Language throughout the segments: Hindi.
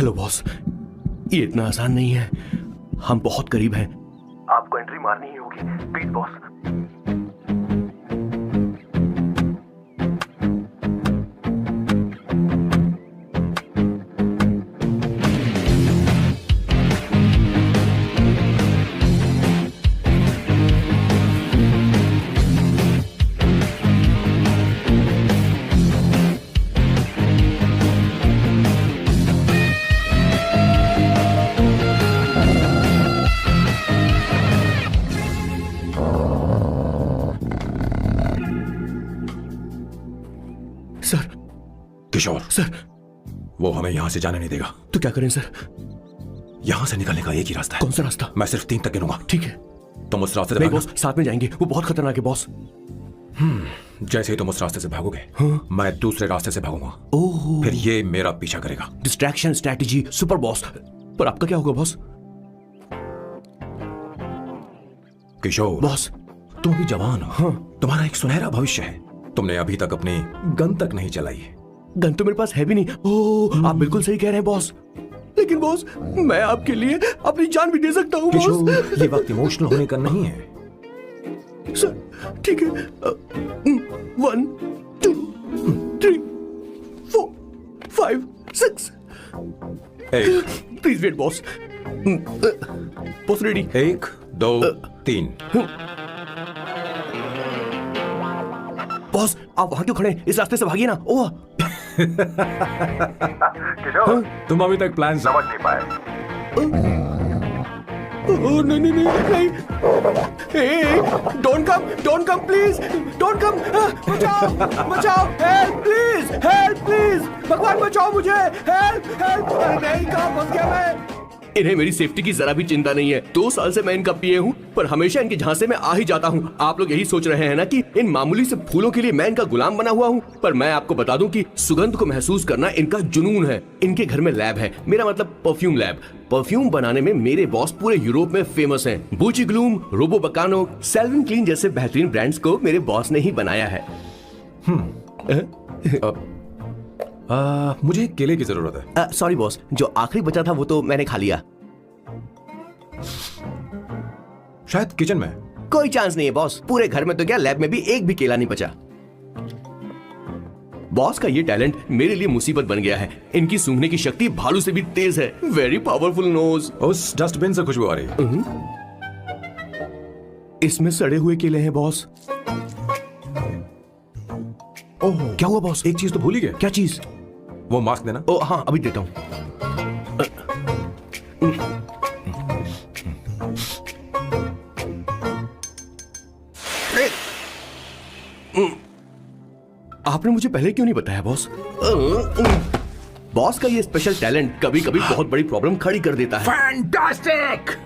हेलो बॉस, ये इतना आसान नहीं है, हम बहुत करीब हैं। आपको एंट्री मारनी ही होगी, प्लीज बॉस। किशोर सर, वो हमें यहां से जाने नहीं देगा। तो क्या करें सर? यहां से निकलने का एक ही रास्ता है। कौन सा रास्ता? मैं सिर्फ 3 तक गिनूंगा। ठीक है। तुम उस रास्ते से नहीं भागना। बॉस, साथ में जाएंगे, वो बहुत खतरनाक है बॉस। जैसे ही तुम उस रास्ते से भागोगे, मैं दूसरे रास्ते से भागूंगा। ओह, फिर ये मेरा पीछा करेगा। Distraction strategy super boss. पर आपका क्या होगा बॉस? किशोर बॉस, तुम अभी जवान हो। हाँ। तुम्हारा एक सुनहरा भविष्य है। तुमने अभी तक अपनी गन तक नहीं चलाई है। गन तो मेरे पास है भी नहीं। ओह, आप बिल्कुल सही कह रहे हैं बॉस। लेकिन बॉस, मैं आपके लिए अपनी जान भी दे सकता हूँ बॉस। किशोर, ये वक्त इमोशनल होने का नहीं है। सर ठीक है। 1 2 3 4 5 6। Please wait boss. Boss ready? 1 2 3। Boss, आप वहां क्यों खड़े हैं? इस रास्ते से भागिए ना। ओह किशोर, तुम अभी तक प्लान समझ नहीं पाए। नहीं नहीं नहीं नहीं, don't come please, don't come. बचाओ बचाओ, हेल्प प्लीज, भगवान बचाओ मुझे, हेल्प। नहीं, कहाँ फंस गया मैं? इन्हें मेरी सेफ्टी की जरा भी चिंता नहीं है। 2 साल से मैं इनका पिए हूँ, पर हमेशा इनके झांसे में आ ही जाता हूँ। आप लोग यही सोच रहे हैं ना कि इन मामूली से फूलों के लिए मैं इनका गुलाम बना हुआ हूँ, पर मैं आपको बता दूं कि सुगंध को महसूस करना इनका जुनून है। इनके घर में लैब है, मेरा मतलब परफ्यूम लैब। परफ्यूम बनाने में मेरे बॉस पूरे यूरोप में फेमस हैं। बूची ग्लूम, रोबो बकानो, सेल्विन क्लीन जैसे बेहतरीन ब्रांड्स को मेरे बॉस ने ही बनाया है। मुझे केले की जरूरत है। सॉरी बॉस, जो आखिरी बचा था वो तो मैंने खा लिया। शायद किचन में। कोई चांस नहीं है बॉस, पूरे घर में तो क्या, लैब में भी एक भी केला नहीं बचा। बॉस का ये टैलेंट मेरे लिए मुसीबत बन गया है। इनकी सूंघने की शक्ति भालू से भी तेज है। Very powerful nose. उस डस्टबिन से खुशबू आ रही है। इसमें सड़े हुए केले हैं बॉस। ओह, क्या हुआ बॉस? एक चीज तो भूल ही गए। क्या चीज? वो मास्क देना। ओ हाँ, अभी देता हूँ। आपने मुझे पहले क्यों नहीं बताया बॉस? बॉस का ये स्पेशल टैलेंट कभी कभी बहुत बड़ी प्रॉब्लम खड़ी कर देता है। फैंटास्टिक!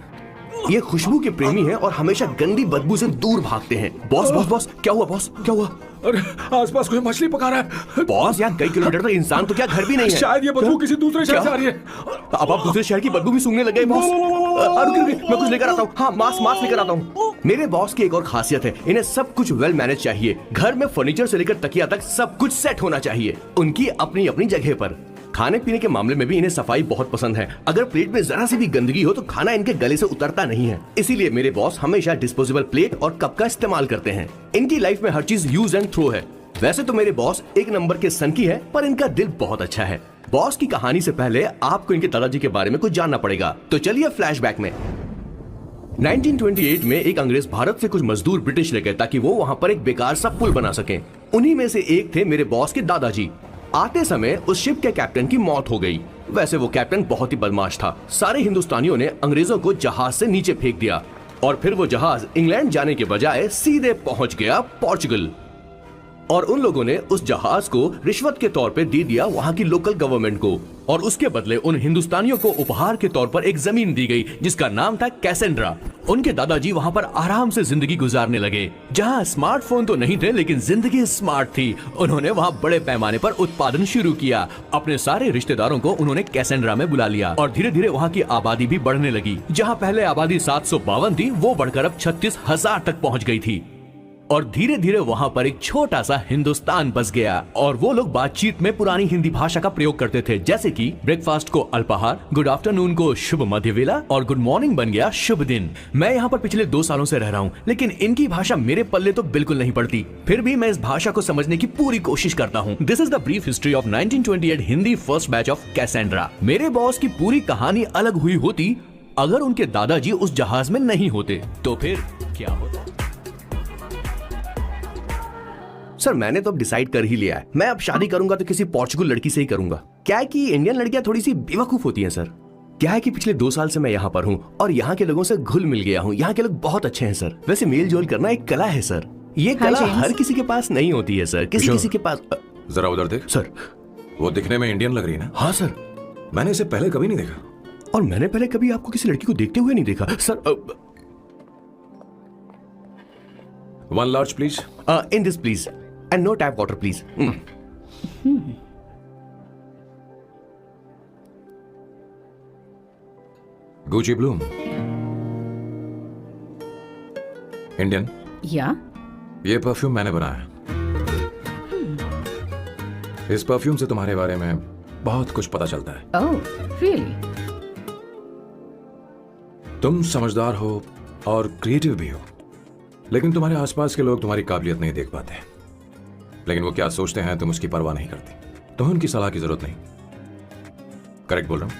ये खुशबू के प्रेमी हैं और हमेशा गंदी बदबू से दूर भागते हैं। बॉस, क्या हुआ बॉस? क्या हुआ? अरे आसपास कोई मछली पका रहा है। बॉस, यहाँ कई किलोमीटर तक इंसान तो क्या घर भी नहीं है। शायद ये बदबू किसी दूसरे शहर से आ रही है। अब आप दूसरे शहर की बदबू भी सूंघने लगे बॉस। रुकिए, मैं कुछ लेकर आता हूँ। हाँ, मास्क लेकर आता हूँ। मेरे बॉस की एक और खासियत है, इन्हें सब कुछ वेल मैनेज चाहिए। घर में फर्नीचर से लेकर तकिया तक सब कुछ सेट होना चाहिए, उनकी अपनी अपनी जगह पर। खाने पीने के मामले में भी इन्हें सफाई बहुत पसंद है। अगर प्लेट में जरा सी भी गंदगी हो तो खाना इनके गले से उतरता नहीं है। इसीलिए मेरे बॉस हमेशा डिस्पोजेबल प्लेट और कप का इस्तेमाल करते हैं। इनकी लाइफ में हर चीज यूज एंड थ्रो है। वैसे तो मेरे बॉस एक नंबर के सनकी है, पर इनका दिल बहुत अच्छा है। बॉस की कहानी से पहले आपको इनके दादाजी के बारे में कुछ जानना पड़ेगा, तो चलिए फ्लैशबैक में। 1928 में एक अंग्रेज भारत से कुछ मजदूर ब्रिटिश ले गए ताकि वो वहां पर एक बेकार सा पुल बना सकें। उन्हीं में से एक थे मेरे बॉस के दादाजी। आते समय उस शिप के कैप्टन की मौत हो गई। वैसे वो कैप्टन बहुत ही बदमाश था। सारे हिंदुस्तानियों ने अंग्रेजों को जहाज से नीचे फेंक दिया और फिर वो जहाज इंग्लैंड जाने के बजाय सीधे पहुंच गया पोर्चुगल। और उन लोगों ने उस जहाज को रिश्वत के तौर पे दे दिया वहां की लोकल गवर्नमेंट को, और उसके बदले उन हिंदुस्तानियों को उपहार के तौर पर एक जमीन दी गई जिसका नाम था कैसेंड्रा। उनके दादाजी वहां पर आराम से जिंदगी गुजारने लगे, जहां स्मार्टफोन तो नहीं थे लेकिन जिंदगी स्मार्ट थी। उन्होंने वहां बड़े पैमाने पर उत्पादन शुरू किया। अपने सारे रिश्तेदारों को उन्होंने कैसेंड्रा में बुला लिया और धीरे धीरे वहां की आबादी भी बढ़ने लगी। जहां पहले आबादी 752 थी, वो बढ़कर अब 36,000 तक पहुंच गई थी। और धीरे धीरे वहाँ पर एक छोटा सा हिंदुस्तान बस गया और वो लोग बातचीत में पुरानी हिंदी भाषा का प्रयोग करते थे, जैसे कि ब्रेकफास्ट को अल्पाहार, गुड आफ्टरनून को शुभ मध्य वेला और गुड मॉर्निंग बन गया शुभ दिन। मैं यहाँ पर पिछले 2 सालों से रह रहा हूँ, लेकिन इनकी भाषा मेरे पल्ले तो बिल्कुल नहीं पड़ती। फिर भी मैं इस भाषा को समझने की पूरी कोशिश करता हूँ। This is the brief history of 1928 Hindi first batch of Cassandra. मेरे बॉस की पूरी कहानी अलग हुई होती अगर उनके दादाजी उस जहाज में नहीं होते, तो फिर क्या होता? सर मैंने तो अब डिसाइड कर ही लिया है, मैं अब शादी करूंगा तो किसी पोर्चुगल लड़की से ही करूंगा। क्या है कि इंडियन लड़कियां थोड़ी सी बेवकूफ होती हैं सर। क्या है कि पिछले 2 साल से मैं यहाँ पर हूँ और यहाँ के लोगों से घुल मिल गया हूँ। यहाँ के लोग बहुत अच्छे हैं सर। वैसे मेल जोल करना एक कला है सर। ये कला हर किसी के पास नहीं होती है सर, किसी के पास। जरा उधर देख। सर वो दिखने में इंडियन लग रही है ना? हाँ सर। मैंने इसे पहले कभी नहीं देखा। और मैंने पहले कभी आपको किसी लड़की को देखते हुए नहीं देखा sir. 1 large please. In this please and no tap water please. Gucci Bloom. Indian? या ये परफ्यूम मैंने बनाया। इस परफ्यूम से तुम्हारे बारे में बहुत कुछ पता चलता है। Oh really? तुम समझदार हो और क्रिएटिव भी हो, लेकिन तुम्हारे आसपास के लोग तुम्हारी काबिलियत नहीं देख पाते। लेकिन वो क्या सोचते हैं तुम उसकी परवाह नहीं करती। तुम्हें उनकी सलाह की जरूरत नहीं। करेक्ट बोल रहा हूं?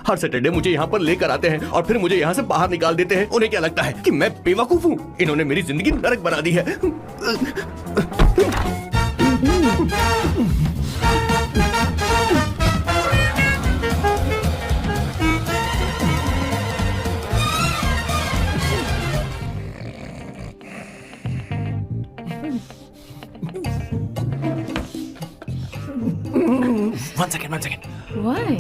हर सैटरडे मुझे यहाँ पर लेकर आते हैं और फिर मुझे यहाँ से बाहर निकाल देते हैं। उन्हें क्या लगता है कि मैं बेवकूफ हूँ? इन्होंने मेरी जिंदगी नरक बना दी है। One second. Why?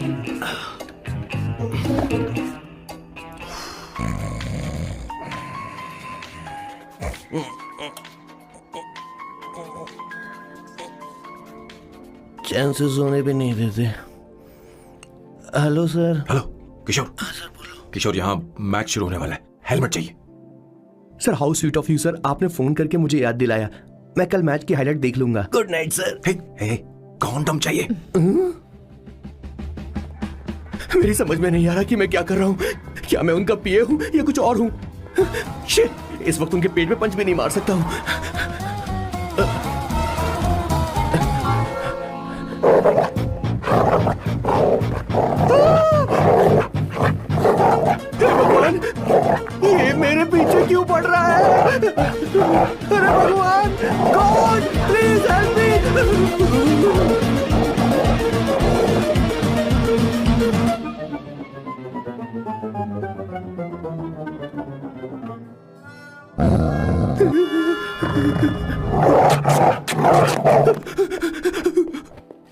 चैन से सोने भी नहीं देते। Hello sir. हेलो किशोर। सर बोलो। किशोर, यहाँ मैच शुरू होने वाला है, हेलमेट चाहिए। Sir how sweet of you sir, आपने फोन करके मुझे याद दिलाया। मैं कल मैच की हाईलाइट देख लूंगा। Good night sir. Hey, condom चाहिए। मेरी समझ में नहीं आ रहा कि मैं क्या कर रहा हूँ। क्या मैं उनका पीए हूँ या कुछ और हूँ? शिट, इस वक्त उनके पेट में पंच भी नहीं मार सकता हूँ। भगवान, ये मेरे पीछे क्यों पड़ रहा है? अरे भगवान, गॉड प्लीज हेल्प मी।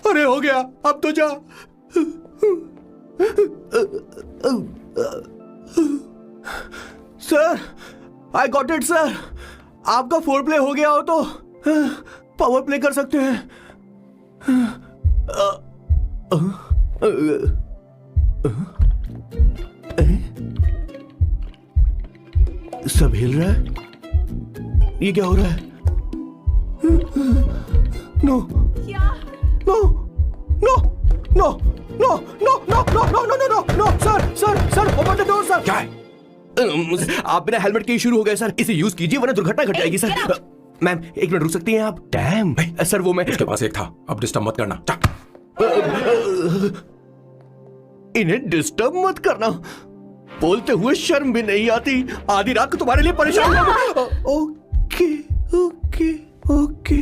अरे हो गया, अब तो जा। Sir, I got it sir. आपका फोर प्ले हो गया हो तो पावर प्ले कर सकते हैं। सब हिल रहा है। ये क्या हो रहा है? No no no no no no no no no no no no sir open the door sir. क्या है? आप बिना हेलमेट के ही शुरू हो गए सर। इसे यूज कीजिए वरना दुर्घटना घट जाएगी सर। मैम 1 मिनट रुक सकती हैं आप? डैम सर, वो मैं उसके पास एक था, अब डिस्टर्ब मत करना। इन्हें डिस्टर्ब मत करना। बोलते हुए शर्म भी नहीं आती। आधी रात को तुम्हारे लिए परेशान हूं। Okay okay okay.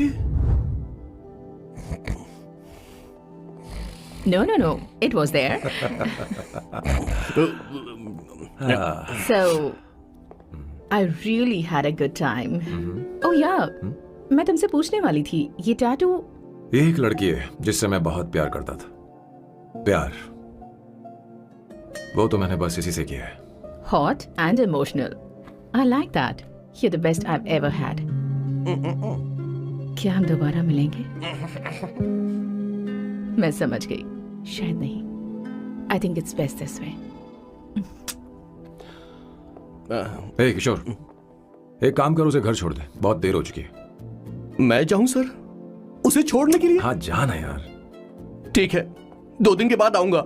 No. It was there. So, I really had a good time. Oh yeah, मैं तुमसे पूछने वाली थी, ये टैटू। ये एक लड़की है जिससे मैं बहुत प्यार करता था। प्यार, वो तो मैंने बस इसी से किया है। Hot and emotional. I like that. You're the best I've ever had. क्या हम दोबारा मिलेंगे? मैं समझ गई। शायद नहीं. I think it's best this way. ए किशोर, एक काम कर, उसे घर छोड़ दे, बहुत देर हो चुकी है. मैं जाऊं सर उसे छोड़ने के लिए? हाँ जाना यार. ठीक है, 2 दिन के बाद आऊंगा.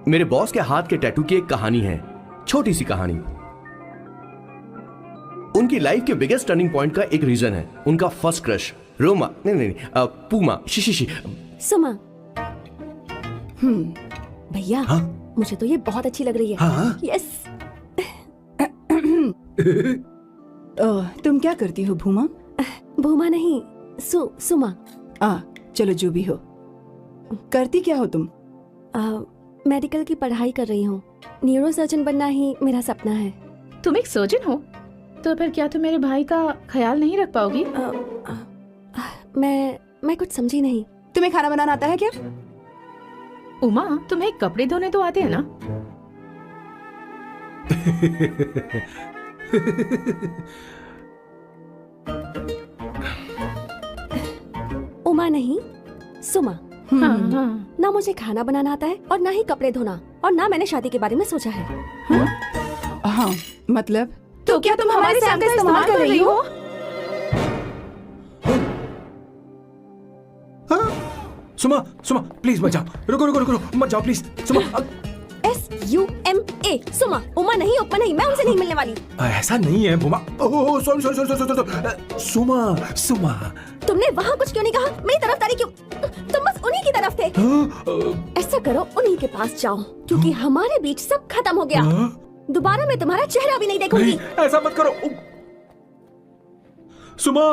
मेरे बॉस के हाथ के टैटू की एक कहानी है, छोटी सी कहानी. उनकी लाइफ के बिगेस्ट टर्निंग पॉइंट का एक रीजन है उनका फर्स्ट क्रश रोमा, नहीं, पूमा, शिशिशी. सुमा. भैया, हाँ? मुझे तो ये बहुत अच्छी लग रही है. हाँ? यस. तुम क्या करती हो भूमा? भूमा नहीं, सुमा. चलो जो भी हो. करती क्या हो तुम? मेडिकल की पढ़ाई कर रही हूँ. न्यूरो सर्जन बनना ही मेरा सपना है. तुम एक सर्जन हो तो फिर क्या तुम मेरे भाई का ख्याल नहीं रख पाओगी? मैं कुछ समझी नहीं. तुम्हें खाना बनाना आता है क्या? उमा, तुम्हें कपड़े धोने तो आते हैं ना? उमा नहीं, सुमा. हाँ. ना मुझे खाना बनाना आता है और ना ही कपड़े धोना, और ना मैंने शादी के बारे में सोचा है. हाँ, मतलब तो क्या तुम हमारे सैम का इस्तेमाल कर रही हो? सुमा, सुमा प्लीज मत जाओ. रुको, मत जाओ प्लीज. सुमा. SUMA. सुमा. उमा नहीं, उपमा नहीं, मैं उनसे नहीं मिलने वाली. ऐसा नहीं है बुमा. Oh sorry. सुमा. तुमने वहाँ कुछ क्यों नहीं कहा? मेरी तरफदारी क्यों? तुम बस उन्हीं की तरफ थे. ऐसा करो, उन्हीं के पास जाओ, क्योंकि हमारे बीच सब खत्म हो गया. दोबारा मैं तुम्हारा चेहरा भी नहीं देखूंगी. नहीं, ऐसा मत करो. सुमा.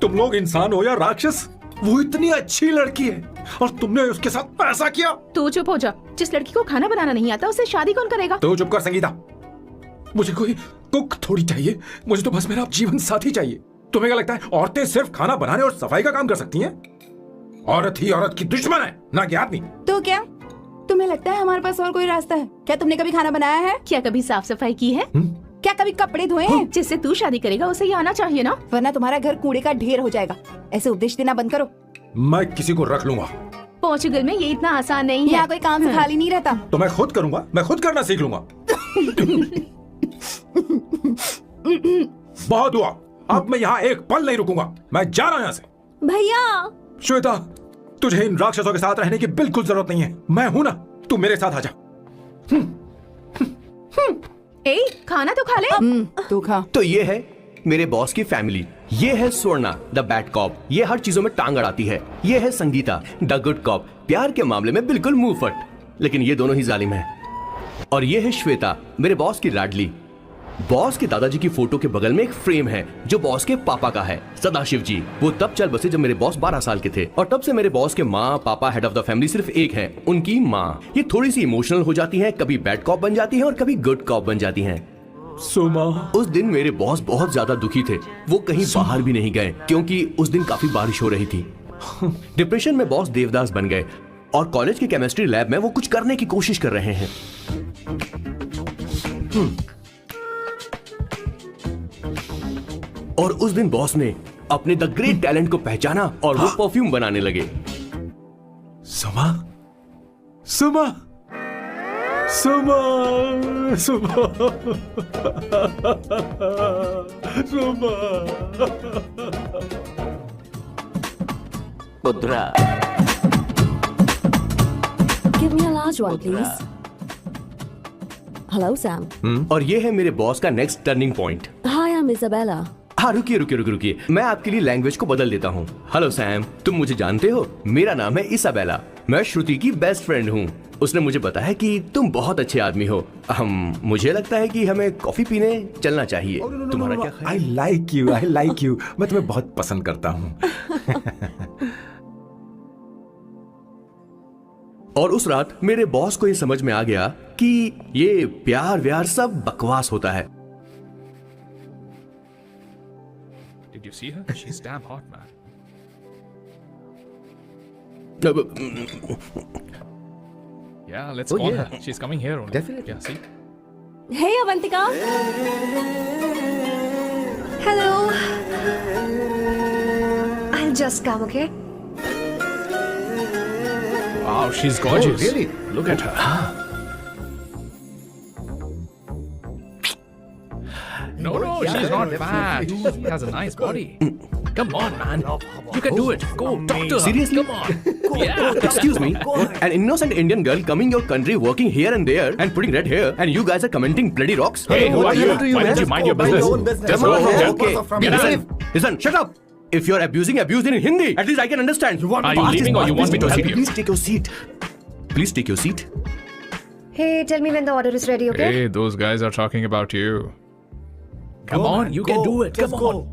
तुम लोग इंसान हो या राक्षस? वो इतनी अच्छी लड़की है और तुमने उसके साथ ऐसा किया. तू चुप हो जा. जिस लड़की को खाना बनाना नहीं आता उसे शादी कौन करेगा? तो चुप कर संगीता. मुझे कोई कुक थोड़ी चाहिए, मुझे तो बस मेरा जीवन साथी चाहिए. तुम्हें क्या लगता है औरतें सिर्फ खाना बनाने और सफाई का काम कर सकती हैं? औरत ही औरत की दुश्मन है, ना कि आदमी. तो क्या तुम्हें लगता है हमारे पास और कोई रास्ता है? क्या तुमने कभी खाना बनाया है? क्या कभी साफ सफाई की है? क्या कभी कपड़े धोए हैं? जिससे तू शादी करेगा उसे ये आना चाहिए ना. वरना तुम्हारा घर कूड़े का ढेर हो जाएगा. ऐसे उपदेश देना बंद करो. मैं किसी को रख लूंगा. पोर्चुगल में ये इतना आसान नहीं है. यहाँ कोई काम से खाली नहीं रहता. तो मैं खुद करूंगा, मैं खुद करना सीख लूंगा. बहुत हुआ, अब मैं यहाँ एक पल नहीं रुकूंगा. मैं जा रहा हूँ यहाँ से. भैया. श्वेता, तुझे इन राक्षसों के साथ रहने की बिल्कुल जरूरत नहीं है. मैं हूं ना, तू मेरे साथ आ जा. ए, खाना तो खा ले. तू खा. तो ये है मेरे बॉस की फैमिली. ये है स्वर्णा द बैड कॉप, ये हर चीजों में टांग अड़ाती है. ये है संगीता द गुड कॉप, प्यार के मामले में बिल्कुल मुंह फट, लेकिन ये दोनों ही जालिम हैं. और ये है श्वेता, मेरे बॉस की लाडली. बॉस के दादाजी की फोटो के बगल में एक फ्रेम है जो बॉस के पापा का है, सदाशिव जी. वो तब चल बसे जब मेरे बॉस 12 साल के थे, और तब से मेरे बॉस के माँ पापा हेड ऑफ द फैमिली सिर्फ एक है, उनकी माँ. ये थोड़ी सी इमोशनल हो जाती है, कभी बैड कॉप बन जाती है और कभी गुड कॉप बन जाती है. सुमा. उस दिन मेरे बॉस बहुत ज्यादा दुखी थे. वो कहीं बाहर भी नहीं गए क्योंकि उस दिन काफी बारिश हो रही थी. डिप्रेशन में बॉस देवदास बन गए और कॉलेज के केमिस्ट्री लैब में वो कुछ करने की कोशिश कर रहे हैं. और उस दिन बॉस ने अपने द ग्रेट टैलेंट को पहचाना और वो परफ्यूम बनाने लगे. सुमा. सुमा. सुमा. सुमा. सुमा. पुत्रा. Give me a large one, please. Hello, Sam. और ये है मेरे बॉस का next turning point. Hi, I'm Isabella. हाँ, रुकिए. मैं आपके लिए लैंग्वेज को बदल देता हूँ. हेलो सैम, तुम मुझे जानते हो? मेरा नाम है इसाबेला. मैं श्रुति की बेस्ट फ्रेंड हूँ. उसने मुझे बताया कि तुम बहुत अच्छे आदमी हो. मुझे लगता है कि हमें कॉफी पीने चलना चाहिए. तुम्हारा क्या ख्याल? I like you. मैं तुम्हें बहुत पसंद करता हूँ. और उस रात मेरे बॉस को ये समझ में आ गया कि ये प्यार व्यार सब बकवास होता है. Did you see her? She's damn hot, man. Yeah, let's call her. She's coming here only. Definitely. Yeah, see? Hey Avantika. Hello. I'll just come, okay? Wow, she's gorgeous. Oh, really? Look at her. No, she's not fat. She has a nice body. Come on, man. You can do it. Go, talk to her. Seriously? Come on. Yeah. Excuse me, an innocent Indian girl coming your country, working here and there, and putting red hair, and you guys are commenting bloody rocks. Hey, who are you? Why don't you mind your business? Just go. Okay, Get out. listen, shut up. If you're abuse it in Hindi. At least I can understand. Are you leaving or you want me to help you? Please take your seat. Please take your seat. Hey, tell me when the order is ready, okay? Hey, those guys are talking about you. Come on, you can do it. Come on.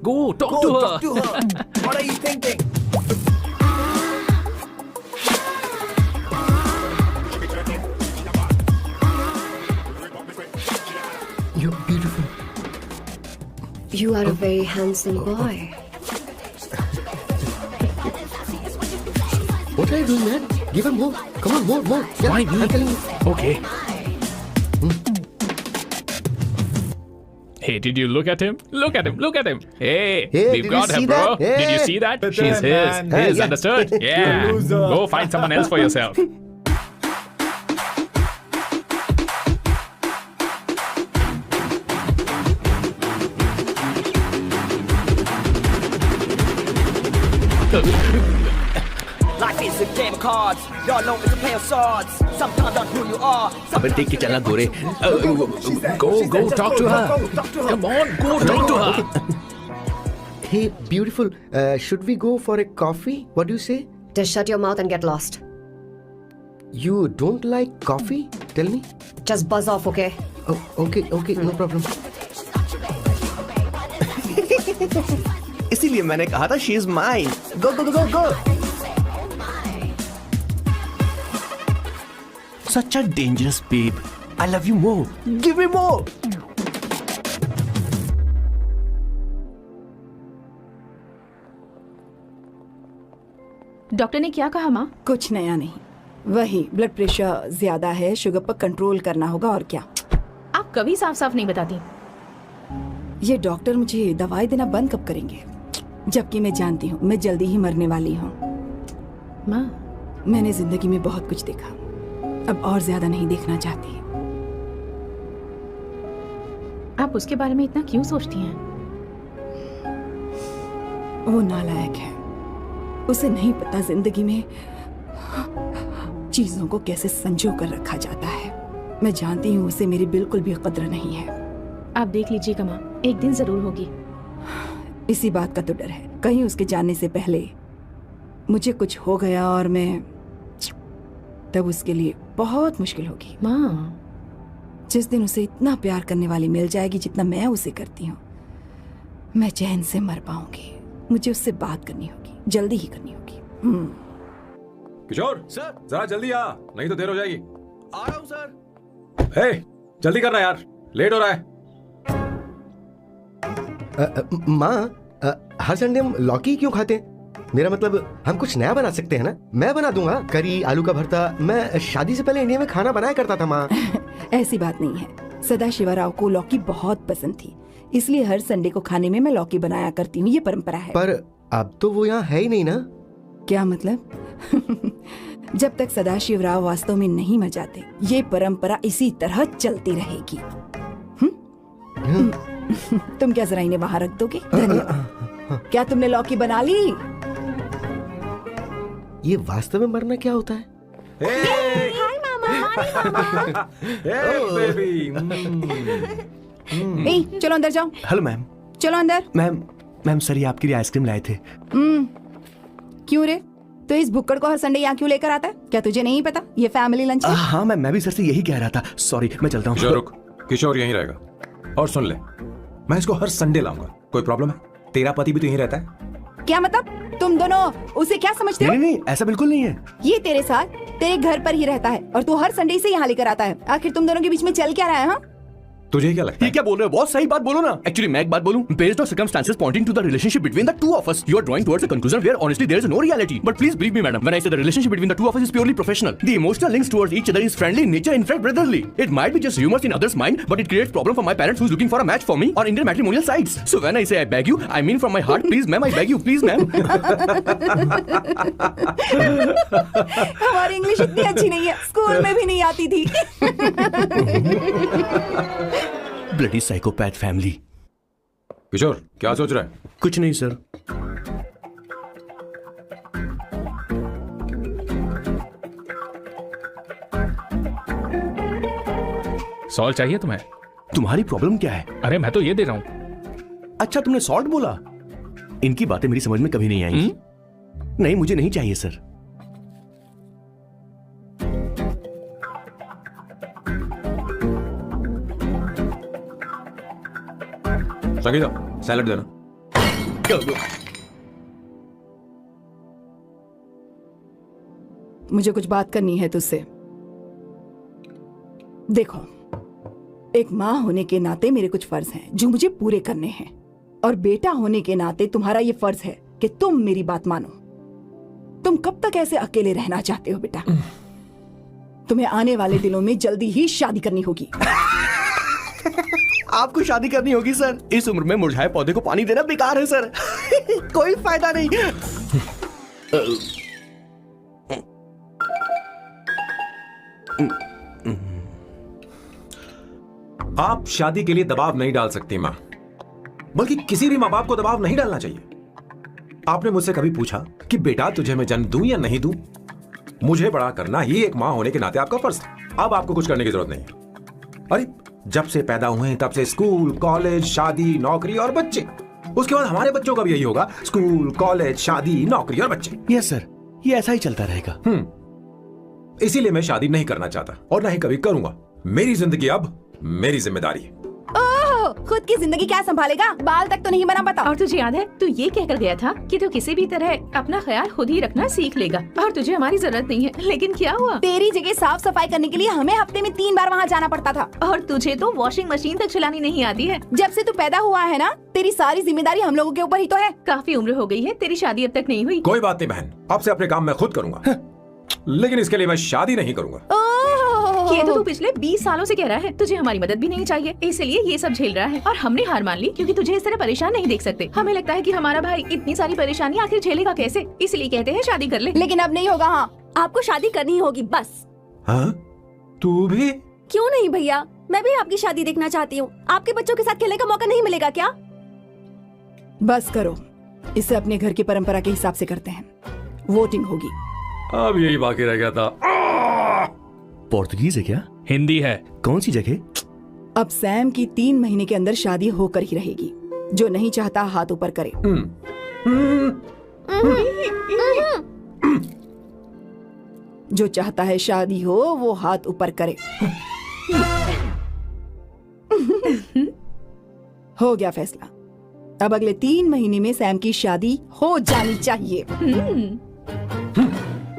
Go, talk to her. What are you thinking? You're beautiful. You are a very handsome boy. What are you doing, man? Give her more. Come on, more. Yeah, Why me? I'm telling you. Okay. Hey, did you look at him? Look at him. Look at him. Hey, Hey, we've did got you her, see bro. that? Hey. Did you see that? She's his. man. His, Yeah. understood? Yeah. Go find someone else for yourself. Life is a game of cards. Y'all know it's a play of swords. Sometimes not who you are. अबे देख के चलना गोरे. Go, talk to her. Come on, go talk to her. Hey, beautiful. Should we go for a coffee? What do you say? Just shut your mouth and get lost. You don't like coffee? Tell me. Just buzz off, okay? Oh, okay, no problem. इसीलिए मैंने कहा था she is mine. Go. Such a dangerous babe. I love you more. Give me more. Doctor ने क्या कहा माँ? कुछ नया नहीं, वही ब्लड प्रेशर ज्यादा है, शुगर पर कंट्रोल करना होगा और क्या। आप कभी साफ साफ नहीं बताती। ये डॉक्टर मुझे दवाई देना बंद कब करेंगे, जबकि मैं जानती हूँ मैं जल्दी ही मरने वाली हूँ। माँ, मैंने जिंदगी में बहुत कुछ देखा, अब और ज्यादा नहीं देखना चाहती। आप उसके बारे में इतना क्यों सोचती हैं? वो नालायक है, उसे नहीं पता जिंदगी में चीजों को कैसे संजो कर रखा जाता है। मैं जानती हूँ उसे मेरी बिल्कुल भी कद्र नहीं है। आप देख लीजिएगा माँ, एक दिन जरूर होगी। इसी बात का तो डर है, कहीं उसके जाने से पहले मुझे कुछ हो गया और मैं, तब उसके लिए बहुत मुश्किल होगी। माँ, जिस दिन उसे इतना प्यार करने वाली मिल जाएगी जितना मैं उसे करती हूँ, मैं चैन से मर पाऊंगी। मुझे उससे बात करनी होगी, जल्दी ही करनी होगी। किशोर सर, जरा जल्दी आ, नहीं तो देर हो जाएगी। आ रहा हूँ सर। हे, जल्दी करना यार, लेट हो रहा है। माँ, हर संडे हम लौकी क्यों खाते हैं? मेरा मतलब हम कुछ नया बना सकते हैं ना। मैं बना दूंगा करी, आलू का भरता। मैं शादी से पहले इंडिया में खाना बनाया करता था माँ। ऐसी बात नहीं है, सदाशिवराव को लौकी बहुत पसंद थी, इसलिए हर संडे को खाने में मैं लौकी बनाया करती हूँ। ये परंपरा है। पर अब तो वो यहाँ है ही नहीं ना। क्या मतलब? जब तक सदाशिवराव वास्तव में नहीं मर जाते, ये परंपरा इसी तरह चलती रहेगी। तुम क्या जरा इन्हें वहां रख दोगे? धन्यवाद। क्या तुमने लौकी बना ली? ये वास्तव में मरना क्या होता है? चलो अंदर जाओ। Hello ma'am. चलो अंदर। मैम सर ये आपके लिए आइसक्रीम लाए थे। क्यों रे? तो इस भुक्कड़ को हर संडे यहाँ क्यों लेकर आता है? क्या तुझे नहीं पता ये फैमिली लंच है? हाँ मैम, मैं भी सर से यही कह रहा था। सॉरी, मैं चलता किशोर हूँ। रुक, किशोर यहीं रहेगा। और सुन ले, मैं इसको हर संडे लाऊंगा। कोई प्रॉब्लम है? तेरा पति भी तो यहीं रहता है। क्या मतलब? तुम दोनों उसे क्या समझते हो? नहीं, ऐसा बिल्कुल नहीं है। ये तेरे साथ तेरे घर पर ही रहता है और तू हर संडे से यहाँ लेकर आता है। आखिर तुम दोनों के बीच में चल क्या रहा है? हाँ, तुझे क्या लगता ये है? क्या बोल रहे हो बॉस? सही बात बोलो ना। एक्चुअली मैं एक बात बोलूं, based on circumstances pointing to the relationship between the two of us, you are drawing towards a conclusion where honestly there is no reality. But please believe me madam, when I say the relationship between the two of us is purely professional. The emotional links towards each other is friendly in nature, in fact brotherly. It might be just humours in others mind, but it creates problem for my parents who is looking for a match for me on Indian matrimonial sites. So when I say I beg you, I mean from my heart, please ma'am, I beg you, please ma'am. हमारी इंग्लिश इतनी अच्छी नहीं है, स्कूल में भी नहीं आती थी. Bloody psychopath family. किशोर, क्या सोच रहा है? कुछ नहीं सर. सॉल्ट चाहिए तुम्हें? तुम्हारी प्रॉब्लम क्या है? अरे मैं तो ये दे रहा हूं. अच्छा तुमने सॉल्ट बोला. इनकी बातें मेरी समझ में कभी नहीं आई. नहीं मुझे नहीं चाहिए सर. संगीता, सैलड देना. मुझे कुछ बात करनी है तुझसे. देखो, एक माँ होने के नाते मेरे कुछ फर्ज हैं जो मुझे पूरे करने हैं, और बेटा होने के नाते तुम्हारा ये फर्ज है कि तुम मेरी बात मानो. तुम कब तक ऐसे अकेले रहना चाहते हो बेटा? तुम्हें आने वाले दिनों में जल्दी ही शादी करनी होगी. आपको शादी करनी होगी सर. इस उम्र में मुरझाए पौधे को पानी देना बेकार है सर. कोई फायदा नहीं. आप शादी के लिए दबाव नहीं डाल सकती माँ, बल्कि किसी भी माँ बाप को दबाव नहीं डालना चाहिए. आपने मुझसे कभी पूछा कि बेटा तुझे मैं जन्म दूं या नहीं दूं? मुझे बड़ा करना ही एक माँ होने के नाते आपका फर्ज था. अब आपको कुछ करने की जरूरत नहीं है. अरे जब से पैदा हुए हैं तब से स्कूल, कॉलेज, शादी, नौकरी और बच्चे. उसके बाद हमारे बच्चों का भी यही होगा, स्कूल, कॉलेज, शादी, नौकरी और बच्चे. यस सर, ये ऐसा ही चलता रहेगा. इसीलिए मैं शादी नहीं करना चाहता और ना ही कभी करूंगा. मेरी जिंदगी अब मेरी जिम्मेदारी है. ओह, खुद की जिंदगी क्या संभालेगा? बाल तक तो नहीं बना पता. और तुझे याद है तू ये कहकर गया था कि तू किसी भी तरह अपना ख्याल खुद ही रखना सीख लेगा और तुझे हमारी जरूरत नहीं है. लेकिन क्या हुआ? तेरी जगह साफ सफाई करने के लिए हमें हफ्ते में 3 बार वहाँ जाना पड़ता था. और तुझे तो वॉशिंग मशीन तक चलानी नहीं आती है. जब से तू पैदा हुआ है ना, तेरी सारी जिम्मेदारी हम लोगों के ऊपर ही तो है. काफी उम्र हो गई है, तेरी शादी अब तक नहीं हुई. कोई बात नहीं बहन, अब से अपने काम मैं खुद करूंगा. लेकिन इसके लिए मैं शादी नहीं करूंगा. ये तो तू पिछले 20 सालों से कह रहा है. तुझे हमारी मदद भी नहीं चाहिए, इसलिए ये सब झेल रहा है. और हमने हार मान ली क्योंकि तुझे इस तरह परेशान नहीं देख सकते. हमें लगता है कि हमारा भाई इतनी सारी परेशानी आखिर झेलेगा कैसे, इसलिए कहते हैं शादी कर ले. लेकिन अब नहीं होगा. हाँ, आपको शादी करनी होगी बस. हाँ? तू भी? क्यों नहीं भैया, मैं भी आपकी शादी देखना चाहती हूँ. आपके बच्चों के साथ खेलने का मौका नहीं मिलेगा क्या? बस करो, इसे अपने घर की परंपरा के हिसाब से करते हैं. वोटिंग होगी. अब यही बाकी रह गया था. पोर्तुगीज है क्या? हिंदी है. कौन सी जगह? अब सैम की 3 महीने के अंदर शादी होकर ही रहेगी. जो नहीं चाहता हाथ ऊपर करे. जो चाहता है शादी हो वो हाथ ऊपर करे. हो गया फैसला. अब अगले 3 महीने में सैम की शादी हो जानी चाहिए.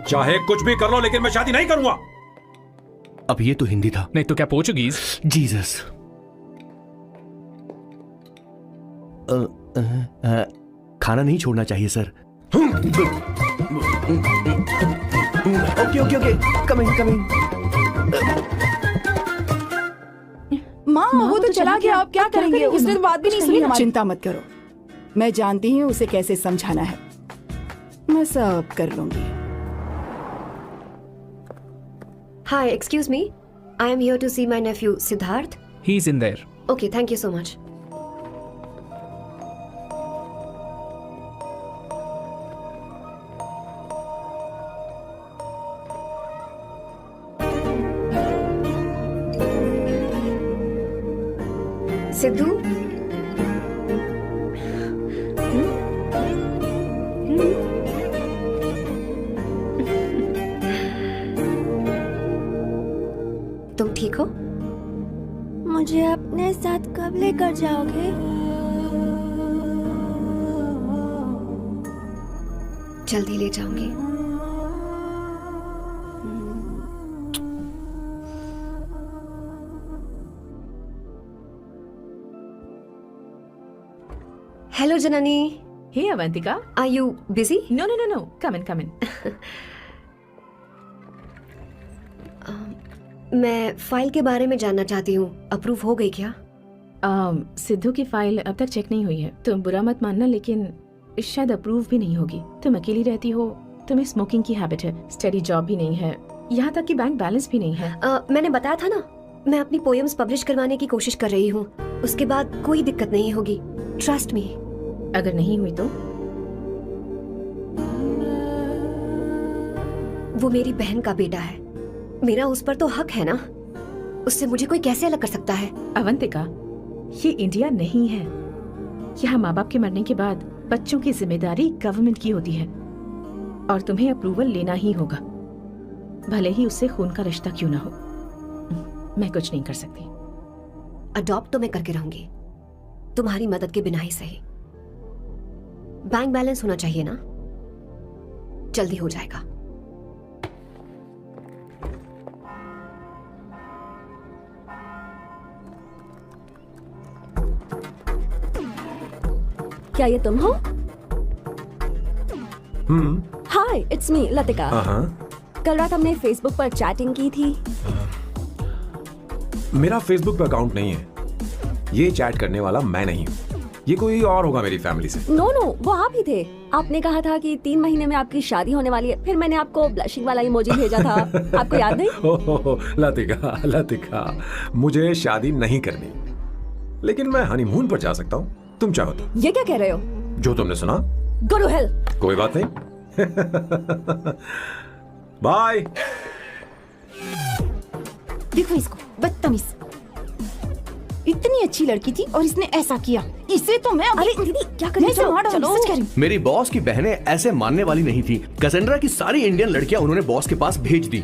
चाहे कुछ भी कर लो, लेकिन मैं शादी नहीं करूंगा. अब ये तो हिंदी था. नहीं तो क्या पोर्चुगीज? जीसस. खाना नहीं छोड़ना चाहिए sir. Okay okay okay, coming coming. माँ वो तो चला गया. अब क्या करेंगे? उसने तो बात भी नहीं सुनी हमारी. चिंता मत करो, मैं जानती हूँ उसे कैसे समझाना है. मैं सब कर लूंगी. Hi, excuse me. I am here to see my nephew Siddharth. He's in there. Okay, thank you so much. Sidhu? तुम ठीक हो? मुझे अपने साथ कब लेकर जाओगे? जल्दी ले जाऊंगी. Hello Janani, hey Avantika, are you busy? No no no no, come in. मैं फाइल के बारे में जानना चाहती हूँ, अप्रूव हो गई क्या? सिद्धू की फाइल अब तक चेक नहीं हुई है। तुम बुरा मत मानना, लेकिन शायद अप्रूव भी नहीं होगी। तुम अकेली रहती हो, तुम्हें स्मोकिंग की हैबिट है, स्टडी जॉब भी नहीं है, यहाँ तक कि बैंक बैलेंस भी नहीं है। मैंने बताया था ना, मैं अपनी पोएम्स पब्लिश करवाने की कोशिश कर रही हूँ। उसके बाद कोई दिक्कत नहीं होगी, ट्रस्ट मी। अगर नहीं हुई तो? वो मेरी बहन का बेटा है, मेरा उस पर तो हक है ना। उससे मुझे कोई कैसे अलग कर सकता है? अवंतिका, ये इंडिया नहीं है। यहाँ माँ बाप के मरने के बाद बच्चों की जिम्मेदारी गवर्नमेंट की होती है और तुम्हें अप्रूवल लेना ही होगा, भले ही उससे खून का रिश्ता क्यों ना हो। मैं कुछ नहीं कर सकती। अडॉप्ट तो मैं करके रहूंगी, तुम्हारी मदद के बिना ही सही। बैंक बैलेंस होना चाहिए ना, जल्दी हो जाएगा। क्या ये तुम हो? हाय, इट्स मी लतिका। कल रात हमने फेसबुक पर चैटिंग की थी। मेरा फेसबुक पे अकाउंट नहीं है। ये चैट करने वाला मैं नहीं हूँ, ये कोई और होगा मेरी फैमिली से। नो नो, वो आप ही थे। आपने कहा था कि 3 महीने में आपकी शादी होने वाली है। फिर मैंने आपको ब्लशिंग वाला इमोजी भेजा था, आपको याद नहीं? ओहो, लतिका, मुझे शादी नहीं करनी, लेकिन मैं हनीमून पर जा सकता हूँ, तुम चाहो तो। ये क्या कह रहे हो? जो तुमने सुना। Go to hell. कोई बात नहीं। बाय। देखो इसको, बदतमीज। इतनी अच्छी लड़की थी और इसने ऐसा किया। इसे तो मैं अरे दीदी क्या कर रही हो? चलो। सच कह रही हूँ। मेरी बॉस की बहनें ऐसे मानने वाली नहीं थी। कैसेंड्रा की सारी इंडियन लड़कियां उन्होंने बॉस के पास भेज दी।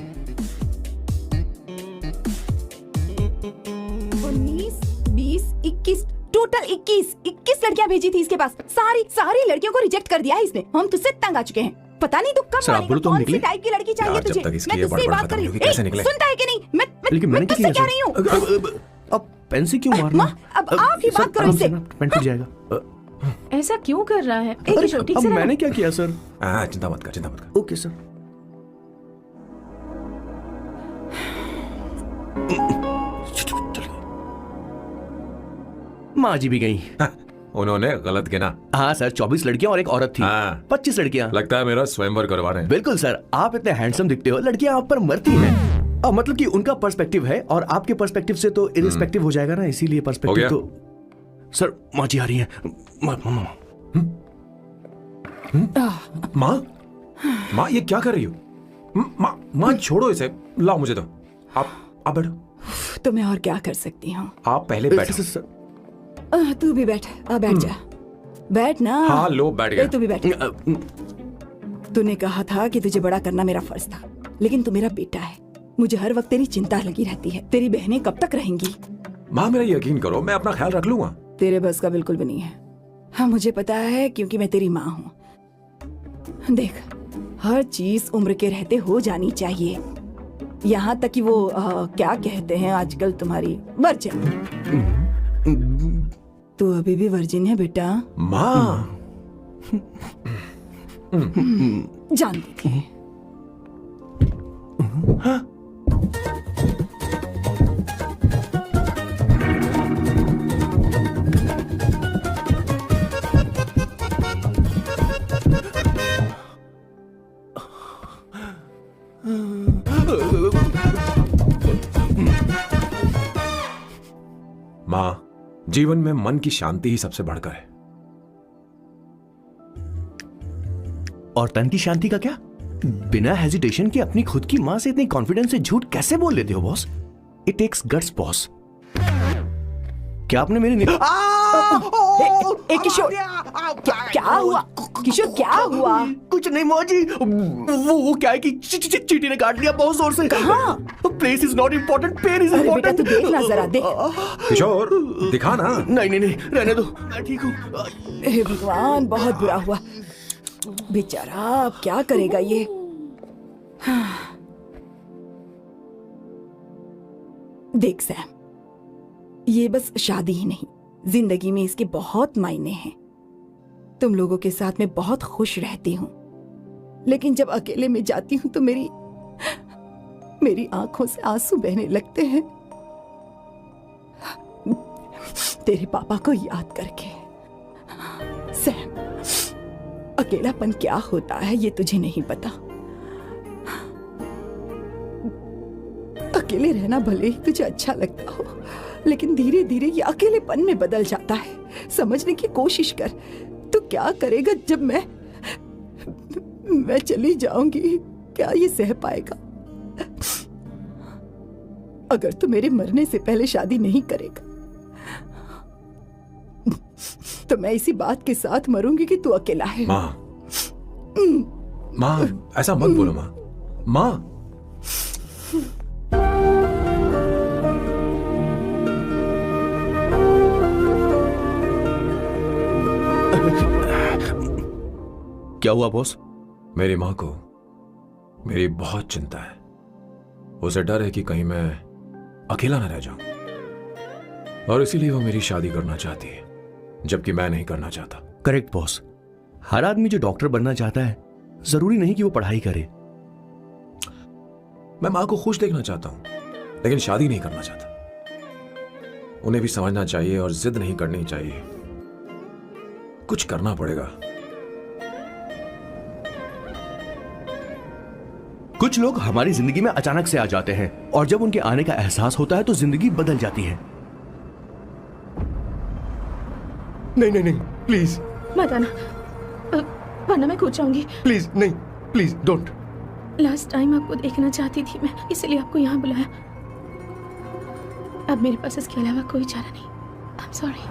19, 20, 21, टोटल 21 लड़कियां भेजी थी इसके पास। सारी लड़कियों को रिजेक्ट कर दिया है इसने। हम तुझसे तंग आ चुके हैं। पता नहीं तू कब सर, आप बोलो तो हम कौन सी निकले? टाइप की लड़की चाहिए यार, जब तुझे? तक इसकी मैं ये तुझसे ही बड़बड़ बात कर खत्म रही नहीं हूँ। होगी, कैसे निकले? सुनता है कि नहीं? लेकिन मैंने मैं तुझसे कह रही हूँ। अब पेंसी क्यों मारना? अब आप ही बात करो इससे। पेन टूट जाएगा। ऐसा क्यों कर रहा है? एक अरे, ही ठीक अब से मैंने क्या किया सर? चिंता मत कर। Okay sir. माँ जी भी गई। उन्होंने गलत गिना। हाँ सर, 24 लड़कियां और एक औरत थी। हाँ। 25 लड़कियां। लगता है मेरा स्वयंवर करवा रहे हैं। बिल्कुल सर, आप इतने हैंडसम दिखते हो, लड़कियां आप पर मरती हैं। अब मतलब कि उनका पर्सपेक्टिव है और आपके पर्सपेक्टिव से तो इरिस्पेक्टिव हो जाएगा ना, इसीलिए पर्सपेक्टिव तो। सर माँ जी आ रही हैं। माँ ये क्या कर रही हो? माँ छोड़ो इसे, लाओ मुझे दो। आप बैठो। तो मैं और क्या कर सकती हूँ? आप पहले बैठो। तू भी बैठ, बैठ जा, बैठ ना। हाँ लो, बैठ गया। तू भी बैठ। तूने कहा था कि तुझे बड़ा करना मेरा फर्ज था, लेकिन तू मेरा बेटा है। मुझे हर वक्त तेरी चिंता लगी रहती है। तेरी बहनें कब तक रहेंगी? माँ मेरा यकीन करो, मैं अपना ख्याल रख लूंगा। तेरे बस का बिल्कुल भी नहीं है। हाँ मुझे पता है, क्योंकि मैं तेरी माँ हूँ। देख, हर चीज उम्र के रहते हो जानी चाहिए, यहाँ तक कि वो क्या कहते हैं आजकल तुम्हारी वर्जिन। तू अभी भी वर्जिन है बेटा? माँ जानती थी। माँ, जीवन में मन की शांति ही सबसे बढ़कर है। और तन की शांति का क्या? बिना हेजिटेशन के अपनी खुद की मां से इतनी कॉन्फिडेंस से झूठ कैसे बोल लेते हो boss? It takes guts boss. क्या आपने मेरी किशोर, क्या हुआ? किशोर क्या हुआ? कुछ नहीं माँ जी, वो क्या है कि चींटी ने काट लिया बहुत जोर से। कहाँ? Place is not important, pen is अरे बेटा तू इम्पोर्टेंट। देख ना जरा, देख। किशोर दिखा ना। नहीं रहने दो, मैं ठीक हूँ। हे भगवान, बहुत बुरा हुआ बेचारा। अब क्या करेगा ये? देख सैम, ये बस शादी ही नहीं, जिंदगी में इसके बहुत मायने हैं। तुम लोगों के साथ मैं बहुत खुश रहती हूँ, लेकिन जब अकेले में जाती हूँ तो मेरी आंखों से आंसू बहने लगते हैं, तेरे पापा को याद करके। सैम, अकेलापन क्या होता है ये तुझे नहीं पता। अकेले रहना भले ही तुझे अच्छा लगता हो, लेकिन धीरे धीरे ये अकेलेपन में बदल जाता है। समझने की कोशिश कर। तू क्या करेगा जब मैं चली जाऊंगी? क्या ये सह पाएगा? अगर तू मेरे मरने से पहले शादी नहीं करेगा तो मैं इसी बात के साथ मरूंगी कि तू अकेला है। माँ, माँ ऐसा मत बोलो माँ। माँ, क्या हुआ बॉस? मेरी माँ को मेरी बहुत चिंता है। उसे डर है कि कहीं मैं अकेला न रह जाऊं, और इसीलिए वो मेरी शादी करना चाहती है, जबकि मैं नहीं करना चाहता। Correct boss. हर आदमी जो डॉक्टर बनना चाहता है जरूरी नहीं कि वो पढ़ाई करे। मैं माँ को खुश देखना चाहता हूं, लेकिन शादी नहीं करना चाहता। उन्हें भी समझना चाहिए और जिद नहीं करनी चाहिए। कुछ करना पड़ेगा। कुछ लोग हमारी जिंदगी में अचानक से आ जाते हैं और जब उनके आने का एहसास होता है तो जिंदगी बदल जाती है। नहीं नहीं नहीं, प्लीज मत आना, वरना मैं कूद जाऊंगी। प्लीज नहीं, प्लीज डोंट। लास्ट टाइम आपको देखना चाहती थी मैं, इसलिए आपको यहाँ बुलाया। अब मेरे पास इसके अलावा कोई चारा नहीं। आई एम सॉरी।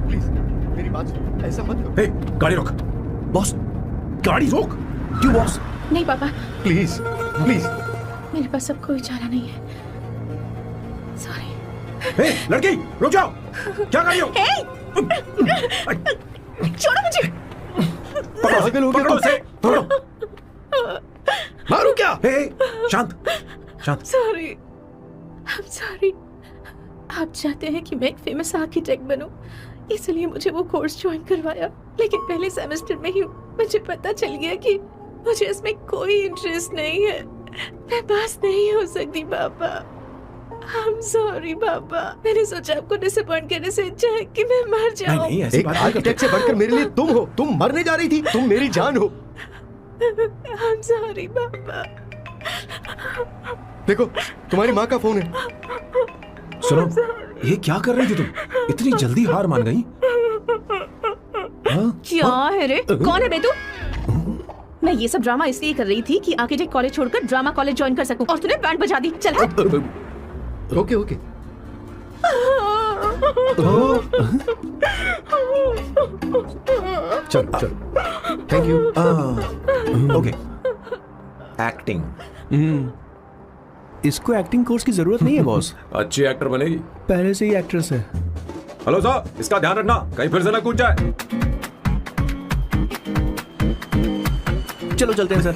प्लीज मेरी बात सुनो, ऐसा मत करो। हे, गाड़ी रोक। बॉस, गाड़ी रोक। क्यों बॉस? नहीं पापा, प्लीज प्लीज। मेरे पास अब कोई चारा नहीं है। सॉरी। हे, लड़की रुक जाओ। क्या कर रही हो? छोड़ो मुझे। पागल हो गया? पकड़ो उसे, पकड़ो। मारू क्या? हे, शांत शांत। Sorry, I am sorry. आप चाहते हैं कि मैं एक फेमस आर्किटेक्ट बनूं, इसलिए मुझे वो कोर्स ज्वाइन करवाया, लेकिन पहले सेमेस्टर में ही मुझे पता चल गया कि मुझे इसमें कोई इंटरेस्ट नहीं है। मैं पास नहीं हो सकती पापा। आई एम सॉरी पापा। मैंने सोचा आपको डिसअपॉइंट करने से अच्छा है कि मैं मर जाऊं। नहीं, ऐसी एक बात आर्किटेक्ट से बढ़कर मेरे लिए तुम हो। तुम मरने जा रही थी, तुम मेरी जान हो। आई एम सॉरी पापा। देखो, तुम्हारी माँ का फोन है। सुनो, ये क्या कर रही थी तुम? इतनी जल्दी हार मान गई? क्या है रे? कौन है बे तू? मैं ये सब ड्रामा इसलिए कर रही थी कि आर्किटेक्ट कॉलेज छोड़कर ड्रामा कॉलेज ज्वाइन कर सकूं, और तूने बैंड बजा दी। चल हट। Okay okay. चल चल, थैंक यू। ओके। एक्टिंग। इसको एक्टिंग कोर्स की जरूरत नहीं है बॉस। अच्छी एक्टर बनेगी। पहले से ही एक्ट्रेस है। हेलो सर, इसका ध्यान रखना कहीं फिर से ना कूद जाए। चलो चलते हैं सर।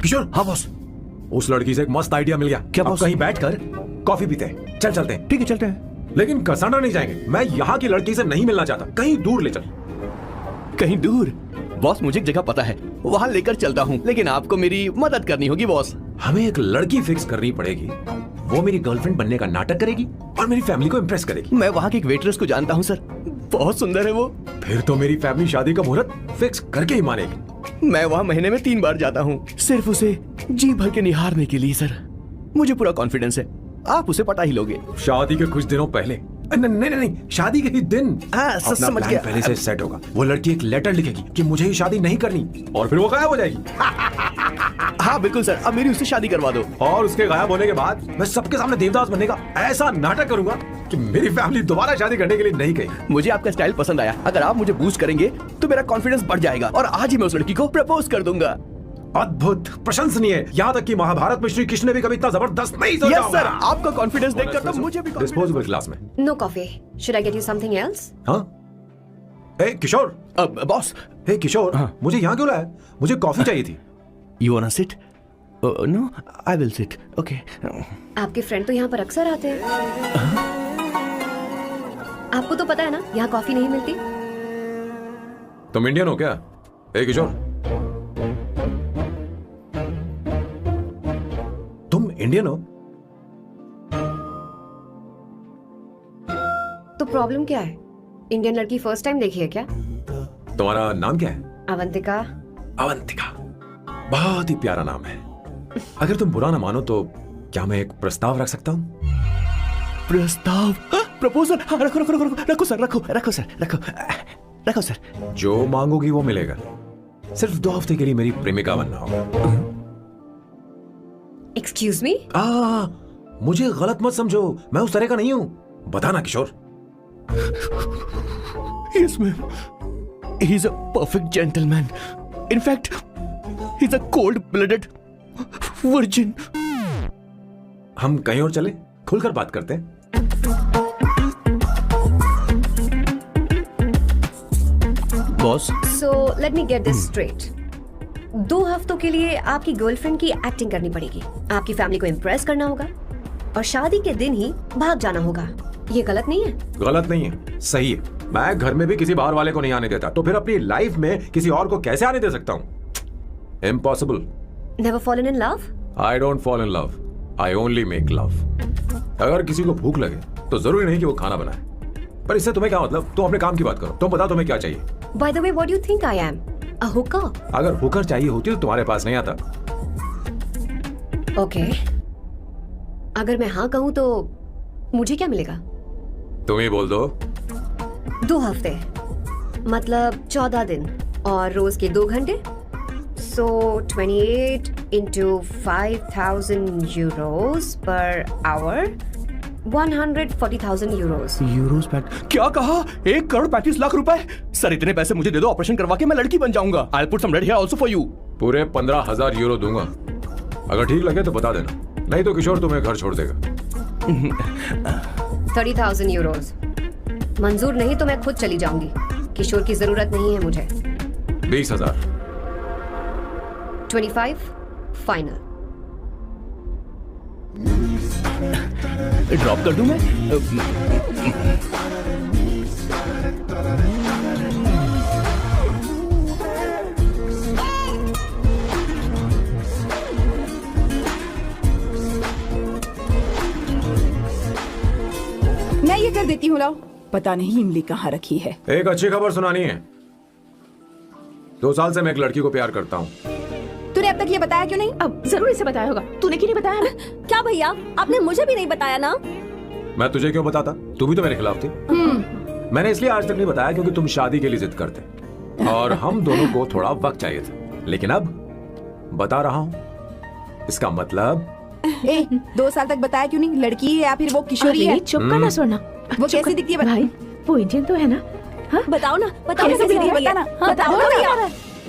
किशोर। हाँ बॉस। उस लड़की से एक मस्त आइडिया मिल गया। क्या अब बॉस? कहीं बैठकर कॉफी पीते हैं। चल चलते हैं। ठीक है चलते हैं। लेकिन कसांड्रा नहीं जाएंगे। मैं यहाँ की लड़की से नहीं मिलना चाहता। कहीं दूर ले चल। कहीं दूर? बॉस मुझे एक जगह पता है, वहाँ लेकर चलता हूँ, लेकिन आपको मेरी मदद करनी होगी बॉस। हमें एक लड़की फिक्स करनी पड़ेगी। वो मेरी गर्लफ्रेंड बनने का नाटक करेगी और मेरी फैमिली को इम्प्रेस करेगी। मैं वहाँ की एक वेट्रेस को जानता हूँ सर, बहुत सुंदर है वो। फिर तो मेरी फैमिली शादी का मुहूर्त फिक्स करके ही मानेगी। मैं वहाँ महीने में 3 बार जाता हूँ, सिर्फ उसे जी भर के निहारने के लिए सर। मुझे पूरा कॉन्फिडेंस है आप उसे पटा ही लोगे। शादी के कुछ दिनों पहले। नहीं, शादी के ही दिन अपना समझ प्लान गया। पहले से सेट होगा। वो लड़की एक लेटर लिखेगी कि मुझे ही शादी नहीं करनी, और फिर वो गायब हो जाएगी। हाँ बिल्कुल सर, अब मेरी उससे शादी करवा दो। और उसके गायब होने के बाद मैं सबके सामने देवदास बनने का ऐसा नाटक करूंगा कि मेरी फैमिली दोबारा शादी करने के लिए नहीं कही। मुझे आपका स्टाइल पसंद आया। अगर आप मुझे बूस्ट करेंगे तो मेरा कॉन्फिडेंस बढ़ जाएगा और आज ही मैं उस लड़की को प्रपोज कर दूंगा। अद्भुत, प्रशंसनीय। यहाँ तक कि महाभारत में श्री कृष्ण ने भी कभी इतना जबरदस्त नहीं सोचा यस सर, आपका कॉन्फिडेंस देखकर तो मुझे भी डिस्पोजेबल ग्लास में। No coffee. Should I get you something else? हाँ, ए किशोर, बॉस, हे किशोर, हाँ। मुझे यहाँ क्यों लाया? मुझे कॉफी चाहिए थी। You want sit? No, I will sit. Okay. आपके फ्रेंड तो यहाँ पर अक्सर आते हैं। आपको तो पता है ना यहाँ कॉफी नहीं मिलती। तुम इंडियन हो क्या? ए किशोर, तुम इंडियन हो? तो प्रॉब्लम क्या है? इंडियन लड़की फर्स्ट टाइम देखी है क्या? तुम्हारा नाम क्या है? अवंतिका। अवंतिका, बहुत ही प्यारा नाम है। अगर तुम बुरा ना मानो तो क्या मैं एक प्रस्ताव रख सकता हूँ? प्रस्ताव? प्रपोजल? हाँ, रखो रखो रखो रखो सर, रखो सर, रखो सर। जो मांगोगी वो मिलेगा। सिर्फ 2 हफ्ते के लिए मेरी प्रेमिका बनना होगा। Excuse me? मुझे गलत मत समझो, मैं उस तरह का नहीं हूँ। बताना किशोर। Yes, ma'am. He's a perfect gentleman. In fact, he's a cold-blooded virgin. हम कहीं और चले, खुलकर बात करते हैं। Boss, so let me get this straight. 2 हफ्तों के लिए आपकी गर्लफ्रेंड की एक्टिंग करनी पड़ेगी, आपकी फैमिली को इम्प्रेस करना होगा और शादी के दिन ही भाग जाना होगा। ये गलत नहीं है? गलत नहीं है, सही है। मैं घर में भी किसी बाहर वाले को नहीं आने देता, तो फिर अपनी लाइफ में किसी और को कैसे आने दे सकता हूँ? Impossible. Never fallen in love? I don't fall in love, I only make love. अगर किसी को भूख लगे तो जरूरी नहीं कि वो खाना बनाए, पर इससे तुम्हें क्या मतलब? तुम अपने काम की बात करो। तुम बताओ तुम्हें क्या चाहिए? By the way, what do you think I am? A Hooker? अगर हुकर चाहिए होती तो तुम्हारे पास नहीं आता। ओके, अगर मैं हाँ कहूँ तो मुझे क्या मिलेगा? तुम ही बोल दो। 2 हफ्ते मतलब 14 दिन और रोज के 2 घंटे। सो 28 into 5,000 euros per hour, 140,000 euros. Euros PAT? क्या कहा? 1,35,00,000 रुपए? सर, इतने पैसे मुझे दे दो, ऑपरेशन करवा के मैं लड़की बन जाऊंगा। I'll put some red hair also for you. पूरे 15,000 यूरो दूंगा। अगर ठीक लगे तो बता देना, नहीं तो किशोर तुम्हें घर छोड़ देगा। 30,000 euros मंजूर नहीं तो मैं खुद चली जाऊंगी। किशोर की जरूरत नहीं है मुझे। 20,000। 25 फाइनल। ड्रॉप कर दूं मैं? मैं ये कर देती हूँ, लाओ। पता नहीं इमली कहाँ रखी है। एक अच्छी खबर सुनानी है। 2 साल से मैं एक लड़की को प्यार करता हूँ। तूने अब तक ये बताया क्यों नहीं? अब जरूर इसे बताया होगा। तूने क्यों नहीं बताया हमें? क्या भैया, आपने मुझे भी नहीं बताया ना? मैं तुझे क्यों बताता? तू भी तो मेरे खिलाफ थी। मैंने इसलिए आज तक नहीं बताया क्योंकि तुम शादी के लिए जिद करते और हम दोनों को थोड़ा वक्त चाहिए था। लेकिन अब बता रहा हूँ। इसका मतलब 2 साल तक बताया क्यों नहीं? लड़की है या फिर वो किशोरी है? चुप करना स्वर्ण। वो कैसी दिखती है? भाई, वो इंडियन तो है ना? हाँ? बताओ ना, बताओ कैसे ना, दिखती है? भैया। बताना। हाँ, बताओ ना भैया।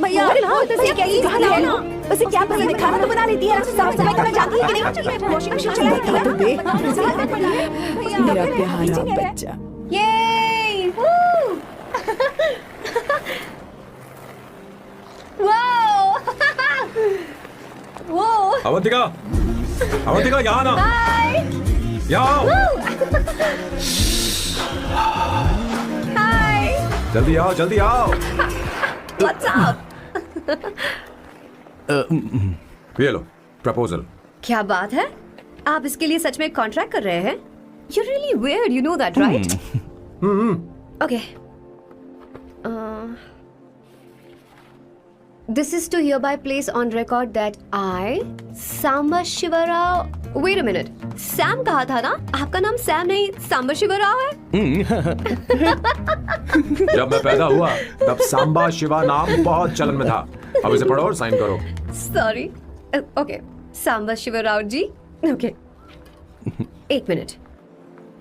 भैया, उसे क्या ये भैया, है ना? उसे क्या पसंद है? खाना तो बना लेती है। साफ सफाई करना जानती है कि नहीं? वॉशिंग मशीन चलाती है तो देख। मेरा प्यारा बच्चा। ये वाओ वो अवंतिका, अवंतिका यहाँ ना, यहाँ आओ। हाय, जल्दी आओ, जल्दी आओ। What's up? ये लो प्रपोजल। क्या बात है? आप इसके लिए सच में कॉन्ट्रैक्ट कर रहे हैं? You're really weird, you know that, right? Okay. This is to hereby place on record that I, Samba Shiva Rao. Wait a minute. Sam कहा था ना? आपका नाम सैम नहीं सांबा शिवा राव है? जब मैं पैदा हुआ तब सांबा शिवा नाम बहुत चलन में था। अब इसे पढ़ो और साइन करो। Sorry. Okay. Samba Shiva Rao ji. Okay. 1 minute.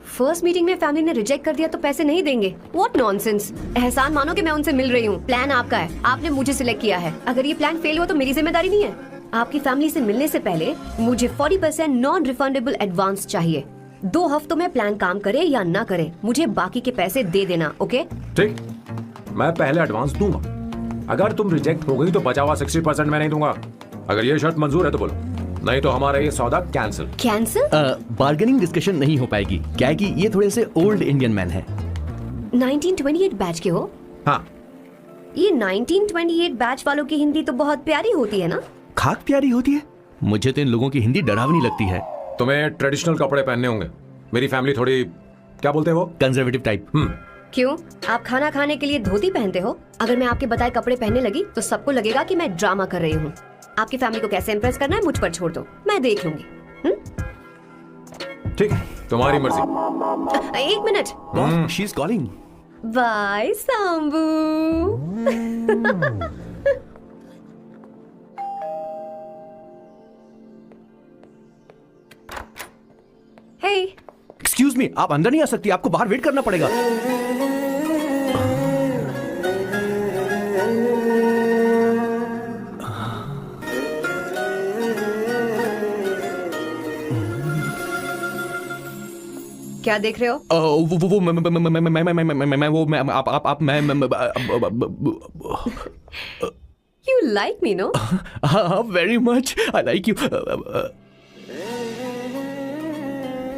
First meeting में फैमिली ने रिजेक्ट कर दिया तो पैसे नहीं देंगे? What nonsense. एहसान मानो कि मैं उनसे मिल रही हूँ। प्लान आपका है, आपने मुझे सिलेक्ट किया है। अगर ये प्लान फेल हुआ तो मेरी जिम्मेदारी नहीं है। आपकी फैमिली से मिलने से पहले मुझे 40% नॉन रिफंडेबल एडवांस चाहिए। 2 हफ्तों में प्लान काम करे या ना करे, मुझे बाकी के पैसे दे देना। ओके? ठीक, मैं पहले एडवांस दूंगा। अगर तुम रिजेक्ट हो गई तो बचा हुआ 60% मैं नहीं दूंगा। अगर ये शर्त मंजूर है तो बोलो, नहीं तो हमारा ये सौदा कैंसिल। कैंसिल? बार्गेनिंग डिस्कशन नहीं हो पाएगी, क्या है कि ये थोड़े से ओल्ड इंडियन मैन है। 1928 बैच के हो? हाँ। ये 1928 बैच वालों की हिंदी तो बहुत प्यारी होती है ना? खाक प्यारी होती है? मुझे तो इन लोगों की हिंदी डरावनी लगती है। तुम्हें ट्रेडिशनल कपड़े पहनने होंगे। मेरी फैमिली थोड़ी, क्या बोलते हैं वो, कंजर्वेटिव टाइप। क्यों? आप खाना खाने के लिए धोती पहनते हो? अगर मैं आपके बताए कपड़े पहनने लगी तो सबको लगेगा कि मैं ड्रामा कर रही हूँ। आपकी फैमिली को कैसे इम्प्रेस करना है मुझ पर छोड़ दो, मैं देख लूंगी। ठीक है, तुम्हारी मर्जी। एक minute. She is calling. Bye Sambu. Hey, excuse me, आप अंदर नहीं आ सकती, आपको बाहर वेट करना पड़ेगा। क्या देख रहे हो? वो मैं वो मैं आप मैं यू लाइक मी नो? हाँ, very much, I like you.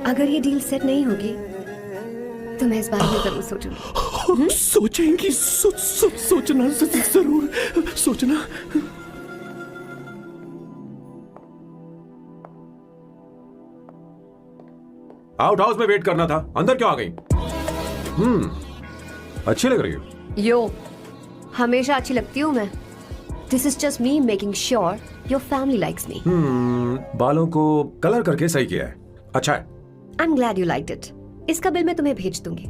अगर ये डील सेट नहीं होगी तो मैं इस बारे में जरूर सोचूंगी। सोचेंगी, सोचना जरूर सोचना। आउट हाउस में वेट करना था, अंदर क्यों आ गई? अच्छी लग रही हो। यो, हमेशा अच्छी लगती हूँ मैं। This is just me making sure your family likes me. बालों को कलर करके सही किया है, अच्छा है। I am glad you liked it. इसका बिल मैं तुम्हें भेज दूंगी।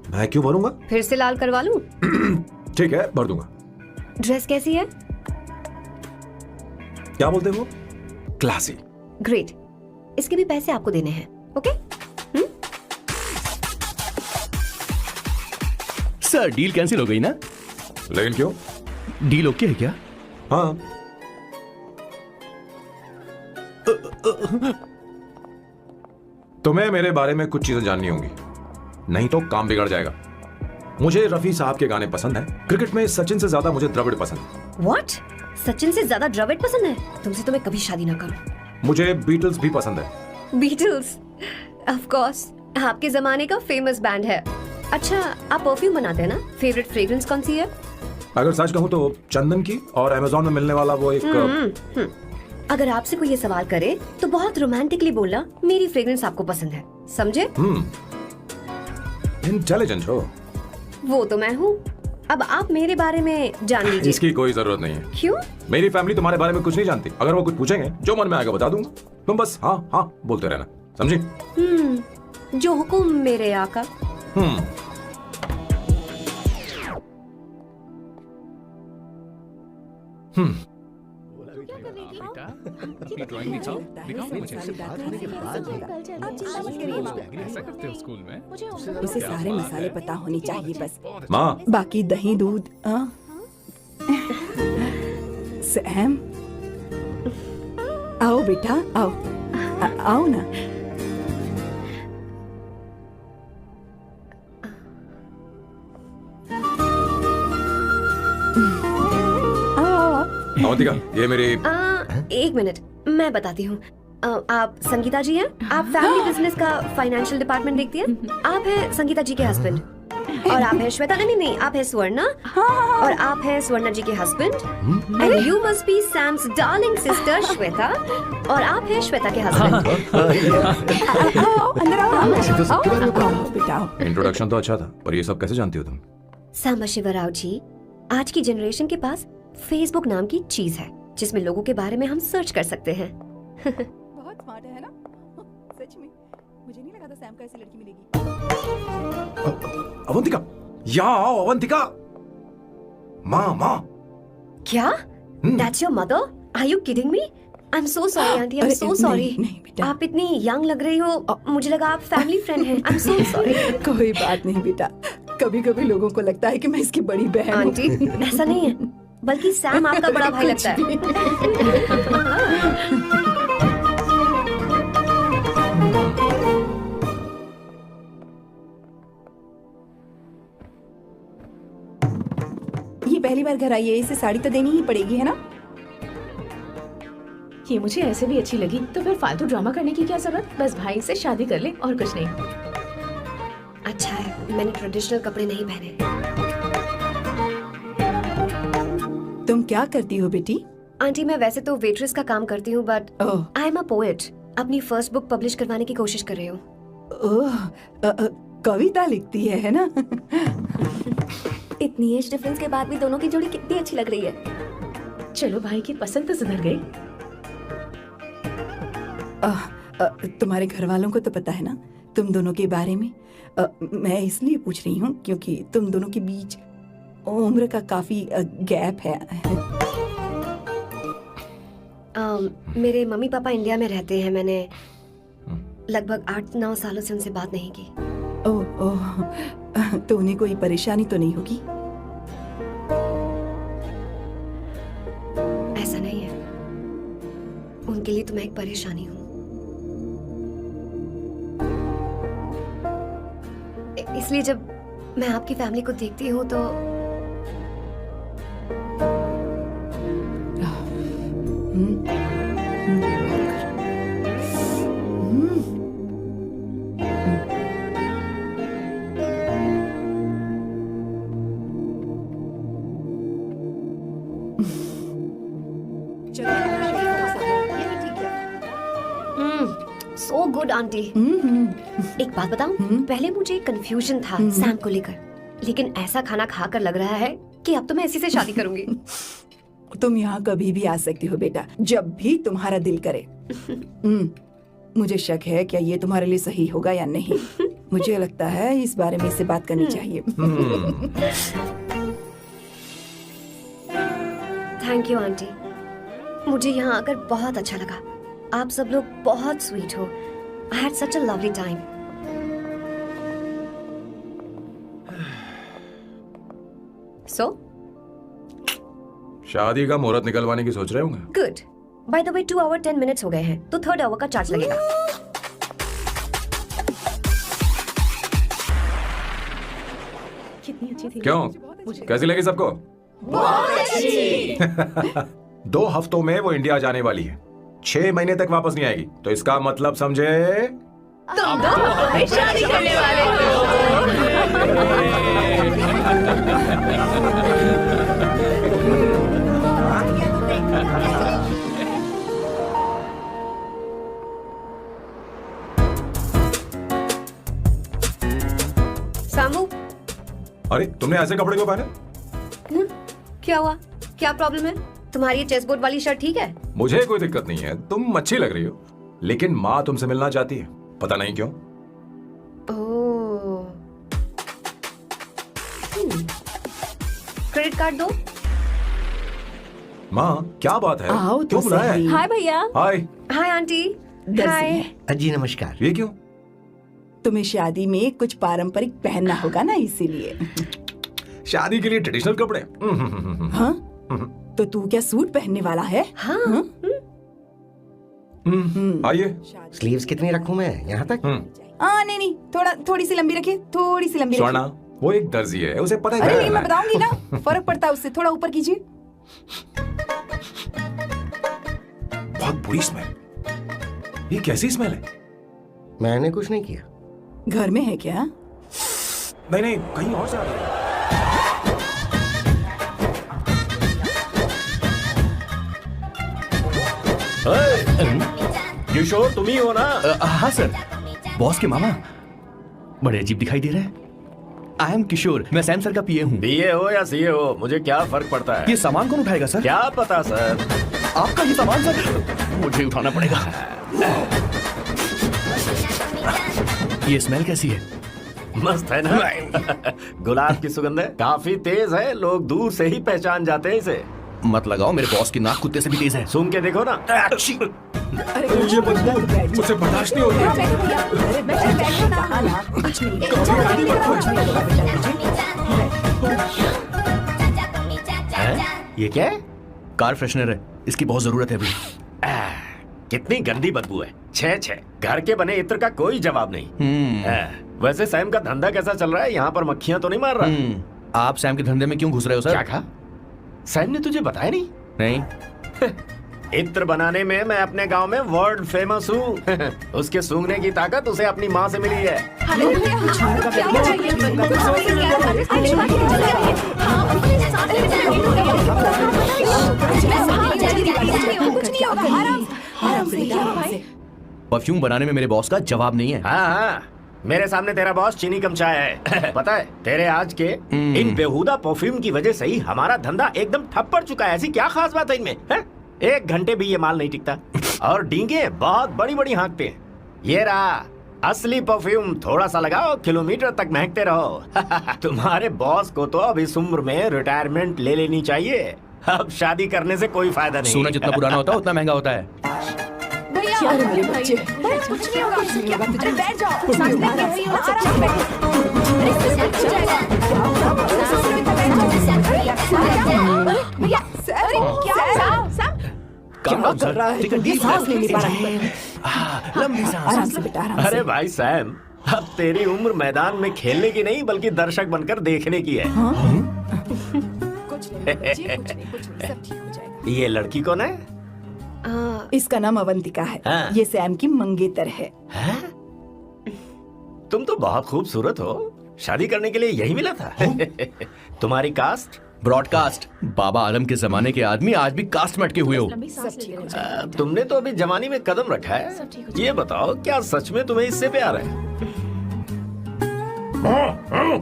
मैं क्यों भरूंगा? फिर से लाल करवा लूं? ठीक है, भर दूंगा। ड्रेस कैसी है? क्या बोलते हो? क्लासी। ग्रेट। इसके भी पैसे आपको देने हैं, ओके? सर, डील कैंसिल हो गई ना? लेकिन क्यों? डील ओके है क्या? हाँ। तुम्हें मेरे बारे में कुछ चीजें जाननी होंगी, नहीं तो काम बिगड़ जाएगा। मुझे रफी साहब के गाने पसंद है। क्रिकेट में सचिन से ज्यादा मुझे द्रविड़ पसंद है। व्हाट? सचिन से ज्यादा द्रविड़ पसंद है? तुमसे तो मैं कभी शादी ना करूं। मुझे बीटल्स भी पसंद है। बीटल्स? ऑफ कोर्स, आपके जमाने का फेमस बैंड है। अच्छा, आप परफ्यूम बनाते हैं ना? फेवरेट फ्रेग्रेंस कौन सी है? अगर सच कहूं तो चंदन की, और अमेज़न में मिलने वाला वो एक अगर आपसे कोई ये सवाल करे तो बहुत रोमांटिकली बोलना मेरी फ्रेग्रेंस आपको पसंद है, समझे? इंटेलिजेंट हो। वो तो मैं हूँ। अब आप मेरे बारे में जान लीजिए। इसकी कोई जरूरत नहीं है। क्यों? मेरी फैमिली तुम्हारे बारे में कुछ नहीं जानती। अगर वो कुछ पूछेंगे, जो मन में आएगा बता दूंगा। तुम बस हाँ हाँ बोलते रहना, समझी? जो हुकुम मेरे आका। अपनी ड्राइंग दिखाओ, दिखाओ ना मुझे। ऐसा करते हो स्कूल में? उसे सारे मसाले पता होने चाहिए बस। माँ, बाकी दही दूध। सैम, आओ बेटा, आओ। आओ ना। अवंतिका, ये मेरी। एक मिनट, मैं बताती हूँ। आप संगीता जी हैं? आप फैमिली बिजनेस का फाइनेंशियल डिपार्टमेंट देखती हैं? आप हैं संगीता जी के हस्बैंड। और आप हैं श्वेता। नहीं, आप हैं स्वर्णा। और आप हैं स्वर्णा जी के husband. And you must be Sam's darling sister Shweta. और आप हैं श्वेता के हस्बैंड। अंदर आओ बेटा। इंट्रोडक्शन तो अच्छा था, पर ये सब कैसे जानती हो तुम? सांबा शिवराव जी, आज की जनरेशन के पास फेसबुक नाम की चीज है जिसमें लोगों के बारे में हम सर्च कर सकते हैं। बहुत स्मार्ट है ना? सच में मुझे नहीं लगा था सैम को ऐसी लड़की मिलेगी। अवंतिका, यहाँ आओ अवंतिका। माँ। क्या? That's your mother? Are you kidding me? I'm so sorry, auntie. I'm so sorry. नहीं बेटा। आप इतनी यंग लग रही हो, मुझे लगा आप फैमिली फ्रेंड हैं। I'm so sorry. कोई बात नहीं बेटा, कभी कभी लोगों को लगता है कि मैं इसकी बड़ी बहन हूँ। आंटी, ऐसा नहीं है, बल्कि सैम आपका बड़ा भाई लगता है। पहली बार घर आई है, इसे साड़ी तो देनी ही पड़ेगी, है ना? ये मुझे ऐसे भी अच्छी लगी, तो फिर फालतू ड्रामा करने की क्या जरूरत? बस भाई से शादी कर ले और कुछ नहीं। अच्छा है मैंने ट्रेडिशनल कपड़े नहीं पहने। तुम क्या करती हो बेटी? आंटी मैं वैसे तो वेट्रेस का काम करती हूँ but oh I am a poet. अपनी फर्स्ट बुक पब्लिश करवाने की कोशिश कर रही हूँ। ओह, कविता लिखती है ना? इतनी एज डिफरेंस के बाद भी दोनों की जोड़ी कितनी अच्छी लग रही है। चलो भाई की पसंद तो सुधर गई। तुम्हारे घर वालों को तो पता है ना तुम दोनों के बारे में? मैं इसलिए पूछ रही हूँ क्योंकि तुम दोनों के बीच उम्र का काफी गैप है। मेरे मम्मी पापा इंडिया में रहते हैं। मैंने लगभग 8-9 सालों से उनसे बात नहीं की। ओह ओह, तो उन्हें कोई परेशानी तो नहीं होगी? ऐसा नहीं है, उनके लिए तो मैं एक परेशानी हूँ। इसलिए जब मैं आपकी फैमिली को देखती हूँ तो सो गुड आंटी। एक बात बताऊं, पहले मुझे कंफ्यूजन था सैम को लेकर, लेकिन ऐसा खाना खाकर लग रहा है कि अब तो मैं इसी से शादी करूंगी। तुम यहाँ कभी भी आ सकती हो बेटा, जब भी तुम्हारा दिल करे। मुझे शक है क्या ये तुम्हारे लिए सही होगा या नहीं। मुझे लगता है इस बारे में इससे बात करनी चाहिए। थैंक यू आंटी, मुझे यहाँ आकर बहुत अच्छा लगा। आप सब लोग बहुत स्वीट हो। I had such a lovely time. So? शादी का मुहूर्त निकलवाने की सोच रहे होंगे? Good. By the way, 2 hour 10 minutes हो गए हैं, तो 3rd hour का चार्ज लगेगा। कितनी अच्छी थी। क्यों? कैसी लगी सबको? बहुत अच्छी। 2 हफ्तों में वो इंडिया जाने वाली है, 6 महीने तक वापस नहीं आएगी। तो इसका मतलब समझे तुम दो हमें शादी करने वाले सामू, अरे तुमने ऐसे कपड़े क्यों पहने? क्या हुआ? क्या प्रॉब्लम है? तुम्हारी ये चेस्ट बोर्ड वाली शर्ट ठीक है? मुझे कोई दिक्कत नहीं है, तुम अच्छी लग रही हो, लेकिन माँ तुमसे मिलना चाहती है, पता नहीं क्यों। ओह, क्रेडिट कार्ड दो। माँ क्या बात है? आओ तो क्यों बुलाया है? सही। हाय भैया। हाय। Hi aunty. दर्जी हाय। है। जी नमस्कार। ये क्यों? तुम्हें शादी में कुछ पारंपरिक पहनना होगा ना, इसीलिए। शादी के लिए ट्रेडिशनल कपड़े? हाँ? तो तू क्या सूट पहनने वाला है? हाँ। आइए। स्लीव्स कितनी रखूं मैं? यहाँ तक? नहीं नहीं, थोड़ी सी लंबी रखिए, थोड़ी सी लंबी स्वर्णा, रखिए। वो एक दर्जी है, उसे पता है अरे क्या नहीं, मैं करना है। बताऊंगी ना, फर्क पड़ता है उससे। थोड़ा ऊपर कीजिए। बहुत बुरी स्मेल। ये कैसी स्मेल है? मैंने कुछ नहीं किया। घर में है क्या? नहीं नहीं, कहीं और से आ रही है। किशोर तुम ही हो ना? हाँ सर, बॉस के मामा। बड़े अजीब दिखाई दे रहे हैं। आई एम किशोर, मैं सैम सर का पीए हूँ। बीए हो या सीए हो, मुझे क्या फर्क पड़ता है? ये सामान कौन उठाएगा सर? क्या पता सर। आपका ही सामान सर, मुझे उठाना पड़ेगा। ये स्मेल कैसी है? मस्त है ना? गुलाब की सुगंध है, काफी तेज है, लोग दूर से ही पहचान जाते हैं इसे। मत लगाओ, मेरे बॉस की नाक कुत्ते से भी तेज है। सूंघ के देखो ना। अरे ये बदबू मुझसे बर्दाश्त नहीं होती। बैठो भैया। अरे बैठो ना। कहा ना, कुछ नहीं। कुछ नहीं होगा बेटा। ये क्या है? कार फ्रेशनर है, इसकी बहुत जरूरत है अभी। कितनी गंदी बदबू है। छे घर के बने इत्र का कोई जवाब नहीं। वैसे सैम का धंधा कैसा चल रहा है? यहाँ पर मक्खियां तो नहीं मार रहा? आप सैम के धंधे में क्यों घुस रहे हो सर? क्या कहा? सैम ने तुझे बताया नहीं? नहीं। इत्र बनाने में मैं अपने गांव में वर्ल्ड फेमस हूँ। उसके सूंघने की ताकत उसे अपनी माँ से मिली है। परफ्यूम बनाने में मेरे बॉस का जवाब नहीं है। हाँ, मेरे सामने तेरा बॉस चीनी कम चाय है। पता है तेरे आज के इन बेहुदा परफ्यूम की वजह से ही हमारा धंधा एकदम ठप पड़ चुका है। ऐसी क्या खास बात है इनमें? 1 घंटे भी ये माल नहीं टिकता और डींगे बहुत बड़ी बड़ी हाँकते हैं। ये रहा असली परफ्यूम, थोड़ा सा लगाओ, किलोमीटर तक महकते रहो। तुम्हारे बॉस को तो अब इस उम्र में रिटायरमेंट ले लेनी चाहिए। अब शादी करने से कोई फायदा नहीं। सोना जितना पुराना होता है उतना महंगा होता है। भैया मेरे बच्चे, कुछ नहीं होगा, कुछ नहीं होगा, तुझे बैठ जाओ, सांस ले रही हो, आराम से भैया। क्या कर रहा है? ये सांस ले नहीं पा रहा है। लंबी सांस। आराम से बेटा, आराम से। अरे भाई सैम, अब तेरी उम्र मैदान में खेलने की नहीं बल्कि दर्शक बनकर देखने की है। कुछ नहीं बच्चे, कुछ नहीं, सब ठीक हो जाएगा। ये लड़की कौन है? इसका नाम अवंतिका है। हाँ। ये सैम की मंगेतर है। तुम तो बहुत खूबसूरत हो, शादी करने के लिए यही मिला था। तुम्हारी कास्ट? ब्रॉडकास्ट। बाबा आलम के जमाने के आदमी आज भी कास्ट में अटके हुए हो। तुमने तो अभी जवानी में कदम रखा है। ये बताओ, क्या सच में तुम्हें इससे प्यार है?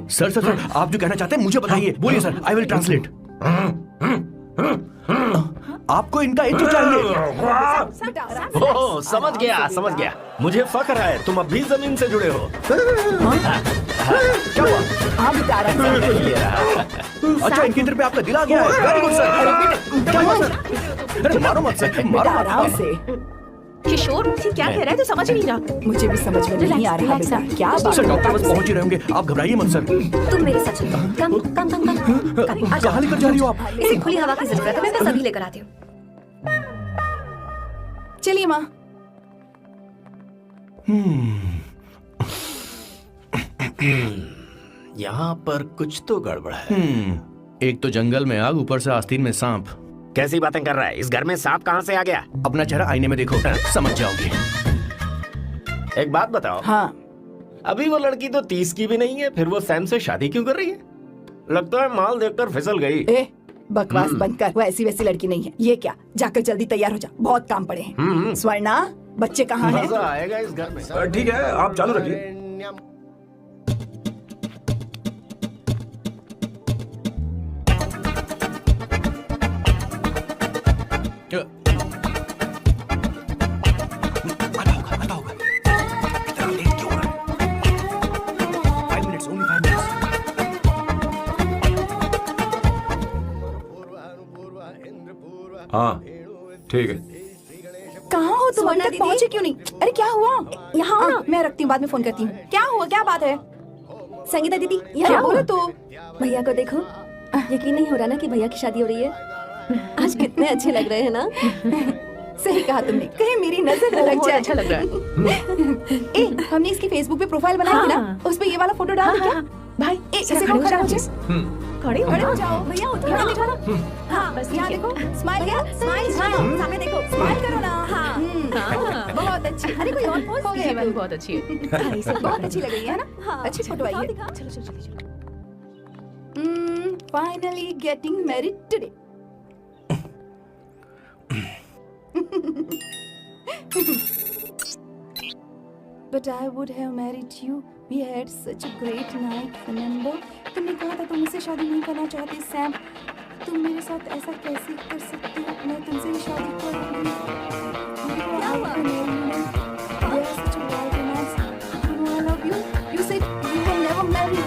सर सर सर, आप जो कहना चाहते हैं मुझे बताइए। बोलिए सर, आई विल ट्रांसलेट। आपको इनका इंट्रो चाहिए। ओह, समझ गया समझ गया। मुझे फख्र है तुम अब भी जमीन से जुड़े हो। क्या हुआ? हाँ बेटा, आराम से। अच्छा, इनके इंटर पे आपका दिल आ गया है। Very good sir. क्या हुआ सर? अरे मारो मत सर, मारो बेटा, आराम से। किशोर क्या कह रहा है तो समझ ही नहीं रहा। मुझे भी समझ में नहीं आ रहा बेटा, क्या बात सर, है? डॉक्टर बस पहुंच ही रहे होंगे, आप घबराइए मत सर। तुम मेरे साथ चलो। कम कम कम कम। कहाँ लेकर जा रही हो आप? इसे खुली हवा की जरूरत है, मैं बस अभी लेकर आती हूँ। चलिए माँ। यहाँ पर कुछ तो गड़बड़ है। एक तो जंगल में आग, ऊपर से आस्तीन में सांप। कैसी बातें कर रहा है? इस घर में सांप कहाँ से आ गया? अपना चेहरा आईने में देखो, समझ जाओगे। एक बात बताओ। हाँ। अभी वो लड़की तो 30 की भी नहीं है, फिर वो सैम से शादी क्यों कर रही है? लगता है माल देखकर फिसल गई। बकवास बंद कर, वो ऐसी वैसी लड़की नहीं है। ये क्या, जाकर जल्दी तैयार हो जा, बहुत काम पड़े हैं। स्वर्णा, बच्चे कहाँ हैं? मजा आएगा इस घर में। ठीक है, आप चालू रखिए। आता होगा। इतना लेट क्यों हो रहा है? 5 minutes, only 5 minutes। हाँ, ठीक है। कहाँ हो तुम? अभी तक दीदी। पहुँचे क्यों नहीं? अरे क्या हुआ? यहाँ आओ ना, मैं रखती हूँ, बाद में फोन करती हूँ। क्या हुआ, क्या बात है? संगीता दीदी, क्या यहाँ बोलो तो? भैया को देखो। यकीन नहीं हो रहा ना कि भैया की शादी हो रही है। आज कितने अच्छे लग रहे हैं ना। सही कहा तुमने, कहीं मेरी नजर न लग बहुत जाए। अच्छा लग रहा है। ए, हमने इसकी फेसबुक पे प्रोफाइल बनाई थी ना, हाँ। उस पे ये वाला फोटो डाल क्या? भाई इसे खड़े खड़े हो हो जाओ। जाओ। खड़े खड़े हो हो जाओ। जाओ भैया, उठ के ले जाओ। हाँ, बस यहाँ ठीक है। देखो, स्माइल क्या? स्माइल, स्माइल, सामने देखो, स्माइल करो ना। हाँ, बहुत अच्छी। अरे कोई और पोज? हो ये गया, वाली बहुत अच्छी है। बहुत अच्छी लग रही है ना? हाँ, अच्छी फोटो आई है। चलो चलो चलो। Finally getting married today. But I would have married you. We had such a great night, remember? तुमने कहा था तुम मुझसे शादी नहीं करना चाहती, सैम। तुम मेरे साथ ऐसा कैसे कर सकती हो? मैं तुमसे ही शादी करूंगी। क्या हुआ? We are such a wild romance. You know I love you. You said you will never marry.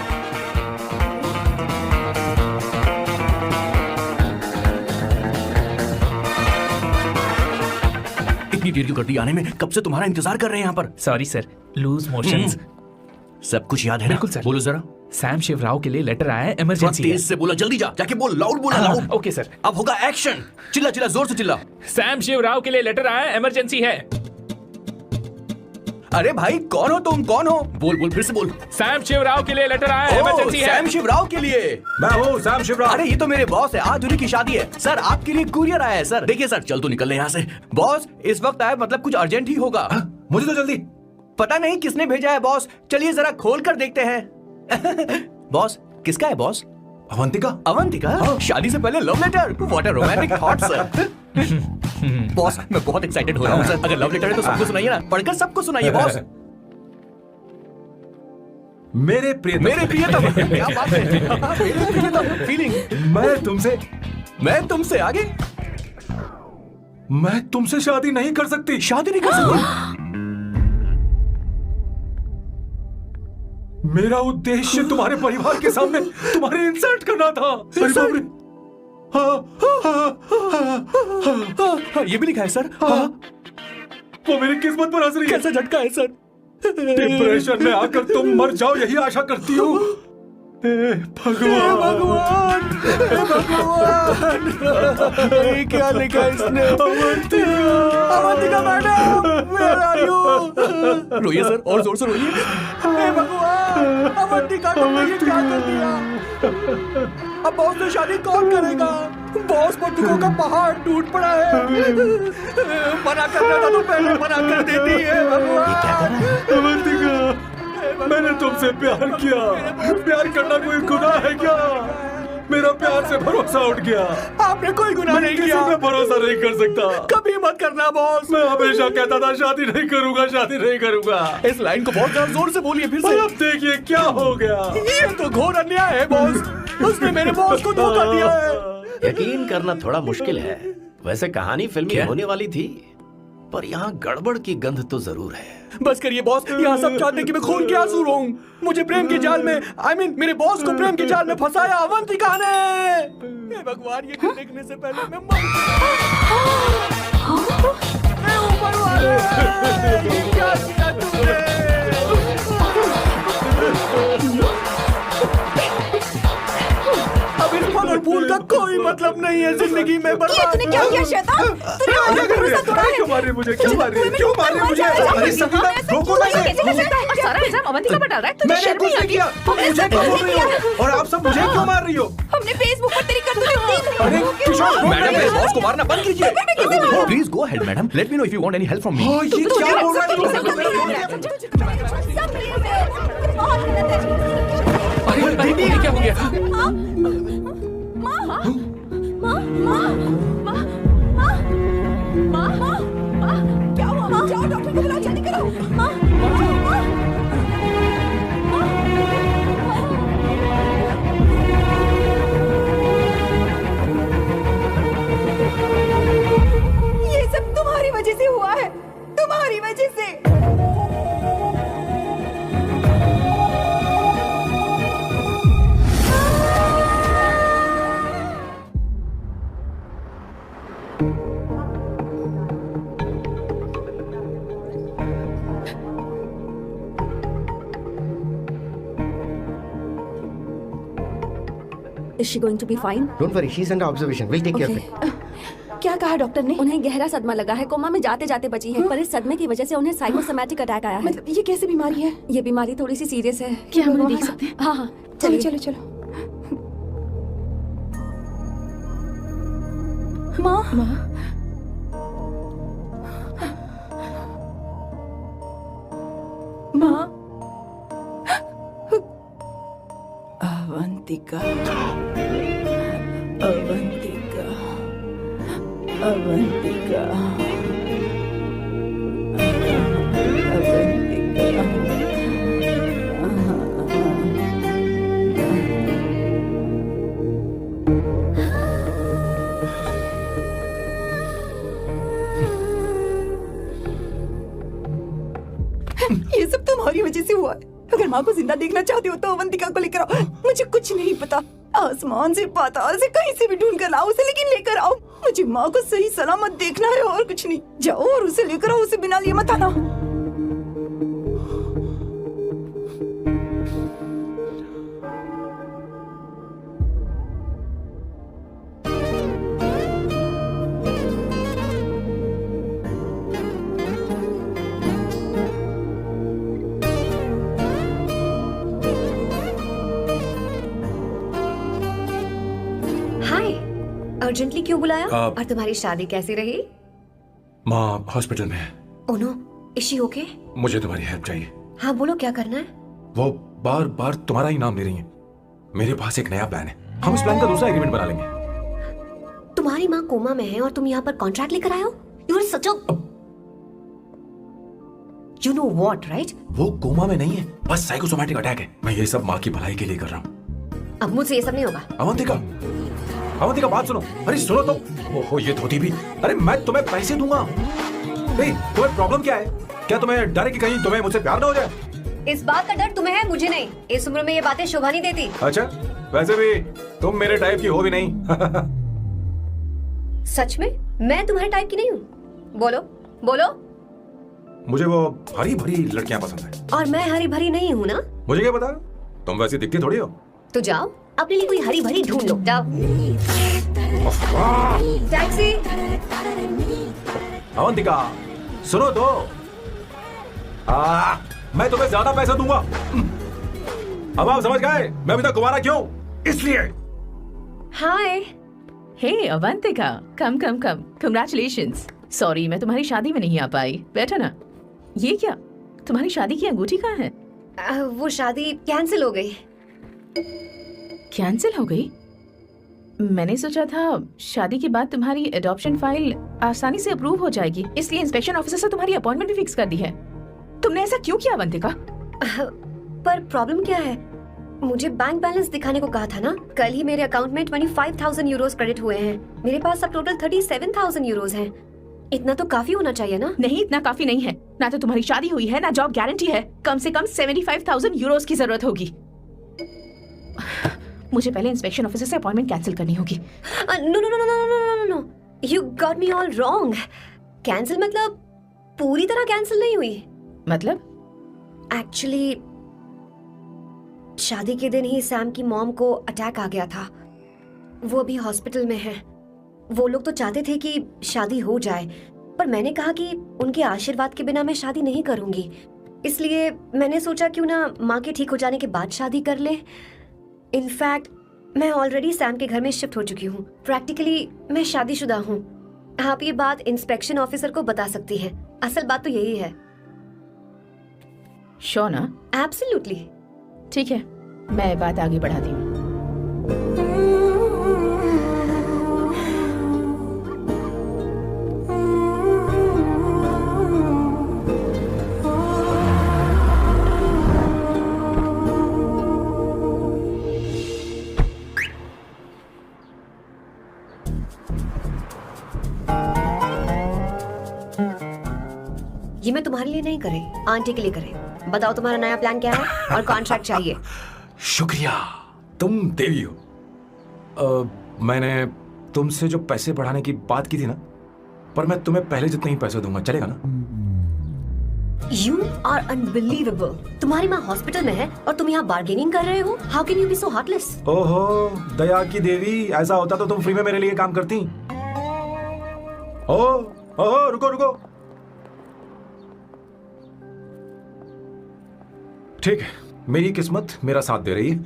इतनी देर क्यों कर दी आने में? कब से तुम्हारा इंतजार कर रहे हैं यहाँ पर। Sorry sir, loose motions. सब कुछ याद है ना? बिल्कुल सर। बोलो जरा। सैम शिवराव के लिए लेटर आया है, थोड़ा इमरजेंसी है। तेज से बोला, जल्दी जा, जाके बोल, लाउड बोला, लाउड। Okay sir. अब होगा एक्शन। चिल्ला चिल्ला, जोर से चिल्ला। सैम शिवराव के लिए लेटर आया है, इमरजेंसी है। अरे भाई कौन हो तुम, कौन हो? बोल बोल, फिर से बोल। सैम शिवराव के लिए लेटर आया है, ओह, इमरजेंसी है। सैम शिवराव के लिए। मैं हूँ सैम शिवराव। अरे ये तो मेरे बॉस है, आज उन्हीं की शादी है। सर आपके लिए कुरियर आया है सर। देखिए सर, चल तो निकल यहाँ से। बॉस इस वक्त आए मतलब कुछ अर्जेंट ही होगा। मुझे तो जल्दी। पता नहीं किसने भेजा है बॉस, चलिए जरा खोल कर देखते हैं। बॉस किसका है बॉस? अवंतिका। अवंतिका? शादी से पहले love letter, what a romantic thought sir. Boss मैं बहुत एक्साइटेड हो रहा हूँ सर। अगर लव लेटर है तो सबको सुनाइए ना, पढ़कर सबको सुनाइए बॉस। मेरे प्रियतम। मेरे प्रियतम, क्या बात है। मेरे प्रियतम फीलिंग। मैं तुमसे आगे। मैं तुमसे शादी नहीं कर सकती। शादी नहीं कर सकती? मेरा उद्देश्य तुम्हारे परिवार के सामने तुम्हारे इंसल्ट करना था। अरे बाप रे। हाँ, ये भी लिखा है सर। हाँ। वो मेरी किस्मत पर हंस रही है। कैसा झटका है सर। डिप्रेशन में आकर तुम मर जाओ यही आशा करती हूँ। भगवान, ये क्या लिखा इसने? Avantika madam, where are you? रोइए सर, और जोर से रोइए। हे भगवान, अवंतिका तुमने ये क्या कर दिया? अब बॉस से शादी कौन करेगा? बॉस पर दुखों का पहाड़ टूट पड़ा है। मना करना था तो पहले मना कर देती है। भगवान, अवंतिका, मैंने तुमसे प्यार किया। प्यार करना कोई गुनाह है क्या? मेरा प्यार से भरोसा उठ गया। आपने कोई गुनाह नहीं किया। किसी पे भरोसा नहीं कर सकता। कभी मत करना बॉस। मैं हमेशा कहता था शादी नहीं करूंगा, शादी नहीं करूंगा। इस लाइन को बहुत ज्यादा जोर से बोलिए फिर से। अब देखिए क्या हो गया। ये तो घोर अन्याय है बॉस। उसने मेरे बॉस को धोखा दिया है। यकीन करना थोड़ा मुश्किल है। वैसे कहानी फिल्मी होने वाली थी, पर यहाँ गड़बड़ की गंध तो जरूर है। बस करिए बॉस, यहाँ सब चाहते हैं कि मैं खून के आंसू रोऊं। मुझे प्रेम के जाल में, मेरे बॉस को प्रेम के जाल में फंसाया अवंतिका ने। हे भगवान, ये देखने से पहले मैं मर। हे ऊपर वाले, ये क्या किया तुमने? अब इस फल और फूल का कोई मतलब नहीं है जिंदगी में। बर्बाद। तूने क्या किया शैतान? तूने हमारा भरोसा तोड़ा है। क्यों मार रही मुझे? क्यों मार रही? क्यों मार रही मुझे? अरे सकीना, रोको ना इसे। सारा इल्जाम अवंतिका पर डाल रहा है। तुझे मैंने शर्म कुछ नहीं नहीं किया। आती? मुझे क्यों बोल रही हो? और आप सब मुझे क्यों मार रही हो? हमने फेसबुक पर तेरी करतूतें देख ली। अरे किशोर, मैडम, मेरे बॉस को मारना बंद कीजिए। Please go ahead madam, let me know if you want any help from me. ये क्या बोल रहा है? दीदी क्या हो गया? क्या हुआ? जाओ डॉक्टर को बुलाओ, जल्दी करो। ये सब तुम्हारी वजह से हुआ है, तुम्हारी वजह से। Is she going to be fine? Don't worry, she's under observation. We'll take care of it. क्या कहा डॉक्टर ने? उन्हें गहरा सदमा लगा है, कोमा में जाते जाते बची है। पर इस सदमे की वजह से उन्हें साइकोसोमैटिक अटैक आया है। मतलब ये कैसी बीमारी है? ये बीमारी थोड़ी सी सीरियस है। क्या हम उन्हें देख सकते हैं? हाँ हाँ, चलो चलिए। चलो चलो। माँ, माँ, अवंतिका, अवंतिका, अवंतिका, ये सब तुम्हारी वजह से हुआ है। अगर माँ को जिंदा देखना चाहते हो तो अवंतिका को लेकर आओ। मुझे कुछ नहीं पता, आसमान से पाताल से कहीं से भी ढूंढ कर लाओ उसे, लेकिन लेकर आओ। मुझे माँ को सही सलामत देखना है और कुछ नहीं। जाओ और उसे लेकर आओ, उसे बिना लिए मत आना। अर्जेंटली क्यों बुलाया? आप- और तुम्हारी शादी कैसी रही? माँ हॉस्पिटल में है। Oh no, is she okay? मुझे तुम्हारी हेल्प चाहिए। हाँ बोलो, क्या करना है? वो बार बार तुम्हारा ही नाम ले रही है। मेरे पास एक नया प्लान है, हम इस प्लान का दूसरा एग्रीमेंट बना लेंगे। तुम्हारी माँ कोमा में है और तुम यहाँ पर कॉन्ट्रैक्ट लेकर आए हो? You are such a you know what, right? वो कोमा में नहीं है, बस साइकोसोमैटिक अटैक है। मैं ये सब माँ की भलाई के लिए कर रहा हूँ। अब मुझसे ये सब नहीं होगा। अवंतिका, अवंतिका बात सुनो। अरे सुनो तो। ओहो ये धोती भी। अरे मैं तुम्हें पैसे दूंगा। तुम्हें प्रॉब्लम क्या है? क्या तुम्हें डर है कि कहीं तुम्हें मुझसे प्यार ना हो जाए? इस बात का डर तुम्हें है, मुझे नहीं। इस उम्र में ये बातें शोभा नहीं देती। अच्छा, वैसे भी तुम मेरे टाइप की हो भी नहीं। सच में मैं तुम्हारे टाइप की नहीं हूँ? बोलो बोलो। मुझे वो हरी भरी लड़कियां पसंद है। और मैं हरी भरी नहीं हूँ ना? मुझे क्या पता, तुम वैसी दिखती थोड़ी हो। तो जाओ अपने लिए कोई हरी भरी ढूंढ लो, जाओ। टैक्सी। अवंतिका सुनो तो। मैं तुम्हें ज्यादा पैसा दूंगा। अब आप समझ गए मैं अभी तक कुंवारा क्यों? इसलिए। हाय। हे अवंतिका, कम कम कम, कंग्रेचुलेशंस। सॉरी मैं तुम्हारी शादी में नहीं आ पाई। बैठो ना। ये क्या, तुम्हारी शादी की अंगूठी कहाँ है? वो शादी कैंसिल हो गई। कैंसिल हो गई? मैंने सोचा था शादी के बाद तुम्हारी एडॉप्शन फाइल आसानी से अप्रूव हो जाएगी, इसलिए इंस्पेक्शन ऑफिसर से तुम्हारी अपॉइंटमेंट भी फिक्स कर दी है। तुमने ऐसा क्यों किया अवंतिका? पर प्रॉब्लम क्या है? मुझे बैंक बैलेंस दिखाने को कहा था ना। कल ही मेरे अकाउंट में 25,000 यूरोस क्रेडिट हुए हैं। मेरे पास अब टोटल 37,000 यूरोस हैं। इतना तो काफी होना चाहिए ना? नहीं, इतना काफी नहीं है। ना तो तुम्हारी शादी हुई है, ना जॉब गारंटी है। कम से कम 75,000 यूरोस की जरूरत होगी। मुझे पहले इंस्पेक्शन ऑफिसर से अपॉइंटमेंट कैंसिल करनी होगी। No no no no no no no, you got me all wrong. Cancel मतलब पूरी तरह कैंसिल नहीं हुई। मतलब? एक्चुअली शादी के दिन ही सैम की मॉम को अटैक आ गया था। वो अभी हॉस्पिटल में है। वो लोग तो चाहते थे कि शादी हो जाए, पर मैंने कहा कि उनके आशीर्वाद के बिना मैं शादी नहीं करूंगी। इसलिए मैंने सोचा क्यों ना माँ के ठीक हो जाने के बाद शादी कर ले। इनफैक्ट मैं ऑलरेडी सैम के घर में शिफ्ट हो चुकी हूँ। प्रैक्टिकली मैं शादीशुदा हूँ। आप ये बात इंस्पेक्शन ऑफिसर को बता सकती हैं। असल बात तो यही है। श्योर ना? एब्सोल्युटली। ठीक है, मैं बात आगे बढ़ाती हूँ। ये मैं तुम्हारे लिए नहीं करे, आंटी के लिए करे। बताओ तुम्हारा नया प्लान क्या है और कॉन्ट्रैक्ट चाहिए। शुक्रिया, तुम देवी हो। मैंने तुमसे जो पैसे बढ़ाने की बात की थी ना, पर मैं तुम्हें पहले जितने ही पैसे दूंगा, चलेगा ना? You are unbelievable। तुम्हारी माँ हॉस्पिटल में है और तुम यहाँ बार्गेनिंग कर रहे हो। How can you be so heartless? ओहो दया की देवी, ऐसा होता तो तुम फ्री में मेरे लिए काम करती। ओहो रुको रुको। ठीक है, मेरी किस्मत मेरा साथ दे रही है।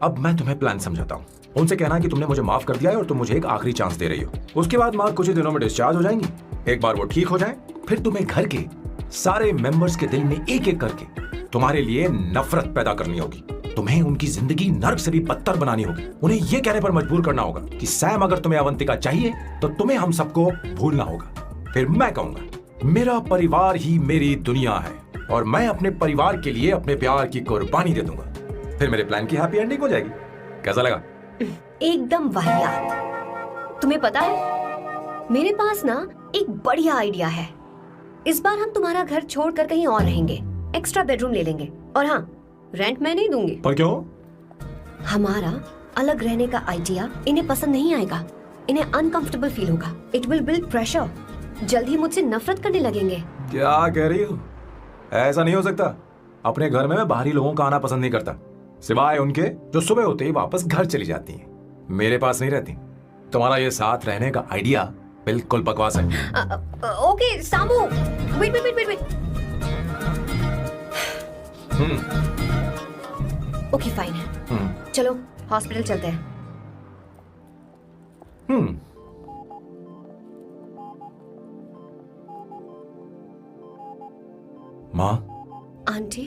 अब मैं तुम्हें प्लान समझाता हूँ। उनसे कहना कि तुमने मुझे माफ कर दिया है और तुम मुझे एक आखिरी चांस दे रही हो। उसके बाद माँ कुछ ही दिनों में डिस्चार्ज हो जाएंगी। एक बार वो ठीक हो जाए, फिर तुम्हें घर के सारे मेंबर्स के दिल में एक एक करके तुम्हारे लिए नफरत पैदा करनी होगी। तुम्हें उनकी जिंदगी नर्क से भी बदतर बनानी होगी। उन्हें यह कहने पर मजबूर करना होगा कि सैम अगर तुम्हें अवंतिका चाहिए तो तुम्हें हम सबको भूलना होगा। फिर मैं कहूंगा मेरा परिवार ही मेरी दुनिया है और मैं अपने परिवार के लिए अपने प्यार की कुर्बानी दे दूंगा। फिर मेरे प्लान की हैप्पी एंडिंग हो जाएगी। कैसा लगा? एकदम वाहियात। तुम्हें पता है मेरे पास ना एक बढ़िया आइडिया है। इस बार हम तुम्हारा घर छोड़कर कहीं और रहेंगे। एक्स्ट्रा बेडरूम ले लेंगे। और हाँ, रेंट मैं नहीं दूंगी। पर क्यों? हमारा अलग रहने का आइडिया इन्हें पसंद नहीं आएगा। इन्हें अनकंफर्टेबल फील होगा। It will build pressure. जल्द ही मुझसे नफरत करने लगेंगे। क्या कह रही हो? ऐसा नहीं हो सकता। अपने घर में मैं बाहरी लोगों का आना पसंद नहीं करता, सिवाय उनके जो सुबह होते ही वापस घर चली जाती हैं, मेरे पास नहीं रहती। तुम्हारा ये साथ रहने का आइडिया बिल्कुल बकवास है। Okay Samu, wait wait wait wait. Okay fine है। चलो हॉस्पिटल चलते हैं। माँ, आंटी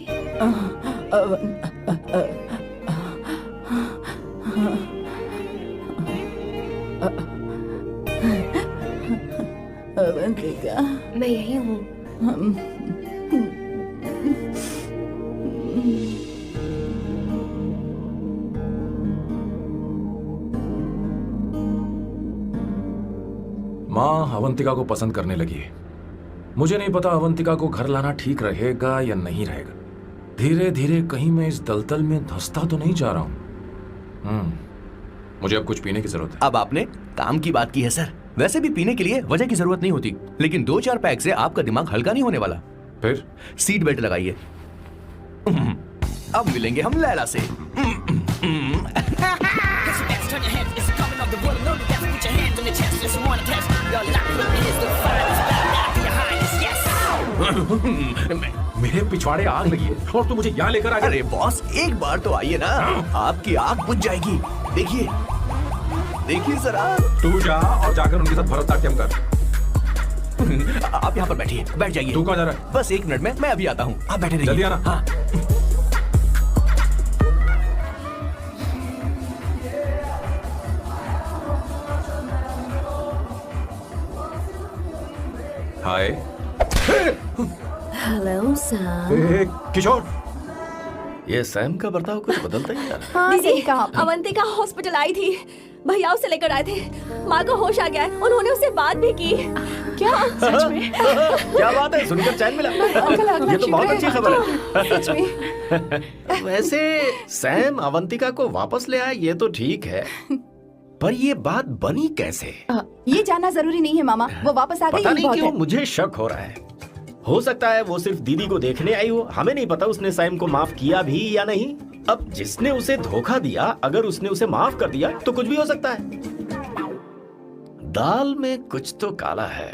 अवंतिका, मैं यही हूँ। माँ अवंतिका को पसंद करने लगी है। मुझे नहीं पता अवंतिका को घर लाना ठीक रहेगा या नहीं रहेगा। धीरे धीरे कहीं मैं इस दलदल में धंसता तो नहीं जा रहा हूँ। मुझे अब कुछ पीने की जरूरत है। अब आपने काम की बात की है सर। वैसे भी पीने के लिए वजह की जरूरत नहीं होती, लेकिन 2-4 पैक से आपका दिमाग हल्का नहीं होने वाला। फिर सीट बेल्ट लगाइए। अब मिलेंगे हम लैला से। Turn your head, it's coming off the wall. Know that. Put your hands on your chest, just one test. Your lock is the finest, bow down to your highness, yes. मेरे पिछवाड़े आग लगी है और तू मुझे यहाँ लेकर आ गया। अरे बॉस, एक बार तो आइए ना, आपकी आग बुझ जाएगी। देखिए देखिए जरा। तू जा और जाकर उनके साथ भरतनाट्यम कर। आप यहाँ पर बैठिए, बैठ जाइए। तू कहाँ जा रहा है? बस 1 मिनट में मैं अभी आता हूँ, आप बैठे रहिए। जल्दी आना। हाँ। हाय। Hello sir. ए, किशोर। ये सैम का बर्ताव कुछ बदलता ही जा रहा है। हाँ, सही कहा। अवंतिका हॉस्पिटल आई थी, भैया उसे लेकर आए थे। माँ को होश आ गया है, उन्होंने उससे बात भी की। क्या सच में? क्या बात है, सुनकर चैन मिला। ये तो बहुत अच्छी खबर है। सच में। वैसे सैम अवंतिका को वापस ले आया ये तो ठीक है, पर ये बात बनी कैसे? ये जानना जरूरी नहीं है मामा, वो वापस आ गई पता यही नहीं बहुत क्यों है। मुझे शक हो रहा है। हो सकता है वो सिर्फ दीदी को देखने आई हो, हमें नहीं पता उसने सैम को माफ किया भी या नहीं। अब जिसने उसे धोखा दिया, अगर उसने उसे माफ कर दिया तो कुछ भी हो सकता है। दाल में कुछ तो काला है,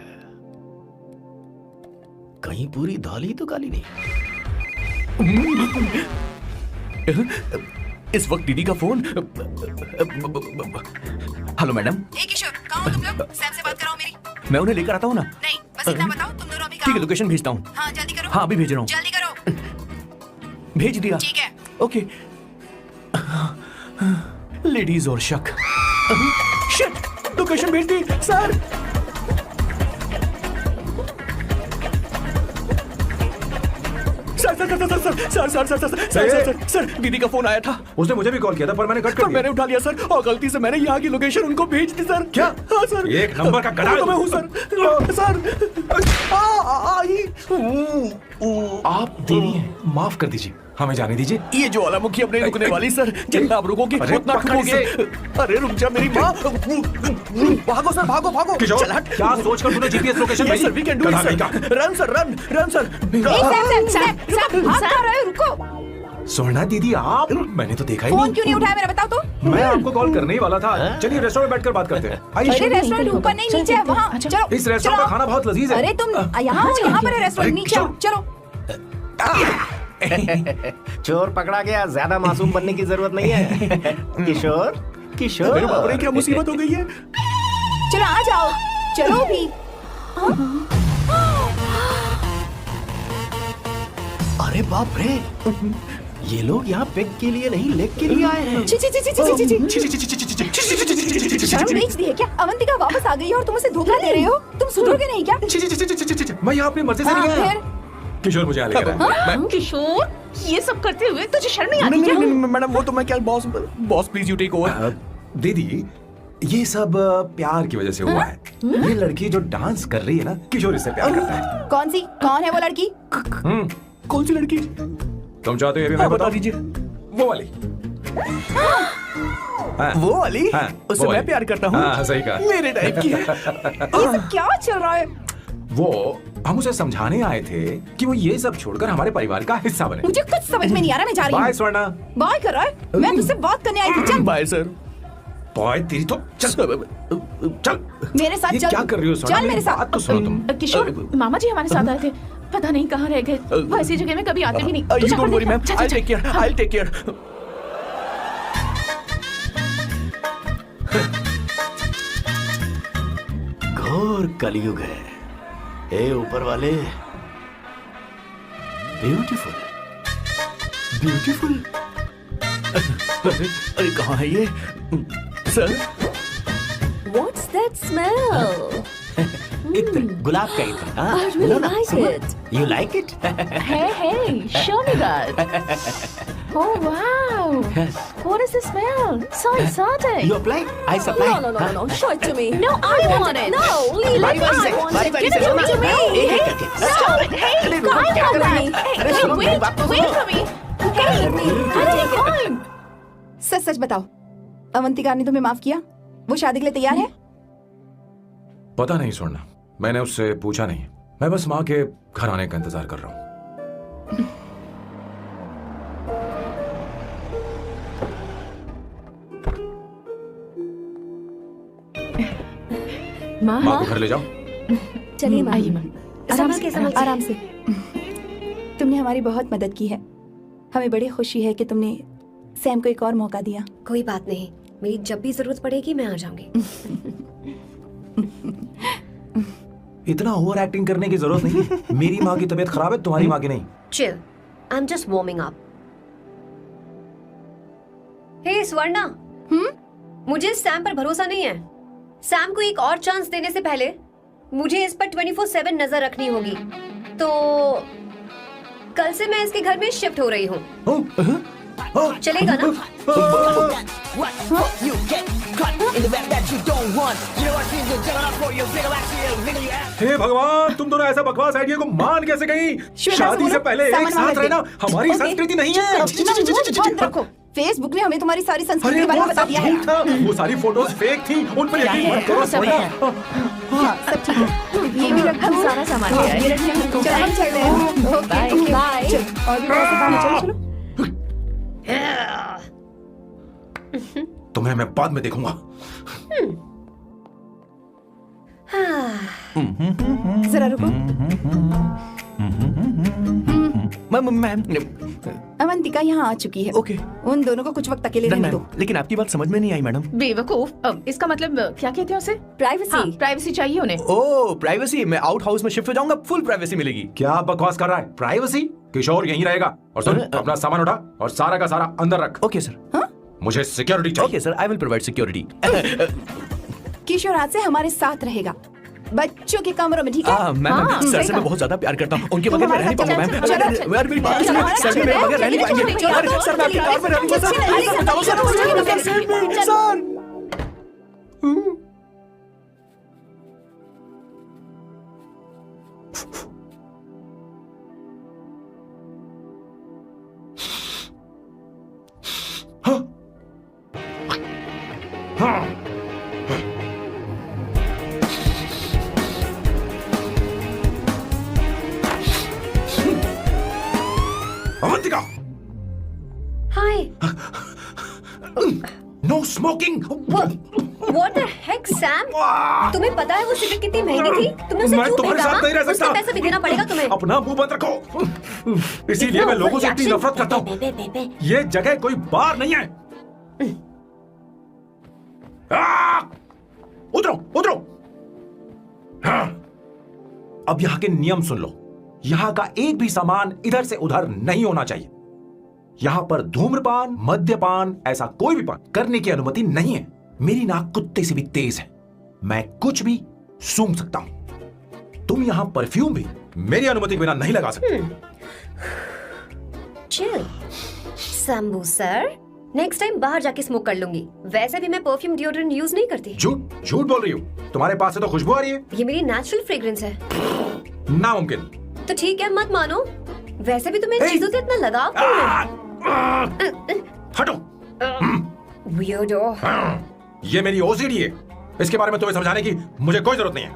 कहीं पूरी दाल ही तो काली नहीं। इस वक्त दीदी का फोन। Hello madam. किशोर, कहाँ हो तुम लोग? सैम से बात कराओ मेरी। मैं उन्हें लेकर आता हूँ ना। नहीं, बस इतना बताओ तुम दोनों अभी ठीक है, लोकेशन भेजता हूँ। हाँ, जल्दी करो। हाँ, अभी भेज रहा हूँ। जल्दी करो। भेज दिया। ठीक है। ओके। लेडीज और शक। शिट, लोकेशन भेज दी सर। सर, दीदी का फोन आया था। उसने मुझे भी कॉल किया था पर मैंने कट कर पर दिया। मैंने उठा लिया सर, और गलती से मैंने यहाँ की लोकेशन उनको भेज दी सर। क्या? हाँ सर। एक नंबर का गधा है तो मैं तू। हूँ सर। आप देरी हैं, माफ कर दीजिए, हमें जाने दीजिए। ये ज्वालामुखी अब नहीं रुकने वाली सर। जितना आप रुकोगे अरे उतना पकड़ ठुकोगे। इसे। अरे रुक जा मेरी माँ। भागो सर, भागो भागो। किशोर, चल हट। क्या सोचकर तूने जीपीएस लोकेशन Yes, भेजी? sir, we can do it, गधा sir. नहीं का। Run, sir, run, run, sir. Sam, भाग कहाँ रहे हो? रुको। सोना दीदी, आप मैंने तो देखा ही फोन नहीं। क्यों नहीं उठाया मेरा, बताओ तो। मैं आपको कॉल करने ही वाला था। चलिए रेस्टोरेंट में बैठकर बात करते हैं। अरे आइए। रेस्टोरेंट ऊपर नहीं, नीचे है, वहाँ। चलो। इस रेस्टोरेंट का खाना बहुत लजीज है। अरे तुम यहाँ हो, यहाँ पर है रेस्टोरेंट, नीचे आओ, चलो। चोर पकड़ा गया, ज्यादा मासूम बनने की जरूरत नहीं है। किशोर, किशोर। अरे बाप रे, क्या मुसीबत हो गई है। चलो आ जाओ, चलो भी। अरे बाप रे, ये लोग यहाँ पेग के लिए नहीं लेग के लिए आए हैं। ची ची ची ची ची ची ची। शर्म बेच दी है क्या? अवंतिका वापस आ गई है और तुम उसे धोखा दे रहे हो? तुम सुधरोगे नहीं क्या? मैं यहाँ अपनी मर्जी से नहीं हाँ, आया। फिर? किशोर मुझे यहाँ लेकर आया। किशोर, ये सब करते हुए तुझे शर्म नहीं आती क्या? नहीं, मैडम, वो तो मैं क्या, boss please you take over. दीदी, ये सब प्यार की वजह से हुआ है। ये लड़की जो डांस कर रही है ना, किशोर इससे प्यार करता है। कौन सी? कौन है वो लड़की? कौन सी लड़की? तुम चाहते हो ये भी मैं बता बताऊं? दीजिए। वो वाली। हाँ, वो वाली? हाँ, उससे वो मैं वाली। प्यार करता हूँ। हाँ, सही कहा। मेरे टाइप की है। ये सब क्या चल रहा है? वो हम उसे समझाने आए थे कि वो ये सब छोड़कर हमारे परिवार का हिस्सा बने। मुझे कुछ समझ में नहीं आ रहा, मैं जा रही बाय हूँ। स्वर्णा। बाय कर रहा है? मैं तुझसे बात करने आई थी, चल। Bye sir. बॉय तेरी तो चल चल। मेरे साथ ये चल। क्या कर रही हो स्वर्णा? चल मेरे साथ। बात तो सुनो तुम। किशोर, मामा जी हमारे साथ आए थे, पता नहीं कहाँ रह गए। वो ऐसी जगह में कभी आते भी नहीं। You don't worry, ma'am. I'll take care. I'll take care. घोर कलयुग है। हे ऊपर वाले, ब्यूटीफुल ब्यूटीफुल। अरे कहाँ है ये सर? What's that smell? इत्र, गुलाब का इत्र। हाँ, I really लो ना, like सुनो। it. You like it? Hey, show me that. Oh wow! What is the smell? So exotic. You apply? I supply. No. Show it to me. No, I want it. No, leave बारी it. बारी से, I want बारी it. बारी Give से it सुनो to ना। me. एक एक करके। Stop it! Hey, अरे रुको, I क्या want कर रही that. है? Hey, अरे सुनो, मेरी बात तो wait सुनो। for me. Hey, I take time. सच सच बताओ, अवंतिका ने तुम्हें माफ किया? वो शादी के लिए तैयार है? पता नहीं सुनना, मैंने उससे पूछा नहीं। मैं बस माँ के घर आने का इंतजार कर रहा हूँ। माँ, माँ को घर ले जाओ। चलिए माँ। आइए माँ। संभल के, संभल के। आराम से। तुमने हमारी बहुत मदद की है। हमें बड़ी खुशी है कि तुमने सैम को एक और मौका दिया। कोई बात नहीं, मेरी जब भी जरूरत पड़ेगी मैं आ जाऊंगी। इतना ओवर एक्टिंग करने की जरूरत नहीं है। मेरी माँ की तबीयत खराब है, तुम्हारी माँ की नहीं। Chill, I am just warming up. Hey Swarna, मुझे सैम पर भरोसा नहीं है। सैम को एक और चांस देने से पहले मुझे इस पर 24/7 नजर रखनी होगी। तो कल से मैं इसके घर में शिफ्ट हो रही हूँ। चलेगा ना? What? You get cut in the back that you don't want. You know what you do? Tell it for your video actually. Video app. हे भगवान, तुम दोनों ऐसा बकवास आइडिया को मान कैसे गई? शादी से पहले एक साथ रहना हमारी संस्कृति नहीं है। बंद रखो। फेसबुक ने हमें तुम्हारी सारी संस्कृति के बारे में बता दिया है। वो सारी फोटोज फेक थी, उन पर यकीन मत करो। सब है। हाँ, सब ठीक है। ये भी रखा, सारा सामान लिया है। ये रखिए, चलो हम चल रहे हैं। Okay, bye. चलो, और भी बहुत से काम है, चलो। तुम्हें मैं बाद में देखूंगा। जरा रुको। मैम अवंतिका यहाँ आ चुकी है। ओके। उन दोनों को कुछ वक्त अकेले रहने दो। लेकिन आपकी बात समझ में नहीं आई मैडम। बेवकूफ। अब इसका मतलब क्या कहते हैं उसे? प्राइवेसी। हाँ, प्राइवेसी चाहिए उन्हें। ओह प्राइवेसी, मैं आउट हाउस में शिफ्ट हो जाऊंगा, फुल प्राइवेसी मिलेगी। क्या बकवास कर रहा है? प्राइवेसी? किशोर यहीं रहेगा। और सुन, अपना सामान उठा और सारा का सारा अंदर रख। Okay sir. मुझे सिक्योरिटी चाहिए। Okay sir, I will provide security. Kishore आज से हमारे साथ रहेगा, बच्चों के कमरों में, ठीक है? मैम हाँ, सर सही से कहा। मैं बहुत ज्यादा प्यार करता हूँ, उनके बगैर मैं रह नहीं पाऊंगा मैम। चलो, यार मेरी बात सुनिए, सर भी मेरे बगैर रह नहीं पाएंगे। अरे सर मैं आपकी कार में रहूंगा सर, प्लीज बचाओ sir. Avantika, hi. No smoking. What the heck, Sam? तुम्हें पता है वो सिगरेट कितनी महंगी थी? तुमने उसे मैं क्यों तुम्हारे खरीदा? साथ नहीं रह उसका सकता। पैसा भी देना पड़ेगा तुम्हें। अपना मुंह बंद रखो। इसीलिए मैं लोगों से इतनी नफरत करता हूँ। ये जगह कोई बार नहीं है। उतरो उतरो। हाँ। अब यहाँ के नियम सुन लो। यहाँ का एक भी सामान इधर से उधर नहीं होना चाहिए। यहाँ पर धूम्रपान, मद्यपान, ऐसा कोई भी पान करने की अनुमति नहीं है। मेरी नाक कुत्ते से भी तेज है, मैं कुछ भी सूंघ सकता हूं। तुम यहाँ परफ्यूम भी मेरी अनुमति के बिना नहीं लगा सकते। Chill Shambhu sir, next time बाहर जाके स्मोक कर लूंगी। वैसे भी मैं परफ्यूम डिओड्रेंट यूज नहीं करती। झूठ झूठ बोल रही हो। तुम्हारे पास से तो खुशबू आ रही है। ये मेरी नेचुरल फ्रेग्रेंस है। नामुमकिन। तो ठीक है, मत मानो। वैसे भी तुम्हें इन चीजों से इतना लगाव क्यों है? हटो। Weirdo। ये मेरी ओसीडी है, इसके बारे में तुम्हें समझाने की मुझे कोई जरूरत नहीं है।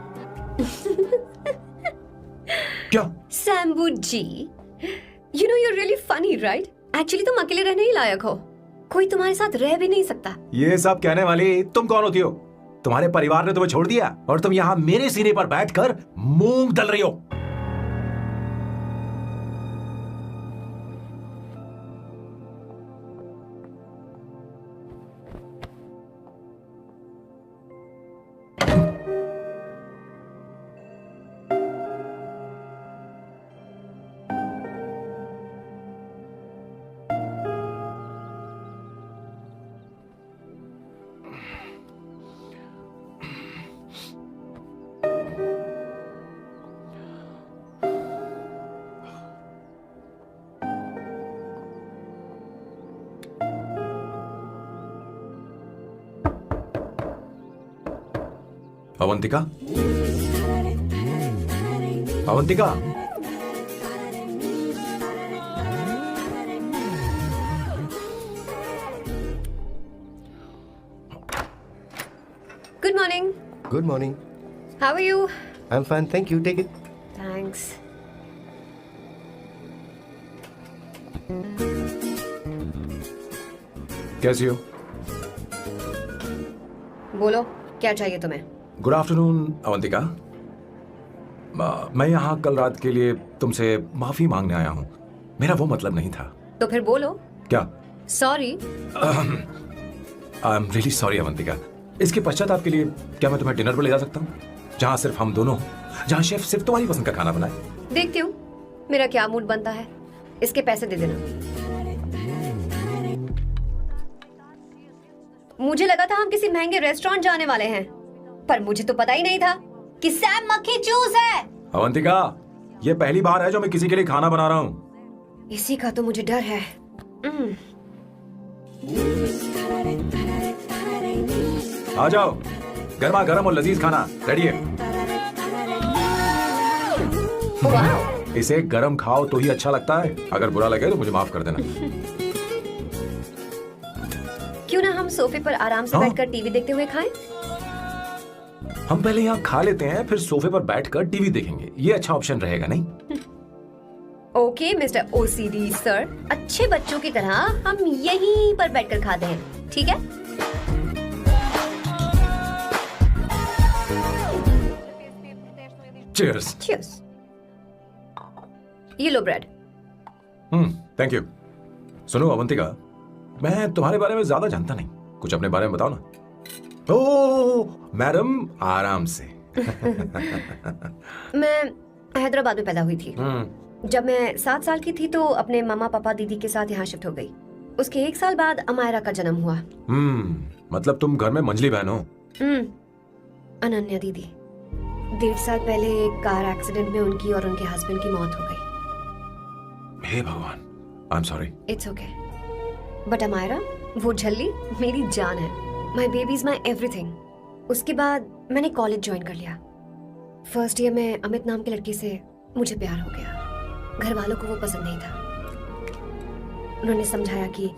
क्या? शंभू जी, you know you're really funny, right? Actually तुम अकेले रहने ही लायक हो। कोई तुम्हारे साथ रह भी नहीं सकता। ये सब कहने वाली तुम कौन होती हो? तुम्हारे परिवार ने तुम्हें छोड़ दिया और तुम यहाँ मेरे सीने पर बैठकर मूंग दल रही हो। Avantika, Avantika, good morning. Good morning. How are you? I am fine, thank you, take it. Thanks. कैसी हो? बोलो, क्या चाहिए तुम्हें? Good afternoon Avantika. मैं यहाँ कल रात के लिए तुमसे माफी मांगने आया हूँ। मेरा वो मतलब नहीं था। तो फिर बोलो। क्या? Sorry. I am really sorry Avantika. इसके पश्चाताप के लिए क्या मैं तुम्हें डिनर पर ले जा सकता हूँ, जहाँ सिर्फ हम दोनों, जहाँ शेफ सिर्फ तुम्हारी पसंद का खाना बनाए? देखती हूँ मेरा क्या मूड बनता है। इसके पैसे दे देना। मुझे लगा था हम किसी महंगे रेस्टोरेंट जाने वाले हैं, पर मुझे तो पता ही नहीं था कि सैम मक्खी चूज है। अवंतिका, ये पहली बार है जो मैं किसी के लिए खाना बना रहा हूँ। इसी का तो मुझे डर है। आ जाओ, गर्मा गर्म और लजीज खाना रेडी है। वाह। इसे गरम खाओ तो ही अच्छा लगता है। अगर बुरा लगे तो मुझे माफ कर देना। क्यों ना हम सोफे पर आराम से बैठकर टीवी देखते हुए खाएं? हम पहले यहाँ खा लेते हैं, फिर सोफे पर बैठकर टीवी देखेंगे। ये अच्छा ऑप्शन रहेगा, नहीं? ओके मिस्टर ओसीडी सर, अच्छे बच्चों की तरह हम यहीं पर बैठकर खाते हैं, ठीक है? चीयर्स। चीयर्स। ये लो ब्रेड। Thank you. सुनो अवंतिका, मैं तुम्हारे बारे में ज्यादा जानता नहीं, कुछ अपने बारे में बताओ ना। ओह मैडम, आराम से। मैं हैदराबाद में पैदा हुई थी। जब मैं 7 साल की थी तो अपने मामा पापा दीदी के साथ यहाँ शिफ्ट हो गई। उसके 1 साल बाद अमायरा का जन्म हुआ। मतलब तुम घर में मंझली बहन हो? अनन्या दीदी। 1.5 साल पहले एक कार एक्सीडेंट में उनकी और उनके हस्बैंड की मौत हो गई। हे भगवान, I am sorry. It's okay. But Amayra, वो झल्ली मेरी जान है। My baby is my everything. उसके बाद मैंने कॉलेज ज्वाइन कर लिया। फर्स्ट ईयर में अमित नाम के लड़के से मुझे प्यार हो गया। घर वालों को वो पसंद नहीं था। उन्होंने समझाया कि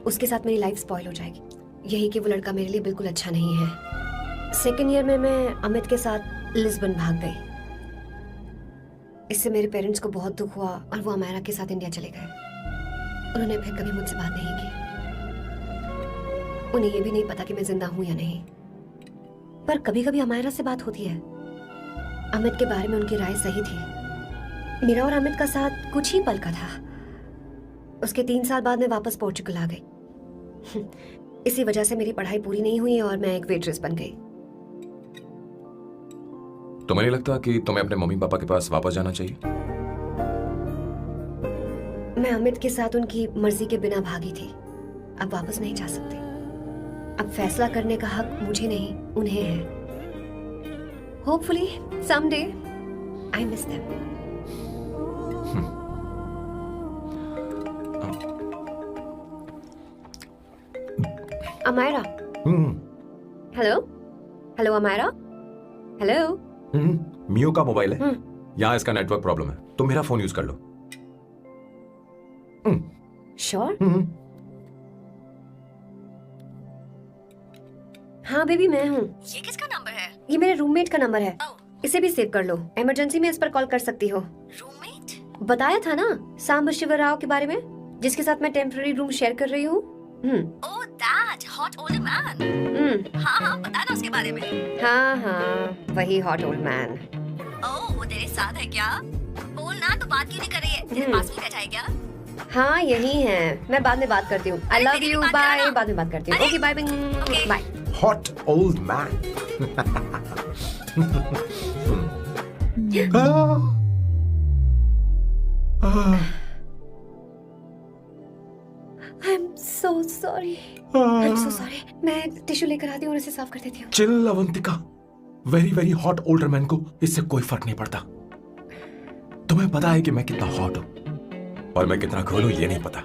उसके साथ मेरी लाइफ स्पॉइल हो जाएगी, यही कि वो लड़का मेरे लिए बिल्कुल अच्छा नहीं है। सेकेंड ईयर में मैं अमित के साथ लिस्बन भाग गई। इससे मेरे पेरेंट्स को बहुत दुख हुआ और वो अमायरा के साथ इंडिया चले गए। उन्होंने फिर कभी मुझसे बात नहीं की। उन्हें ये भी नहीं पता कि मैं जिंदा हूं या नहीं। पर कभी कभी अमायरा से बात होती है। अमित के बारे में उनकी राय सही थी। मेरा और अमित का साथ कुछ ही पल का था। उसके 3 साल बाद मैं वापस पोर्चुगल आ गई। इसी वजह से मेरी पढ़ाई पूरी नहीं हुई और मैं एक वेट्रेस बन गई। तुम्हें नहीं लगता कि तुम्हें अपने मम्मी पापा के पास वापस जाना चाहिए? मैं अमित के साथ उनकी मर्जी के बिना भागी थी। अब वापस नहीं जा सकती। अब फैसला करने का हक मुझे नहीं, उन्हें है। Hopefully someday I miss them. Amaira. Hello hello Amaira. Hello. मियो का मोबाइल है। यहाँ इसका नेटवर्क प्रॉब्लम है, तुम मेरा फोन यूज कर लो। श्योर? हाँ बेबी, मैं हूँ। ये किसका नंबर है? ये मेरे रूममेट का नंबर है। इसे भी सेव कर लो। इमरजेंसी में इस पर कॉल कर सकती हो। रूममेट? बताया था ना सांब शिव राव के बारे में, जिसके साथ मैं टेम्पररी रूम शेयर कर रही हूँ। Oh that hot old man. हाँ बता ना उसके बारे में। हाँ वही हॉट ओल्ड मैन। ओह वो तेरे साथ है क्या? बोल ना, तो बात क्यों नहीं कर रही है? तेरे पास में बैठा है क्या? हाँ यही है। मैं बाद में बात करती हूँ। I love you, bye. बाद में बात करती हूँ। Okay bye bye. Hot old man. I am so sorry. I am so sorry. मैं टिश्यू लेकर आती हूँ और इसे साफ कर देती हूँ। Chill Avantika, very very hot older man को इससे कोई फर्क नहीं पड़ता। तुम्हें पता है कि मैं कितना हॉट हूं और मैं कितना कूल हूं, ये नहीं पता।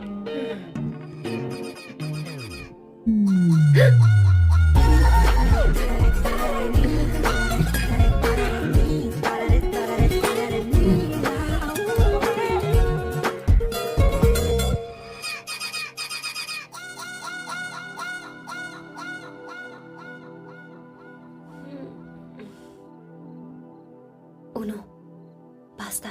उनो पास्ता।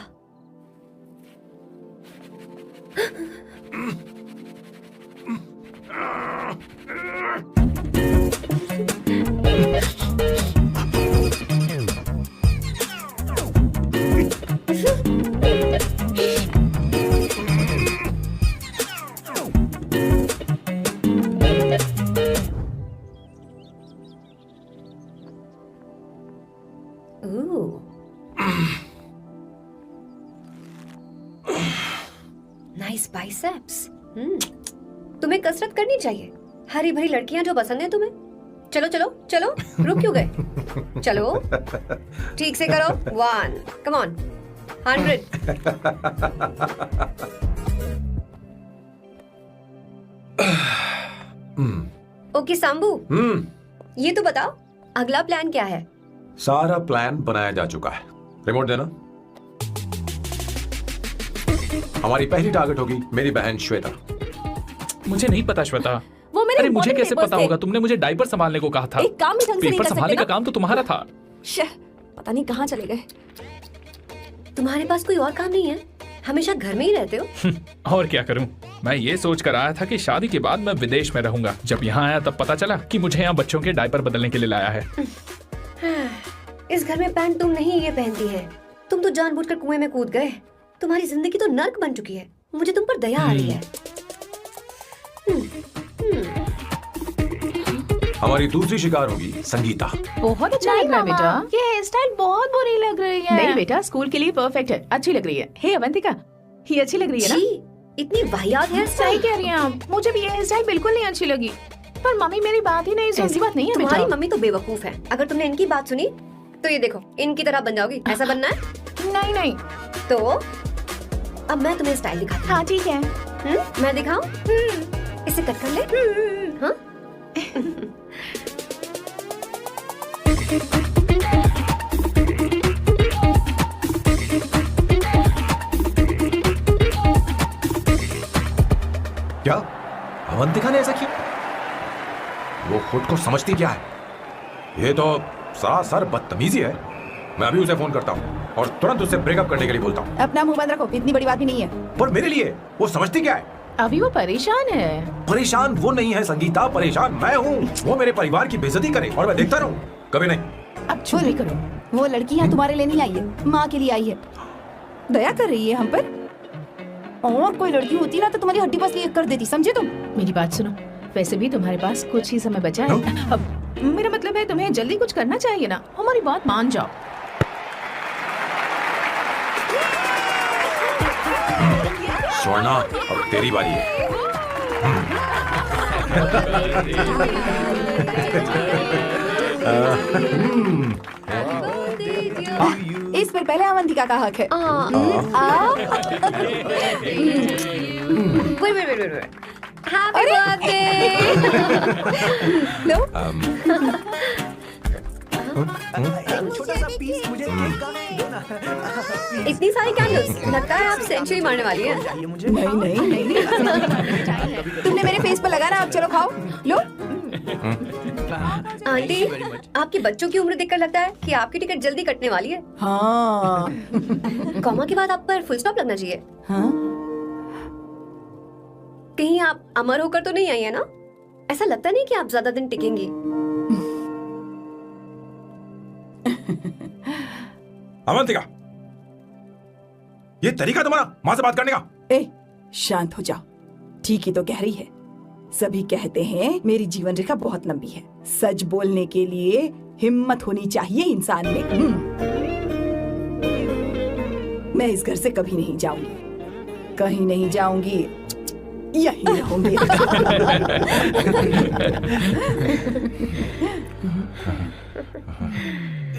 Nice biceps. तुम्हें कसरत करनी चाहिए। हरी भरी लड़कियां जो पसंद है तुम्हें। चलो चलो चलो, रुक क्यों गए? चलो ठीक से करो। 1 कम ऑन 100। ओके सांबू, ये तो बताओ अगला प्लान क्या है? सारा प्लान बनाया जा चुका है। रिमोट देना। हमारी पहली टारगेट होगी मेरी बहन श्वेता। मुझे नहीं पता श्वेता। वो मेरे अरे मुझे important कैसे papers पता थे। होगा? तुमने मुझे डायपर संभालने को कहा था। एक काम ही ढंग से नहीं पेपर कर संभालने सकते का काम तो तुम्हारा था। शह, पता नहीं कहाँ चले गए। तुम्हारे पास कोई और काम नहीं है? हमेशा घर में ही रहते हो? और क्या करूं? मैं ये सोच कर आया था कि शादी के बाद मैं विदेश में रहूंगा। जब यहाँ आया तब पता चला कि मुझे यहाँ बच्चों के डायपर बदलने के लिए लाया है। इस घर में पैंट तुम नहीं ये पहनती है। तुम तो जानबूझकर कुएं में कूद गए। तुम्हारी जिंदगी तो नर्क बन चुकी है। मुझे तुम पर दया आ रही है। हमारी दूसरी शिकार होगी संगीता। बहुत अच्छा लग रहा है बेटा। ये हेयर स्टाइल बहुत बुरी लग रही है। नहीं बेटा, स्कूल के लिए परफेक्ट है, अच्छी लग रही है। हे अवंतिका, ये अच्छी लग रही है ना? छी, इतनी वाहियात हेयर सही स्टाइल। कह रही हैं आप। मुझे भी ये हेयर स्टाइल बिल्कुल नहीं अच्छी लगी। पर मम्मी मेरी बात ही नहीं सुनती। ऐसी बात नहीं है तुम्हारी बेटा। मम्मी तो बेवकूफ है। अगर तुमने इनकी बात सुनी तो ये देखो इनकी तरह बन जाओगी। ऐसा बनना है? नहीं नहीं। तो अब मैं तुम्हें स्टाइल दिखाती हाँ ठीक है। हूँ। मैं दिखाऊं? इसे कट कर ले। हाँ? क्या अवंतिका ने ऐसा किया? वो खुद को समझती क्या है? ये तो सरासर बदतमीजी है। मैं अभी उसे फोन करता हूँ और तुरंत उससे ब्रेकअप करने के लिए बोलता हूँ। अपना मुंह बंद रखो, इतनी बड़ी बात भी नहीं है। पर मेरे लिए वो समझती क्या है? अभी वो परेशान है। परेशान वो नहीं है संगीता, परेशान मैं हूँ। वो मेरे परिवार की बेइज्जती करे और मैं देखता रहूँ? कभी नहीं। अब चुप ही करो। वो लड़की यहाँ तुम्हारे लिए नहीं आई है, माँ के लिए आई है। दया कर रही है हम पर। और कोई लड़की होती ना तो तुम्हारी हड्डी बस लिए कर देती, समझे तुम? मेरी बात सुनो, वैसे भी तुम्हारे पास कुछ ही समय बचा है। अब मेरा मतलब है तुम्हें जल्दी कुछ करना चाहिए ना। हमारी बात मान जाओ। स्वर्णा, अब तेरी बारी है। इस पर पहले अवंतिका का हक है। Wait. Happy birthday! लो, इतनी सारी कैंडल्स, लगता है आप सेंचुरी मारने वाली हैं। नहीं। तुमने मेरे फेस पर लगाना, अब चलो खाओ। लो। आंटी, आपके बच्चों की उम्र देखकर लगता है कि आपकी टिकट जल्दी कटने वाली है। हाँ। कॉमा के बाद आप पर फुल स्टॉप लगना चाहिए। हाँ? कहीं आप अमर होकर तो नहीं आई है ना? ऐसा लगता नहीं कि आप ज्यादा दिन टिकेंगी। अवंतिका, ये तरीका तुम्हारा माँ से बात करने का? ए, शांत हो जाओ। ठीक ही तो कह रही है। सभी कहते हैं मेरी जीवन रेखा बहुत लंबी है। सच बोलने के लिए हिम्मत होनी चाहिए इंसान में। मैं इस घर से कभी नहीं जाऊंगी, कहीं नहीं जाऊंगी, यहीं रहूंगी।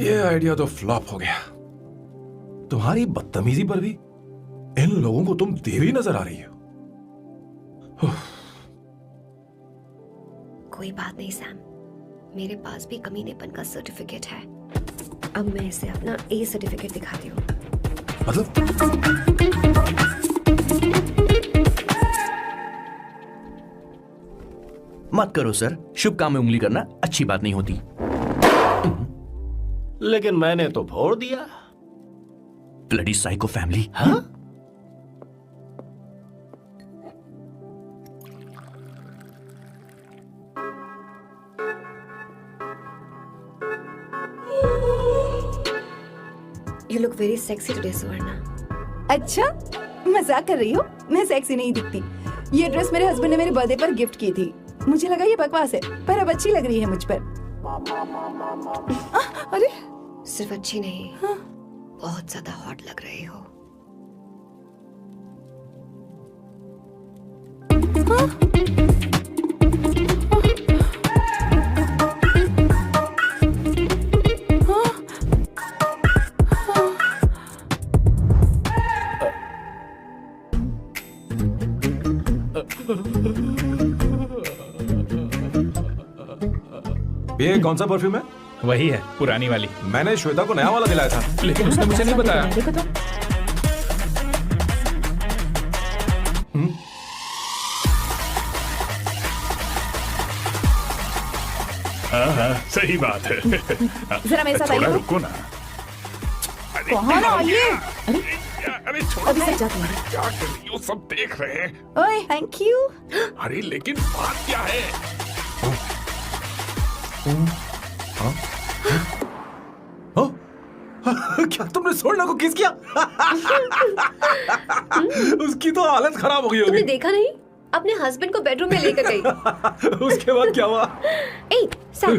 ये आइडिया तो फ्लॉप हो गया। तुम्हारी बदतमीजी पर भी इन लोगों को तुम देवी नजर आ रही हो। कोई बात नहीं सैम, मेरे पास भी कमीनेपन का सर्टिफिकेट है। अब मैं इसे अपना ए सर्टिफिकेट दिखाती हूँ। मतलब मत करो सर, शुभ काम में उंगली करना अच्छी बात नहीं होती। लेकिन मैंने तो फोड़ दिया। Bloody psycho family. हाँ? You look very sexy today, Suvarna. अच्छा, मजाक कर रही हो? मैं सेक्सी नहीं दिखती। ये ड्रेस मेरे हस्बैंड ने मेरे बर्थडे पर गिफ्ट की थी। मुझे लगा ये बकवास है, पर अब अच्छी लग रही है मुझ पर। अरे सिर्फ अच्छी नहीं, बहुत ज्यादा हॉट लग रही हो। ये कौन सा परफ्यूम है? वही है, पुरानी वाली। मैंने श्वेता को नया वाला दिलाया था। लेकिन उसने मुझे नहीं बताया। देखो तो। हाँ, सही बात है। जरा मेरे साथ आइए थोड़ा तो। रुको ना। अरे कहाँ ना आइए? अरे छोड़ो अभी ना। सच जाती हूँ। क्या कर रही हो? सब देख रहे हैं। ओए, थैंक यू। अरे लेकिन बात क्या है? क्या तुमने सोना को किस किया? उसकी तो हालत खराब हो गई तुमने होगी। देखा नहीं? अपने हस्बैंड को बेडरूम में लेकर गई। उसके बाद क्या हुआ? ए, सैम।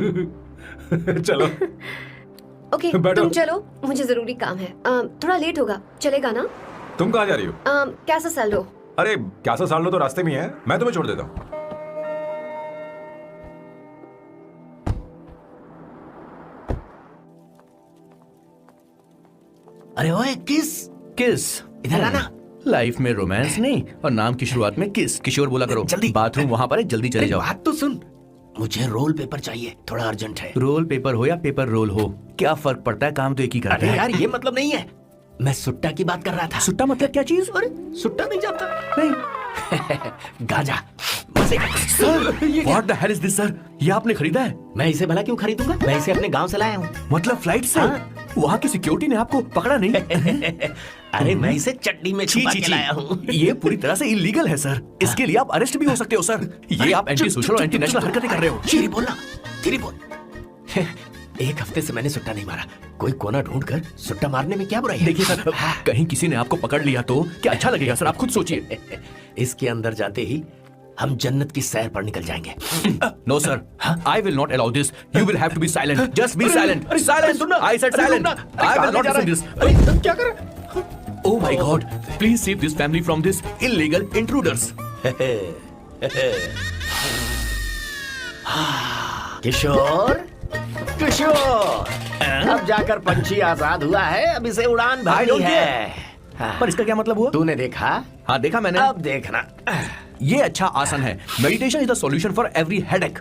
चलो ओके, बैठो। तुम चलो, मुझे जरूरी काम है। थोड़ा लेट होगा, चलेगा ना? तुम कहाँ जा रही हो? कैसा सैल्डो? अरे कैसा साल लो तो रास्ते में ही है, मैं तुम्हें छोड़ देता हूँ। अरे ओए किस किस इधर आना। लाइफ में रोमांस नहीं और नाम की शुरुआत में किस। किशोर बोला करो। जल्दी। बाथरूम वहां पर है, जल्दी चले अरे जाओ। बात तो सुन, मुझे रोल पेपर चाहिए, थोड़ा अर्जेंट है। रोल पेपर हो या पेपर रोल हो, क्या फर्क पड़ता है? काम तो एक ही करता अरे है। यार ये मतलब नहीं है, मैं सुट्टा की बात कर रहा था। सुट्टा मतलब क्या चीज? अरे सुट्टा नहीं जानता? नहीं। गांजा मजे का। What the hell is this, sir? ये आपने खरीदा है? मैं इसे भला क्यों खरीदूंगा? मैं इसे अपने गांव से लाया हूँ। मतलब फ्लाइट से? हाँ। वहाँ की सिक्योरिटी ने आपको पकड़ा नहीं? अरे मैं इसे चटनी में छुपा के लाया हूँ। ये पूरी तरह से इलीगल है सर। इसके लिए आप अरेस्ट भी हो सकते हो सर। ये आप एंटी सोशल और एंटी नेशनल हरकतें कर रहे हो। धीरे बोलना, धीरे बोल। एक हफ्ते से मैंने सुट्टा नहीं मारा। कोई कोना ढूंढ कर सुट्टा मारने में क्या बुराई है? देखिए सर, कहीं किसी ने आपको पकड़ लिया तो क्या अच्छा लगेगा सर? आप खुद सोचिए। इसके अंदर जाते ही हम जन्नत की सैर पर निकल जाएंगे। No sir, I will not allow this. You will have to be silent. Just be silent. Silent. I said silent. I will not listen this. क्या कर रहे? Oh my God! Please save this family from this illegal intruders. किशोर, किशोर, अब जाकर पंछी आजाद हुआ है। अब इसे उड़ान I भरनी don't है। पर इसका क्या मतलब हुआ? तूने देखा? हाँ देखा मैंने। अब देखना। ये अच्छा आसन है। Meditation is the solution for every headache.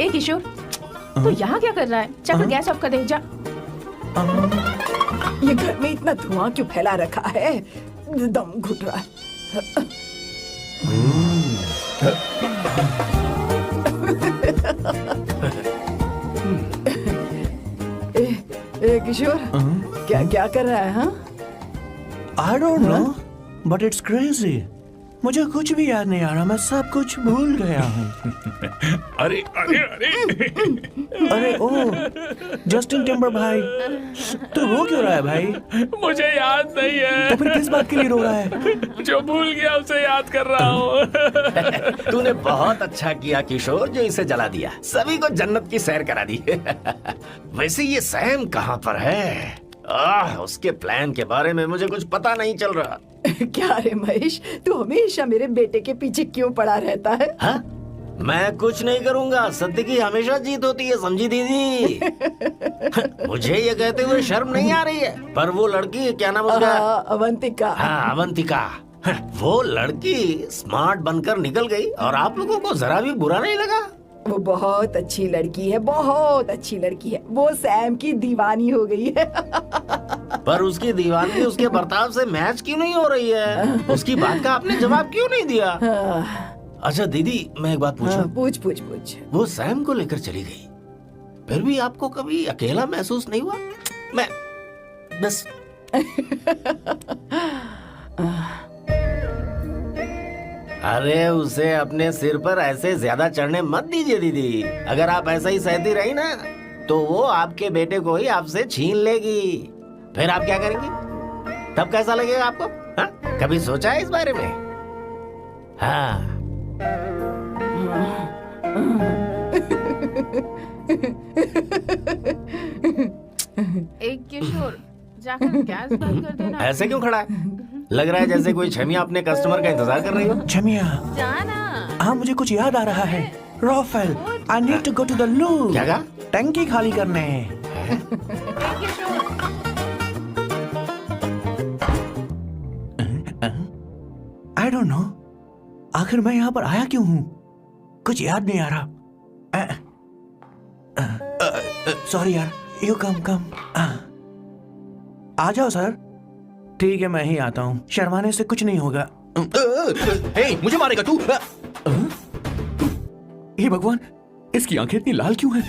ए किशोर, तू यहाँ क्या कर रहा है? जाकर गैस ऑफ कर दे जा। ये घर में इतना धुआं क्यों फैला रखा है? दम घुट रहा है। ए किशोर, क्या क्या कर रहा है? हाँ, I don't know, but it's crazy. मुझे कुछ भी याद नहीं आ रहा। मैं सब कुछ भूल गया हूँ। अरे अरे अरे अरे ओ, जस्टिन टिम्बर भाई, तू रो क्यों रहा है भाई? मुझे याद नहीं है। तो फिर किस बात के लिए रो रहा है? जो भूल गया उसे याद कर रहा हूँ। तूने बहुत अच्छा किया किशोर, जो इसे जला दिया। सभी को जन्नत की सैर करा दी। वैसे ये सैम कहाँ पर है? उसके प्लान के बारे में मुझे कुछ पता नहीं चल रहा। क्या रे महेश, तू हमेशा मेरे बेटे के पीछे क्यों पड़ा रहता है? हाँ? मैं कुछ नहीं करूंगा। सत्य की हमेशा जीत होती है, समझी दीदी? मुझे ये कहते हुए शर्म नहीं आ रही है, पर वो लड़की, क्या नाम उसका? अवंतिका। हाँ, अवंतिका। वो लड़की स्मार्ट बनकर निकल गई और आप लोगों को जरा भी बुरा नहीं लगा? वो बहुत अच्छी लड़की है, बहुत अच्छी लड़की है। वो सैम की दीवानी हो गई है। पर उसकी दीवानी उसके बर्ताव से मैच क्यों नहीं हो रही है? उसकी बात का आपने जवाब क्यों नहीं दिया? अच्छा दीदी, मैं एक बात पूछूं? पूछ पूछ पूछ। वो सैम को लेकर चली गई, फिर भी आपको कभी अकेला महसूस नहीं हुआ? मैं बस अरे उसे अपने सिर पर ऐसे ज्यादा चढ़ने मत दीजिए दीदी। अगर आप ऐसा ही सहती रही ना तो वो आपके बेटे को ही आपसे छीन लेगी। फिर आप क्या करेंगी? तब कैसा लगेगा आपको? हाँ? कभी सोचा है इस बारे में? हाँ। एक किशोर जाकर गैस बंद कर देना। ऐसे क्यों खड़ा है? लग रहा है जैसे कोई छमिया अपने कस्टमर का इंतजार कर रही हो। छमिया, जाना। हाँ मुझे कुछ याद आ रहा है। Raphael, I need to go to the loo. क्या कहा? टंकी खाली करने। एक किशोर आई डोंट नो, आखिर मैं यहाँ पर आया क्यों हूँ? कुछ याद नहीं आ रहा। सॉरी यार, यू कम। आ जाओ सर। ठीक है, मैं ही आता हूँ। शर्माने से कुछ नहीं होगा। हे, मुझे मारेगा तू? हे भगवान, इसकी आंखें इतनी लाल क्यों हैं?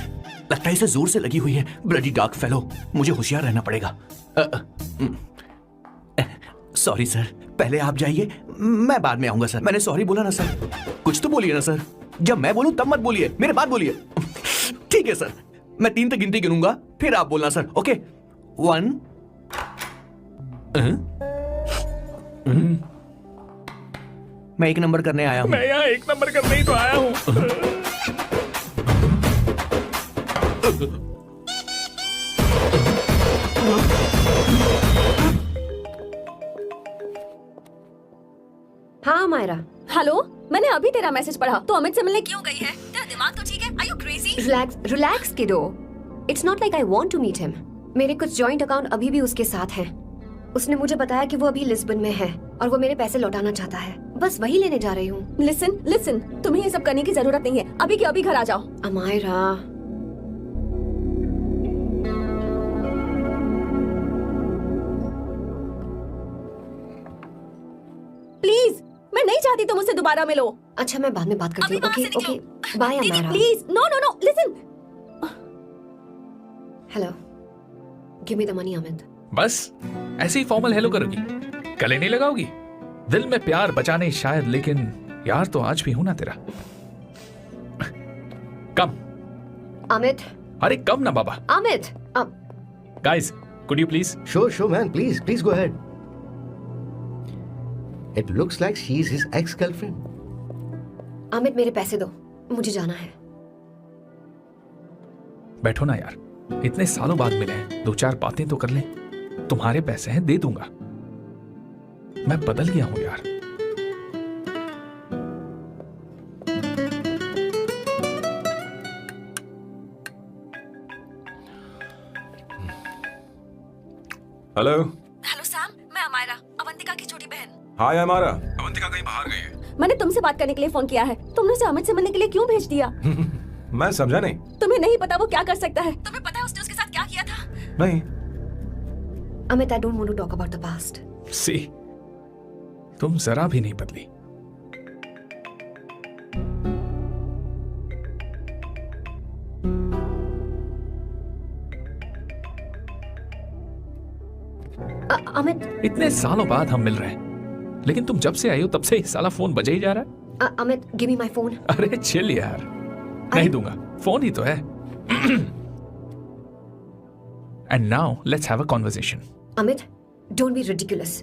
लगता है इसे जोर से लगी हुई है। ब्लडी डार्क फेलो, मुझे होशियार रहना पड़ेगा। सॉरी सर, पहले आप जाइए, मैं बाद में आऊंगा सर। मैंने सॉरी बोला ना सर। कुछ तो बोलिए ना सर। जब मैं बोलूं तब मत बोलिए, मेरे बाद बोलिए। ठीक है सर, मैं 3 तक गिनती गिनूंगा, फिर आप बोलना सर। ओके, 1। मैं 1 नंबर करने आया हूँ। मैं यहाँ 1 नंबर करने ही तो आया हूँ। हाँ मायरा, हेलो, मैंने अभी तेरा मैसेज पढ़ा। तो अमित से मिलने क्यों गई है? तेरा दिमाग तो ठीक है? Are you crazy? Relax kiddo. It's not like I want to meet him. मेरे कुछ जॉइंट अकाउंट अभी भी उसके साथ हैं। उसने मुझे बताया कि वो अभी लिस्बन में है और वो मेरे पैसे लौटाना चाहता है। बस वही लेने जा रही हूँ। लिसन, तुम्हें ये सब करने की जरूरत नहीं है। अभी के अभी घर आ जाओ। अमायरा, प्लीज, मैं नहीं चाहती तुम मुझसे दोबारा मिलो। अच्छा मैं बाद में बात करती हूँ। अभी वहाँ से ओके, निकलो। बाय दीदी Amayra. Please, no, listen. Hello, give me the money Amit. बस ऐसे ही फॉर्मल हेलो करोगी, गले नहीं लगाओगी? दिल में प्यार बचा नहीं शायद, लेकिन यार तो आज भी हूं ना तेरा। कम। अमित, अरे कम ना बाबा। Amit, guys, could you please? Sure, man. Please go ahead. It looks like she is his ex-girlfriend. Amit मेरे पैसे दो, मुझे जाना है। बैठो ना यार, इतने सालों बाद मिले हैं, 2-4 बातें तो कर लें। तुम्हारे पैसे हैं, दे दूंगा। मैं बदल गया हूं यार। हेलो। हेलो सैम, मैं अमायरा, अवंतिका की छोटी बहन। हाय हमारा। अवंतिका कहीं बाहर गई है। मैंने तुमसे बात करने के लिए फोन किया है। तुमने उसे अमित से मिलने के लिए क्यों भेज दिया? मैं समझा नहीं। तुम्हें नहीं पता वो क्या कर सकता है? तुम्हें पता है उसने उसके साथ क्या किया था? नहीं। Amit, I don't want to talk about the past. See, तुम जरा भी नहीं बदली। अमित, इतने सालों बाद हम मिल रहे हैं, लेकिन तुम जब से आई हो तब से ही साला फोन बजे ही जा रहा है। Amit, give me my phone. अरे चिल यार, नहीं दूंगा, फोन ही तो है। And now let's have a conversation. Amit, don't be ridiculous.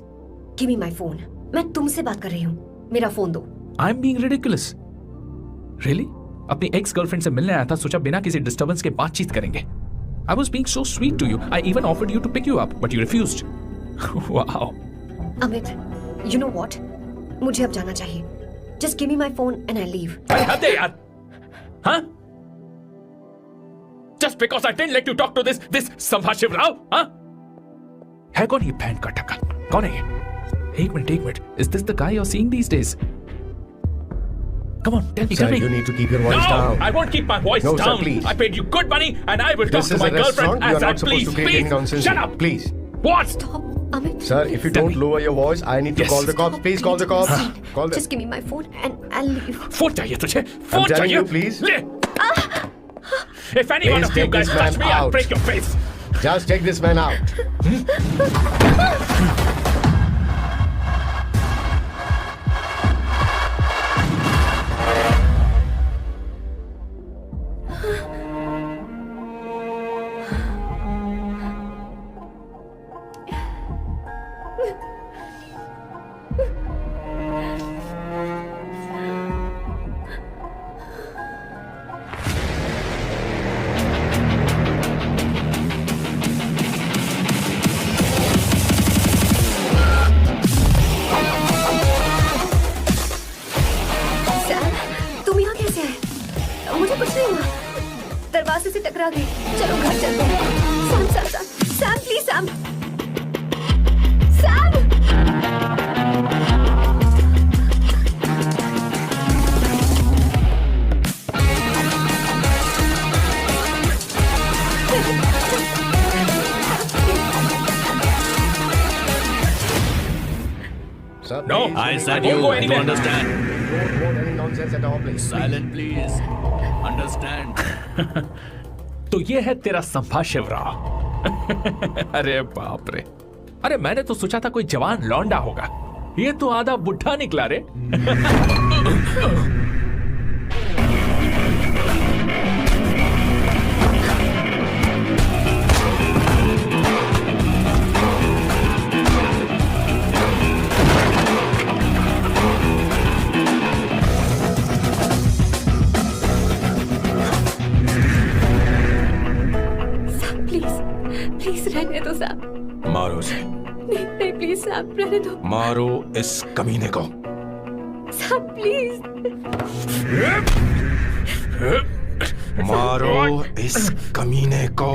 Give me my phone. मैं तुमसे बात कर रही हूँ, मेरा फोन दो। I am being ridiculous? Really? अपनी एक्स गर्लफ्रेंड से मिलने आया था, सोचा बिना किसी डिस्टर्बेंस के बातचीत करेंगे। I was being so sweet to you. I even offered you to pick you up, but you refused. Wow. Amit, you know what? मुझे अब जाना चाहिए। Just give me my phone and I'll leave. अरे हद है यार, हाँ? Just because I didn't let you talk to this संभाष Shivrao, हाँ? है कौन ये बैंड का टक्का? कौन है ये? एक minute. Is this the guy you're seeing these days? Come on, tell me. Sir, you need to keep your voice No, down. I won't keep my voice No, down. sir, please. I paid you good money, and I will talk This to is my a restaurant. girlfriend You as are I not supposed please. to create any nonsense. Shut up. Please. What? Stop, Amit. Sir, if you Tell don't me. lower your voice, I need to Yes. call the cops. Please call the cops. Call them. Just give me my phone and I'll leave. Phone चाहिए तुझे? I'm फोन telling चाहिए? you, please. ले. If any one Please of you take guys this man touch me, I'll out. break your face. Just take this man out. Sam, तुम यहाँ कैसे आए? मुझे कुछ नहीं हुआ, दरवाजे से टकरा गई। चलो घर चलते हैं। Sam Sam Sam Sam please Sam Sam. Sir, No, please, I said won't you. go You anywhere. understand? don't quote any nonsense at all, please. Silent, please. Understand? तो ये है तेरा संभा शिवराव। अरे बाप रे, अरे मैंने तो सोचा था कोई जवान लौंडा होगा, ये तो आधा बुढ़ा निकला रे। प्लीज प्लीज रहने दो सैम। मारो उसे, नहीं नहीं प्लीज सैम रहने दो। मारो इस कमीने को। Sam please. मारो इस कमीने को।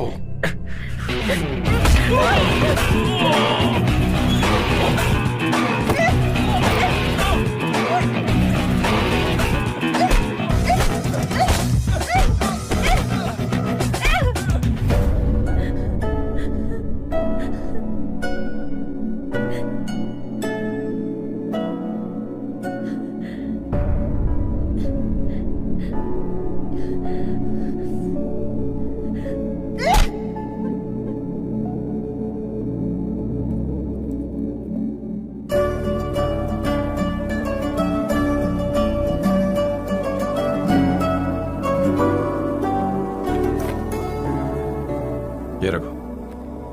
ये रखो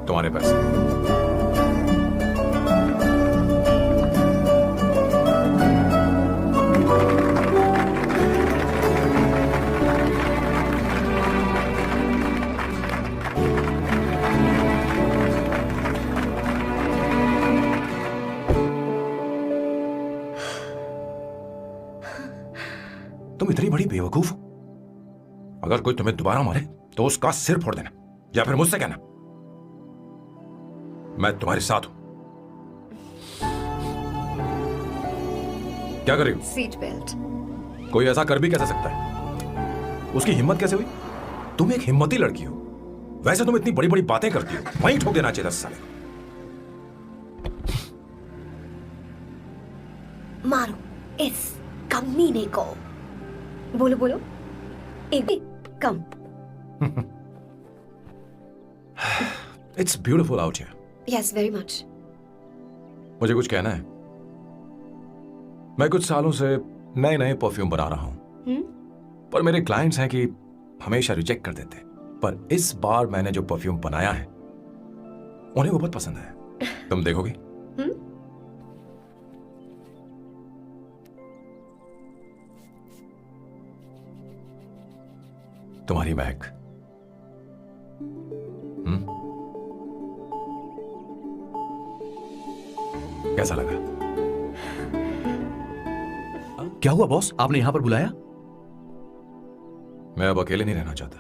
तुम्हारे पैसे। तुम इतनी बड़ी बेवकूफ हो? अगर कोई तुम्हें दोबारा मारे तो उसका सिर फोड़ देना, या फिर मुझसे कहना मैं तुम्हारे साथ हूं। क्या कर रही हो? Seat belt. कोई ऐसा कर भी कैसे सकता है? उसकी हिम्मत कैसे हुई? तुम एक हिम्मती लड़की हो, वैसे तुम इतनी बड़ी बड़ी बातें करती हो, वहीं ठोक देना चाहिए 10 साल। मारो इस कमीने को। बोलो बोलो, एक भी कम। It's beautiful out here. Yes very much. मुझे कुछ कहना है। मैं कुछ सालों से नए नए परफ्यूम बना रहा हूं, पर मेरे क्लाइंट्स हैं कि हमेशा रिजेक्ट कर देते, पर इस बार मैंने जो परफ्यूम बनाया है उन्हें वो बहुत पसंद आया। तुम देखोगे? तुम्हारी महक। कैसा लगा? क्या हुआ बॉस, आपने यहां पर बुलाया? मैं अब अकेले नहीं रहना चाहता।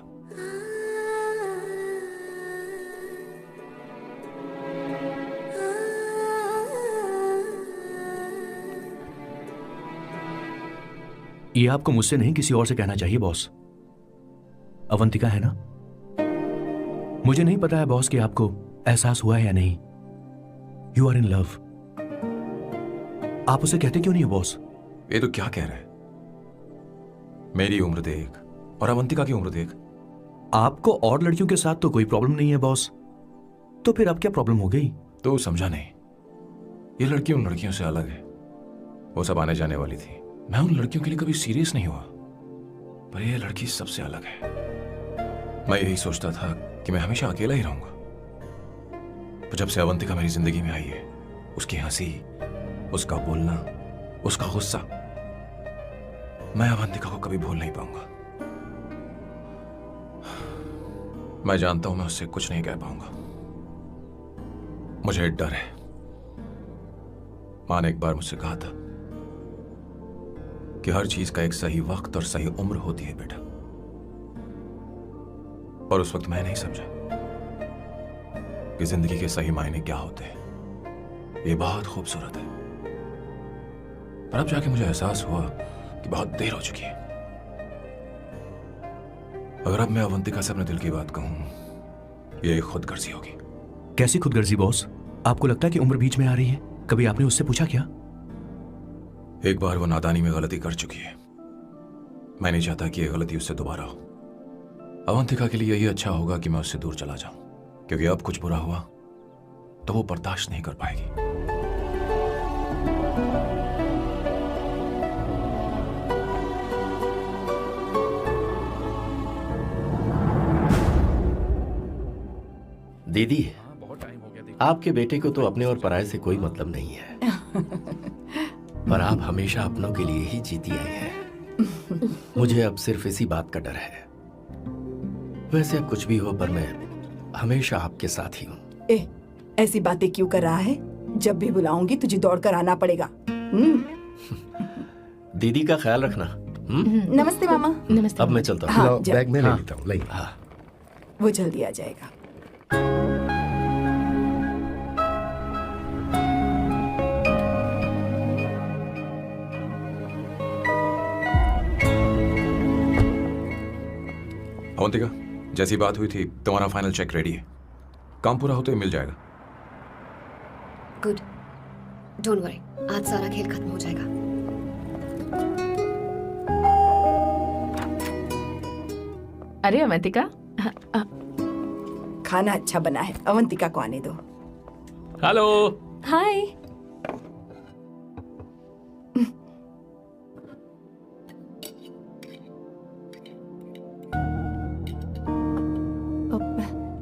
ये आपको मुझसे नहीं किसी और से कहना चाहिए बॉस। अवंतिका है ना? मुझे नहीं पता है बॉस कि आपको एहसास हुआ है या नहीं। You are in love. आप उसे कहते क्यों नहीं हो बॉस? ये तो क्या कह रहा है? मेरी उम्र देख और अवंतिका की उम्र देख, आपको और लड़कियों के साथ तो कोई प्रॉब्लम नहीं है बॉस, तो फिर अब क्या प्रॉब्लम हो गई? तो समझा नहीं, ये लड़की उन लड़कियों से अलग है। वो सब आने जाने वाली थी, मैं उन लड़कियों के लिए कभी सीरियस नहीं हुआ, पर ये लड़की सबसे अलग है। मैं यही सोचता था कि मैं हमेशा अकेला ही रहूंगा, पर जब से अवंतिका मेरी जिंदगी में आई है, उसकी हंसी, उसका बोलना, उसका गुस्सा, मैं अवंतिका को कभी भूल नहीं पाऊंगा। मैं जानता हूं मैं उससे कुछ नहीं कह पाऊंगा। मुझे डर है। मां ने एक बार मुझसे कहा था कि हर चीज का एक सही वक्त और सही उम्र होती है बेटा, और उस वक्त मैं नहीं समझा कि जिंदगी के सही मायने क्या होते हैं। ये बहुत खूबसूरत है, पर अब जाके मुझे एहसास हुआ कि बहुत देर हो चुकी है। अगर अब मैं अवंतिका से अपने दिल की बात कहूं, ये खुदगर्जी होगी। कैसी खुदगर्जी बॉस? आपको लगता है कि उम्र बीच में आ रही है? कभी आपने उससे पूछा क्या? एक बार वो नादानी में गलती कर चुकी है, मैं नहीं चाहता कि यह गलती उससे दोबारा हो। अवंतिका के लिए यही अच्छा होगा कि मैं उससे दूर चला जाऊं, क्योंकि अब कुछ बुरा हुआ तो वो बर्दाश्त नहीं कर पाएगी। दीदी, आपके बेटे को तो अपने और पराये से कोई मतलब नहीं है, पर आप हमेशा अपनों के लिए ही जीती आई हैं। मुझे अब सिर्फ इसी बात का डर है। वैसे अब कुछ भी हो, पर मैं हमेशा आपके साथ ही हूँ। ऐसी बातें क्यों कर रहा है? जब भी बुलाऊंगी तुझे दौड़कर आना पड़ेगा। दीदी का ख्याल रखना। नमस्ते मामा। नमस्ते। अब मैं चलता हूँ। हाँ, बैग में ले हाँ। लेता हूँ, ले। हाँ। वो जल्दी आ जाएगा। अवंतिका, जैसी बात हुई थी तुम्हारा फाइनल चेक रेडी है, काम पूरा होते ही मिल जाएगा। गुड, डोंट वरी, आज सारा खेल खत्म हो जाएगा। अरे अवंतिका, खाना अच्छा बना है, अवंतिका को आने दो। हेलो। हाय।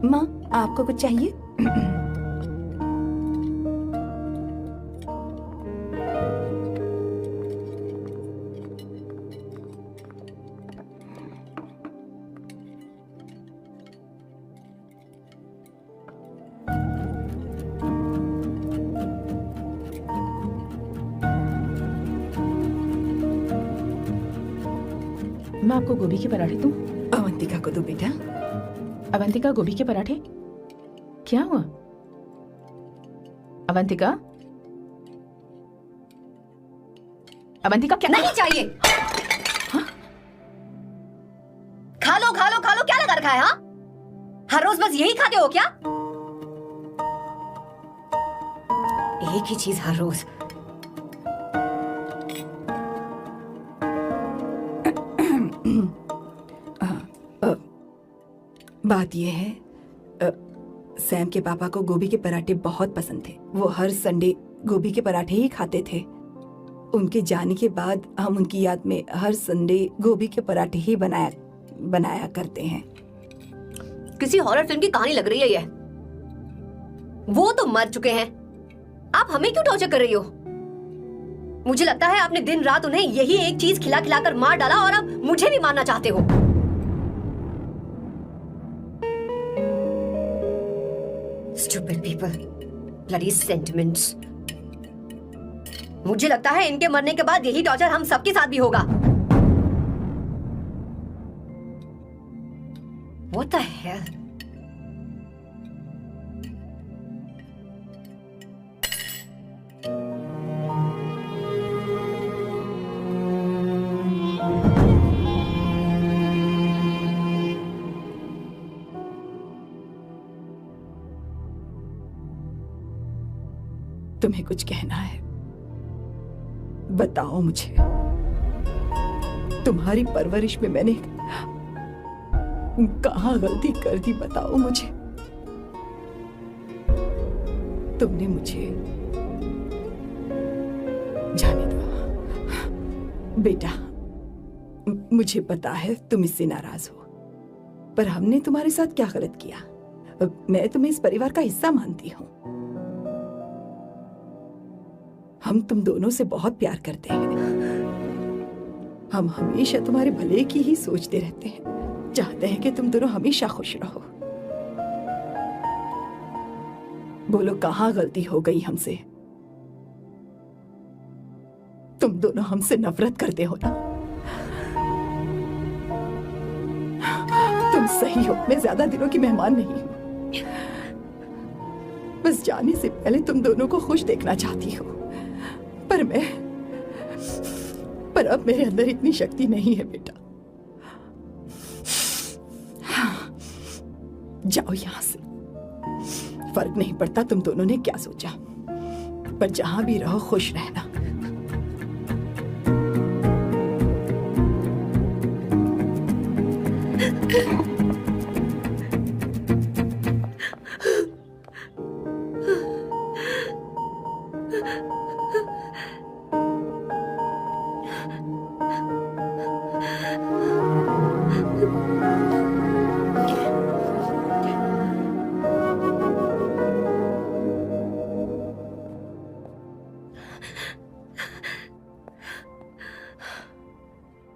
माँ, आपको कुछ चाहिए? मैं आपको गोभी के पराठे दूं? अवंतिका को दो बेटा। अवंतिका, गोभी के पराठे? क्या हुआ अवंतिका? अवंतिका क्या? नहीं चाहिए। हाँ? खा लो खा लो खा लो, क्या लगा रखा है? हाँ, हर रोज बस यही खाते हो क्या? एक ही चीज हर रोज। बात यह है, सैम के पापा को गोभी के पराठे बहुत पसंद थे। वो हर संडे गोभी के पराठे ही खाते थे। उनके जाने के बाद हम उनकी याद में हर संडे गोभी के पराठे ही बनाया करते हैं। किसी हॉरर फिल्म की कहानी लग रही है ये। वो तो मर चुके हैं, आप हमें क्यों टॉर्चर कर रही हो? मुझे लगता है आपने दिन रात उन्हें यही एक चीज खिला खिलाकर मार डाला, और अब मुझे भी मारना चाहते हो। Stupid people, bloody sentiments. मुझे लगता है इनके मरने के बाद यही टॉर्चर हम सबके साथ भी होगा। What the hell? तुम्हें कुछ कहना है? बताओ मुझे। तुम्हारी परवरिश में मैंने कहाँ गलती कर दी बताओ मुझे। तुमने मुझे जाने दो बेटा। मुझे पता है तुम इससे नाराज हो, पर हमने तुम्हारे साथ क्या गलत किया? मैं तुम्हें इस परिवार का हिस्सा मानती हूँ। हम तुम दोनों से बहुत प्यार करते हैं। हम हमेशा तुम्हारे भले की ही सोचते रहते हैं, चाहते हैं कि तुम दोनों हमेशा खुश रहो। बोलो कहाँ गलती हो गई हमसे? तुम दोनों हमसे नफरत करते हो ना? तुम सही हो, मैं ज्यादा दिनों की मेहमान नहीं हूं। बस जाने से पहले तुम दोनों को खुश देखना चाहती हो, पर अब मेरे अंदर इतनी शक्ति नहीं है बेटा। जाओ यहां से। फर्क नहीं पड़ता तुम दोनों ने क्या सोचा, पर जहां भी रहो खुश रहना।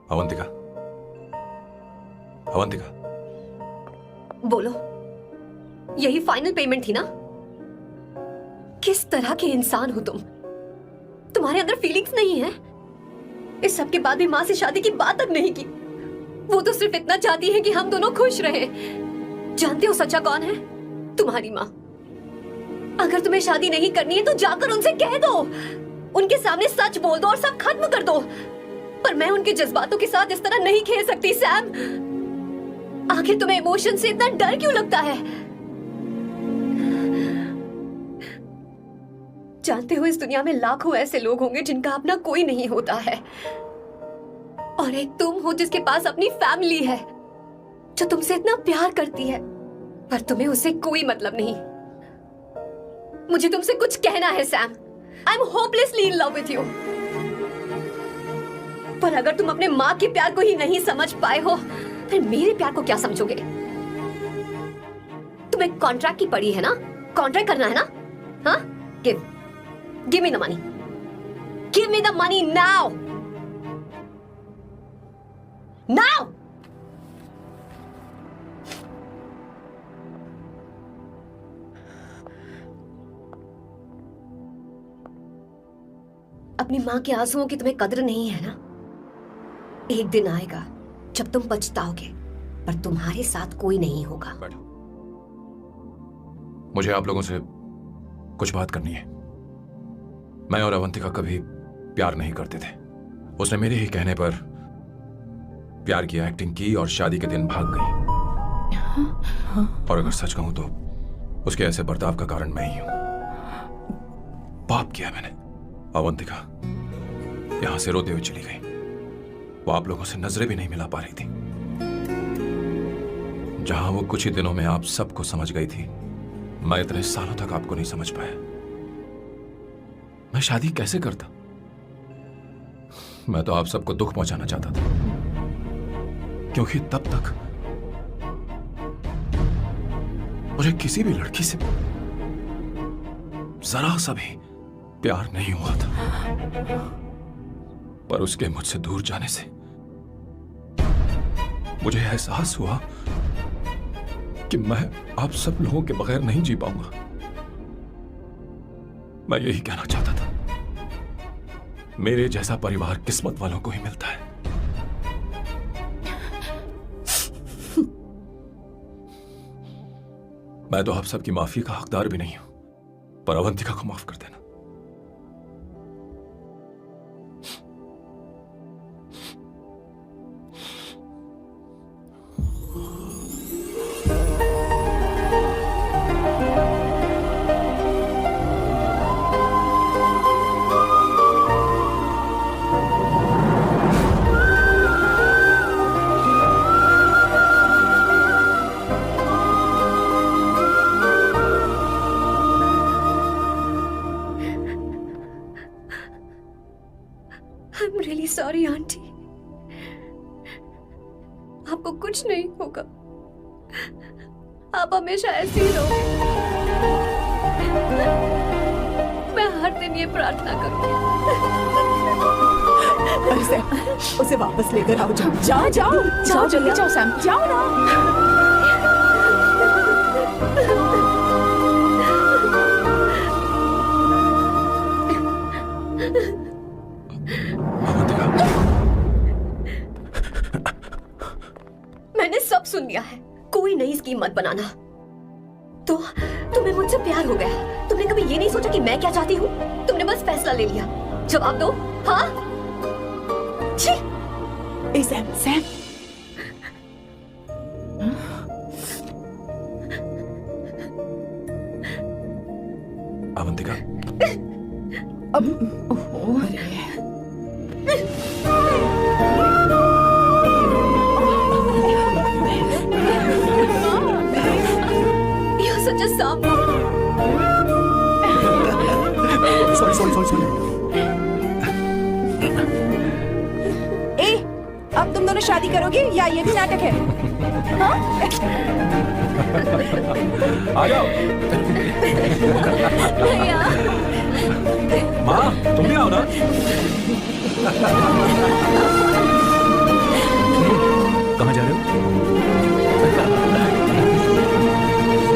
अवंतिका, अवंतिका, बोलो, यही फाइनल पेमेंट थी ना? किस तरह के इंसान हो तुम? तुम्हारे अंदर फीलिंग्स नहीं है? इस सब के बाद भी माँ से शादी की बात तक नहीं की। वो तो सिर्फ इतना चाहती है कि हम दोनों खुश रहें। जानते हो सच्चा कौन है? तुम्हारी माँ। अगर तुम्हें शादी नहीं करनी है तो जाकर उनसे कह दो, उनके सामने सच बोल दो और सब खत्म कर दो। पर मैं उनके जज्बातों के साथ इस तरह नहीं खेल सकती सैम। आखिर तुम्हें इमोशन से इतना डर क्यों लगता है? जानते हो इस दुनिया में लाखों ऐसे लोग होंगे जिनका अपना कोई नहीं होता है, और एक तुम हो जिसके पास अपनी फैमिली है जो तुमसे इतना प्यार करती है, पर तुम्हें उससे कोई मतलब नहीं। मुझे तुमसे कुछ कहना है Sam. I am hopelessly in love with you. पर अगर तुम अपने माँ के प्यार को ही नहीं समझ पाए हो, फिर मेरे प्यार को क्या समझोगे? तुम्हें कॉन्ट्रैक्ट की पड़ी है ना? कॉन्ट्रैक्ट करना है ना? हाँ? Give me the money. Give me the money now. Now. अपनी माँ के आंसुओं की तुम्हें कदर नहीं है ना? एक दिन आएगा जब तुम पछताओगे, पर तुम्हारे साथ कोई नहीं होगा। मुझे आप लोगों से कुछ बात करनी है। मैं और अवंतिका कभी प्यार नहीं करते थे। उसने मेरे ही कहने पर प्यार की एक्टिंग की और शादी के दिन भाग गई। और अगर सच कहूं तो उसके ऐसे बर्ताव का कारण मैं ही हूं। पाप किया मैंने। अवंतिका यहां से रोते हुए चली गई। वो आप लोगों से नजरें भी नहीं मिला पा रही थी। जहां वो कुछ ही दिनों में आप सबको समझ गई थी, मैं इतने सालों तक आपको नहीं समझ पाया। मैं शादी कैसे करता? मैं तो आप सबको दुख पहुंचाना चाहता था, क्योंकि तब तक मुझे किसी भी लड़की से जरा सा भी प्यार नहीं हुआ था। पर उसके मुझसे दूर जाने से मुझे एहसास हुआ कि मैं आप सब लोगों के बगैर नहीं जी पाऊंगा। मैं यही कहना चाहता था, मेरे जैसा परिवार किस्मत वालों को ही मिलता है। मैं तो आप सबकी माफी का हकदार भी नहीं हूं, पर अवंतिका को माफ कर देना। I am really sorry aunty. आपको कुछ नहीं होगा, आप हमेशा ऐसे ही रहो। मैं हर दिन ये प्रार्थना करूंगी। अरे सैम, उसे वापस लेकर आओ। जाओ जाओ जाओ जाओ जल्दी जाओ सैम। जाओ ना। मैंने सब सुन लिया है, कोई नई स्कीम मत बनाना। तो तुम्हें मुझसे प्यार हो गया, तुमने कभी ये नहीं सोचा कि मैं क्या चाहती हूँ? तुमने बस फैसला ले लिया। जवाब दो। हाँ? छी! ए सैम, सैम। अवंतिका, अब ओहो, अरे You're such a sap. Sorry. ए, अब तुम दोनों शादी करोगे या ये भी नाटक है? हाँ? आ जाओ। माँ, तुम भी आओ ना।